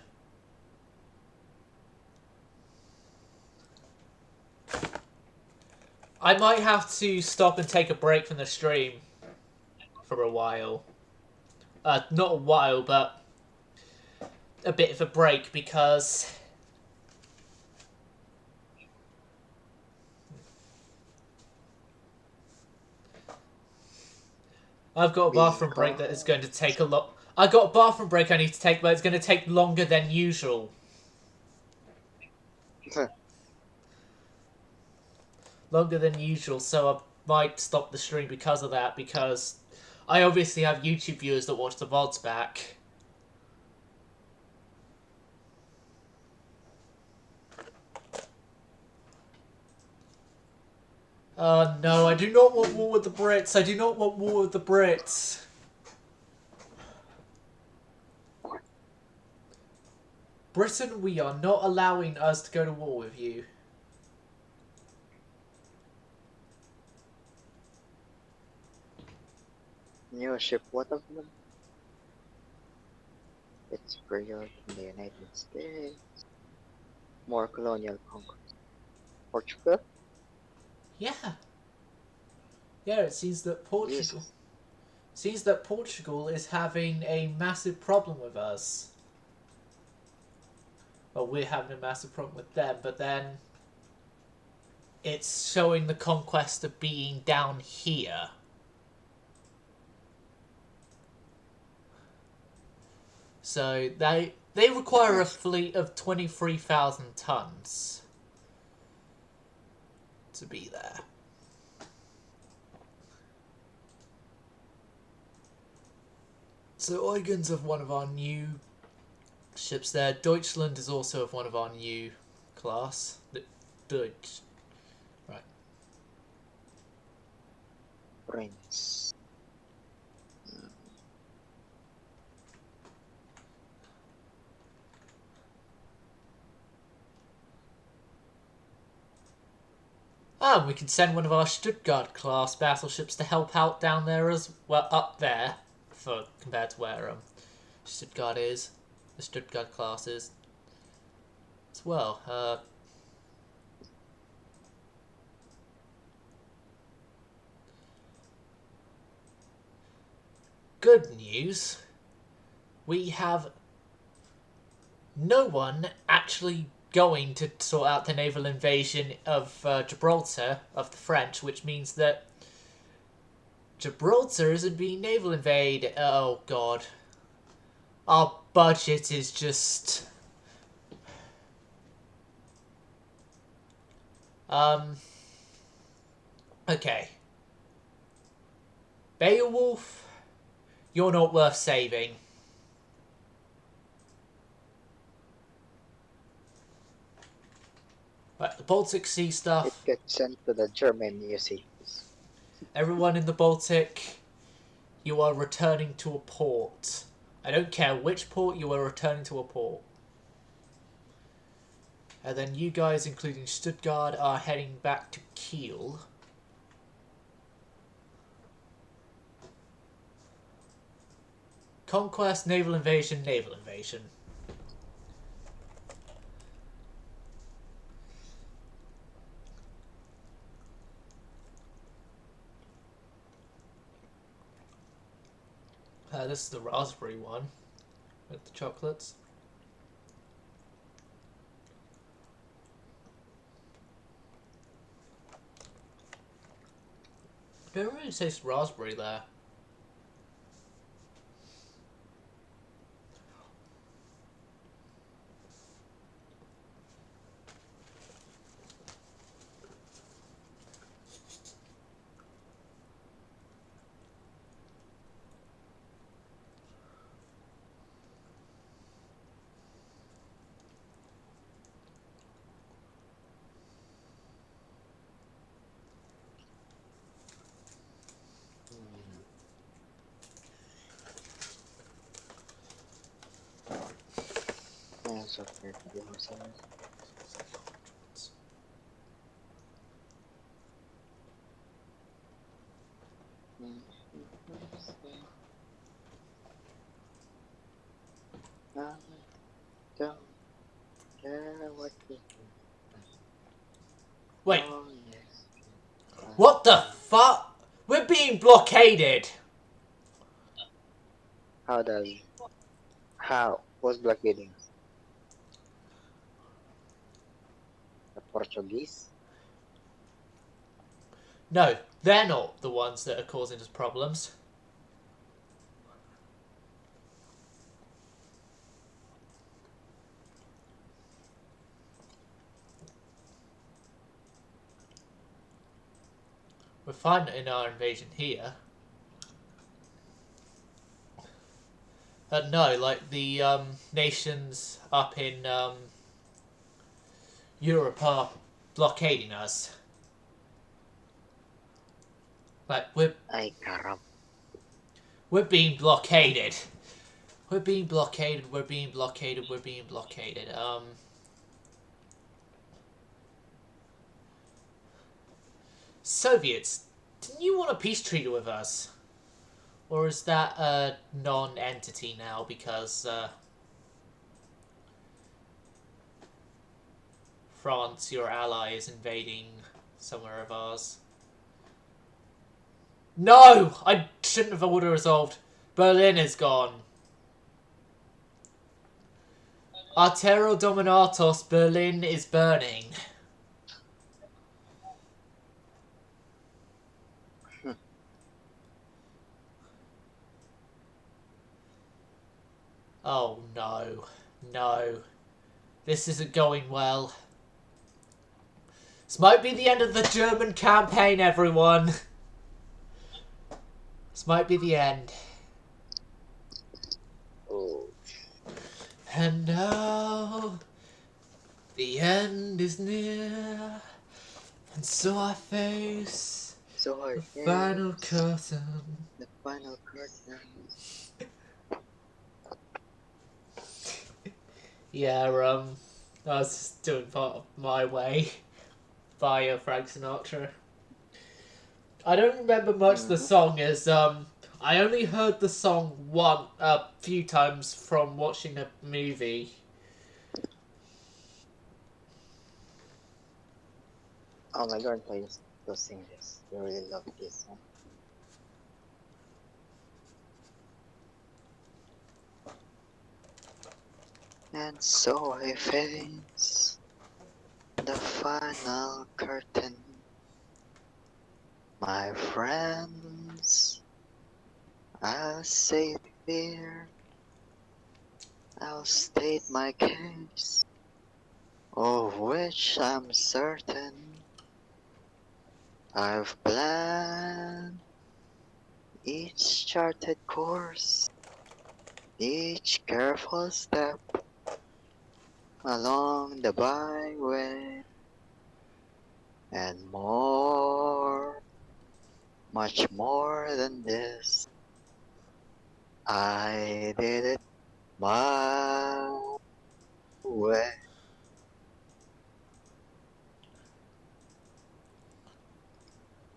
S1: I might have to stop and take a break from the stream for a while. not a while, but a bit of a break because I've got a bathroom break that is going to take a lot. I got a bathroom break I need to take, but it's going to take longer than usual. Longer than usual, so I might stop the stream because of that, because I obviously have YouTube viewers that watch the VODs back. No, I do not want war with the Brits. I do not want war with the Brits. Britain, we are not allowing us to go to war with you.
S2: New ship, what of them? It's period in the United States. More colonial conquest. Portugal?
S1: Yeah. Yeah, it seems that Portugal is having a massive problem with us. Well, we're having a massive problem with them, but then it's showing the conquest of being down here. So they require a fleet of 23,000 tons to be there. So Eugen's of one of our new ships there. Deutschland is also of one of our new class. Deutsch. Right.
S2: Prince.
S1: We can send one of our Stuttgart class battleships to help out down there as well, up there, for compared to where Stuttgart is, the Stuttgart class is, as well. Good news, we have no one actually going to sort out the naval invasion of Gibraltar, of the French, which means that Gibraltar isn't being naval invaded. Oh god. Our budget is just... Okay. Beowulf, you're not worth saving. Right, the Baltic Sea stuff.
S2: It gets sent to the German museums.
S1: Everyone in the Baltic, you are returning to a port. I don't care which port, you are returning to a port. And then you guys, including Stuttgart, are heading back to Kiel. Conquest, naval invasion, naval invasion. This is the raspberry one with the chocolates. I don't really taste raspberry there.
S2: So for the Marcellus. I don't care what you do.
S1: Wait,
S2: Oh, yes.
S1: what the fuck? We're being blockaded!
S2: How does how was blockading us? The Portuguese?
S1: No, they're not the ones that are causing us problems. We're fine in our invasion here. No, like the nations up in Europe are blockading us. Like
S2: Ay karam.
S1: we're being blockaded. We're being blockaded. We're being blockaded. We're being blockaded. Soviets, didn't you want a peace treaty with us? Or is that a non-entity now because France, your ally, is invading somewhere of ours? No! I shouldn't have auto-resolved. Berlin is gone. Artero Dominatos, Berlin is burning. Oh no. No. This isn't going well. This might be the end of the German campaign, everyone. This might be the end.
S2: Oh,
S1: And now, the end is near. And so I face
S2: so hard.
S1: the final curtain.
S2: The final curtain.
S1: Yeah, I was just doing part of My Way by Frank Sinatra. I don't remember much of the song as, I only heard the song a few times from watching a movie.
S2: Oh my god, please go sing this. I really love this song. And so I face the final curtain. My friends, I'll say fear. I'll state my case, of which I'm certain. I've planned each charted course, each careful step along the byway, and more, much more than this. I did it my way.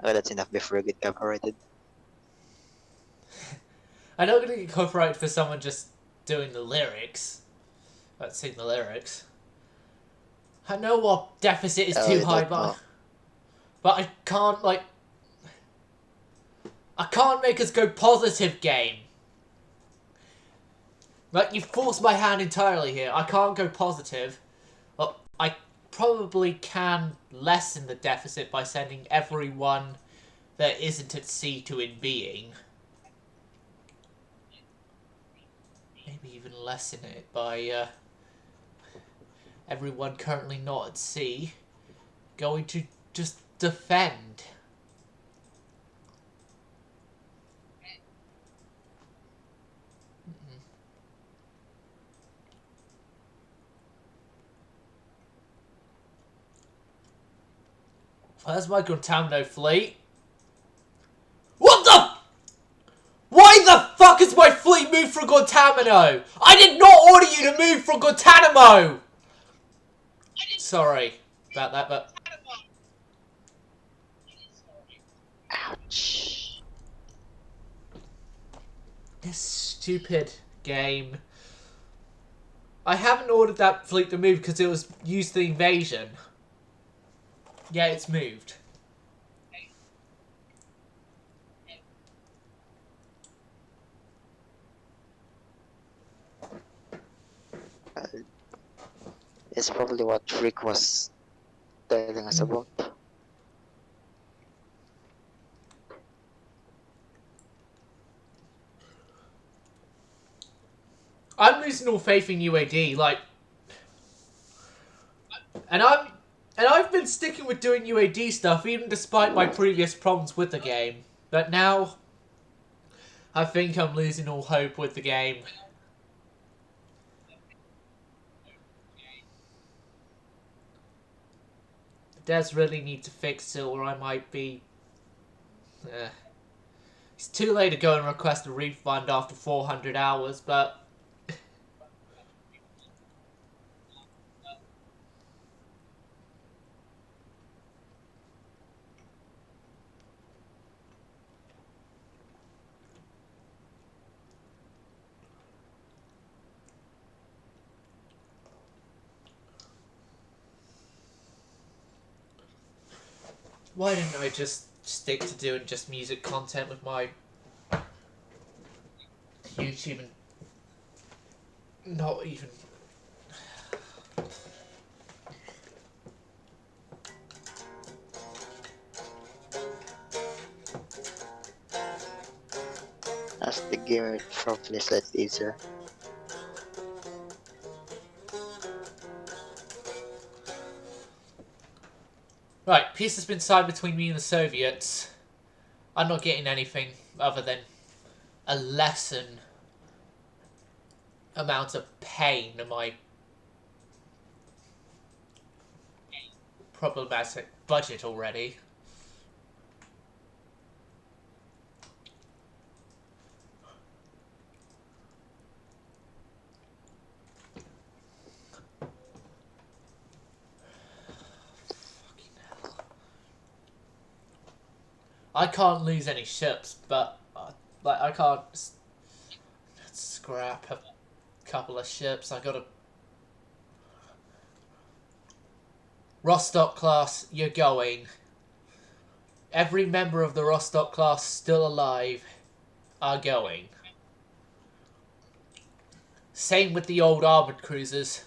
S2: Oh, that's enough before I get copyrighted.
S1: I'm not going to get copyrighted for someone just doing the lyrics. Let's sing the lyrics. I know what deficit is
S2: Oh,
S1: too
S2: you
S1: high,
S2: don't know.
S1: but I can't, like... I can't make us go positive, game. Like, you forced my hand entirely here. I can't go positive. Well, I probably can lessen the deficit by sending everyone that isn't at sea to in being. Maybe even lessen it by everyone currently not at sea going to just defend. Where's my Guantanamo fleet? What the? Why the fuck has my fleet moved from Guantanamo? I did not order you to move from Guantanamo! Sorry about that, but...
S2: Ouch.
S1: This stupid game. I haven't ordered that fleet to move because it was used for the invasion. Yeah, it's moved.
S2: It's probably what Rick was telling us about.
S1: I'm losing all faith in UAD, like, and I've been sticking with doing UAD stuff even despite my previous problems with the game. But now, I think I'm losing all hope with the game. The devs really need to fix it, or I might be. It's too late to go and request a refund after 400 hours, but. Why didn't I just stick to doing just music content with my YouTube and not even.
S2: As the game probably slightly easier.
S1: Right, peace has been signed between me and the Soviets. I'm not getting anything other than a lesson amount of pain in my problematic budget already. Fucking hell. I can't lose any ships, but like I can't scrap a couple of ships. I gotta. Rostock class, you're going. Every member of the Rostock class still alive are going. Same with the old armored cruisers.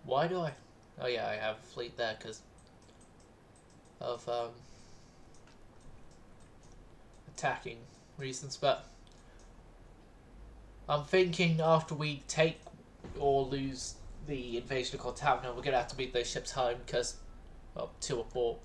S1: Why do I? Oh yeah, I have a fleet there because of attacking reasons, but I'm thinking after we take or lose the invasion of Cortana, we're gonna have to beat those ships home because, well, 2 or 4.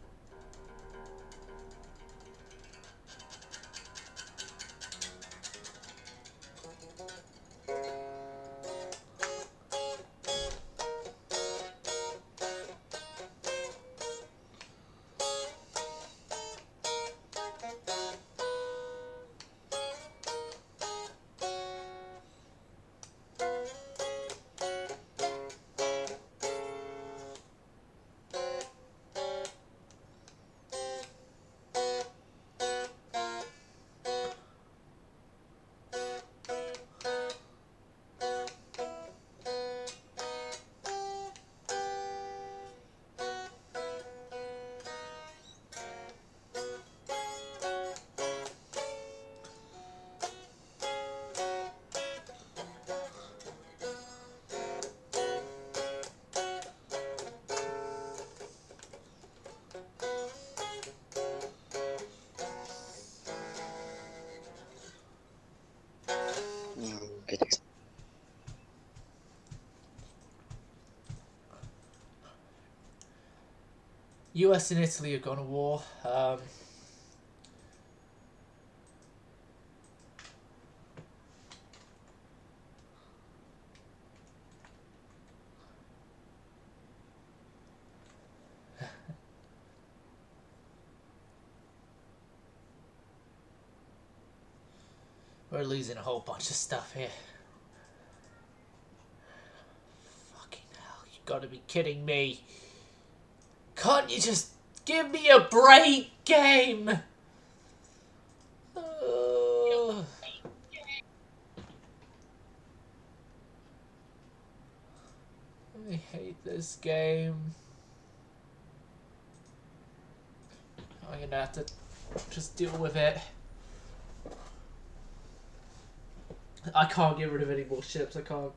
S2: Good.
S1: US and Italy have gone to war. We're losing a whole bunch of stuff here. Fucking hell, you gotta be kidding me. Can't you just give me a break, game? I hate this game. I I'm gonna have to just deal with it. I can't get rid of any more ships, I can't.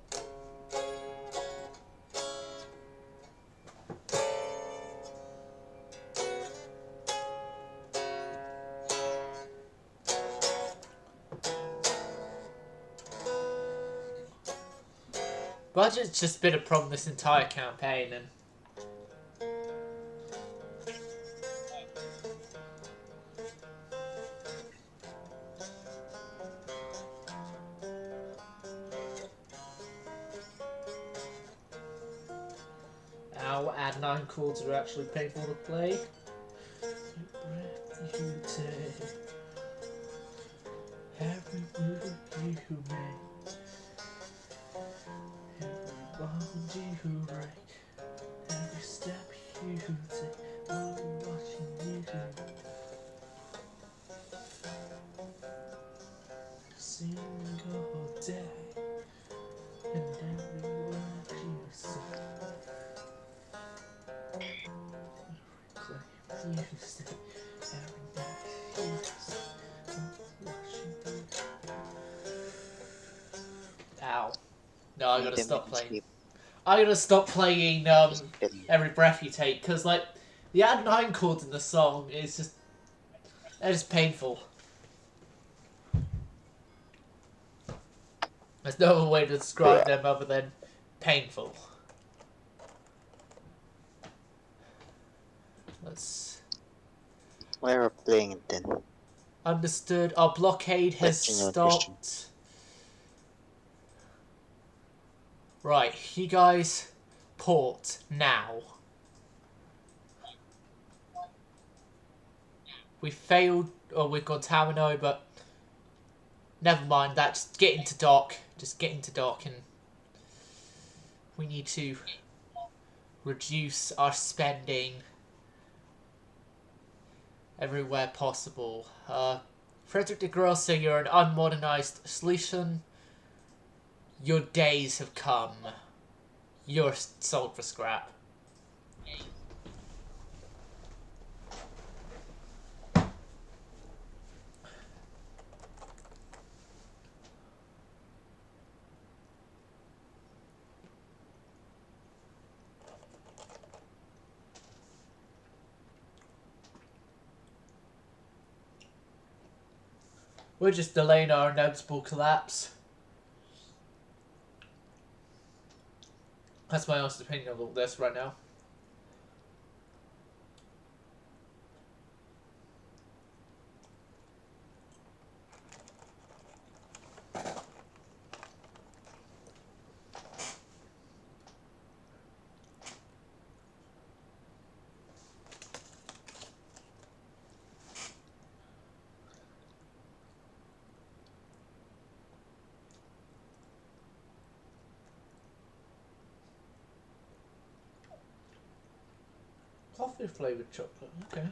S1: Budget's just been a problem this entire campaign, and our add 9 chords are actually painful to play. You take every move you make, every bond you break, every step you take, I'll be watching you single day, and every word you say, every claim you stay, every night you say, I'll be watching you. Ow. No, I
S2: Make
S1: gotta
S2: them
S1: stop
S2: even
S1: playing.
S2: sleep.
S1: I gotta stop playing
S2: Just kill you.
S1: Every Breath You Take, because like the add 9 chords in the song is just they're just painful. There's no other way to describe them other than painful. Let's
S2: Why are we playing it then?
S1: understood. Our blockade has
S2: Like genuine Christian.
S1: stopped. Right, you guys port now. We failed, or we've gone Tamino, but never mind that. Just get into dock. Just get into dock, and we need to reduce our spending everywhere possible. Frederick de Grosse, you're an unmodernized solution. Your days have come. You're sold for scrap. We're just delaying our inevitable collapse. That's my honest opinion of all this right now. Coffee flavored chocolate, okay.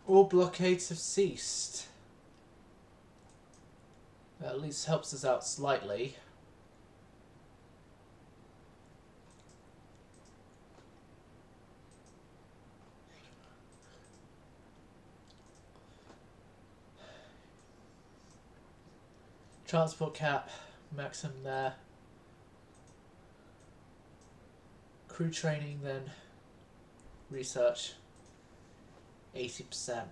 S1: All blockades have ceased. That at least helps us out slightly. Transport cap, maximum there. Crew training, then research, 80%.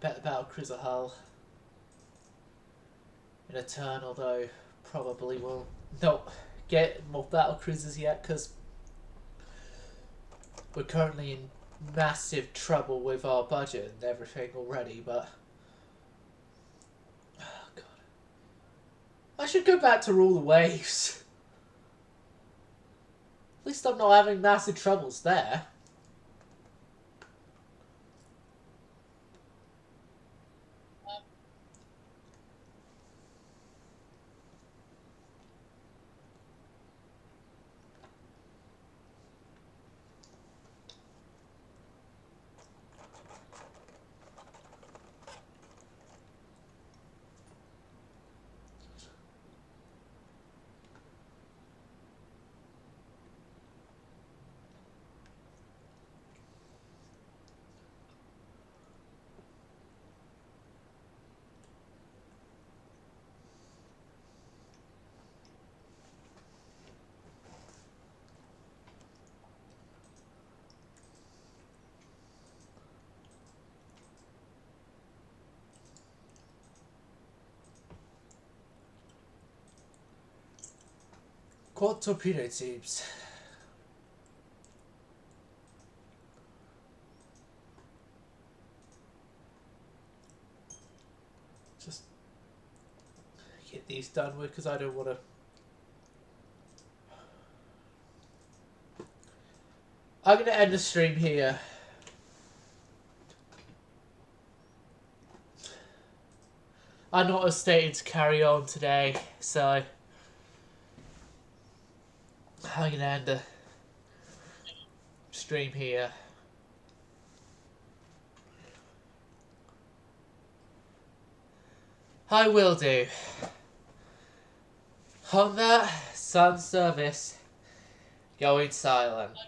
S1: Bet the battle cruiser hull in a turn, although probably will not get more battle cruisers yet because we're currently in massive trouble with our budget and everything already, but oh god, I should go back to rule the waves. At least I'm not having massive troubles there. Quad torpedo tubes. Just get these done with because I don't want to. I'm going to end the stream here. I'm not as stated to carry on today, so I'm going to end the stream here. I will do. On that, sun service going silent.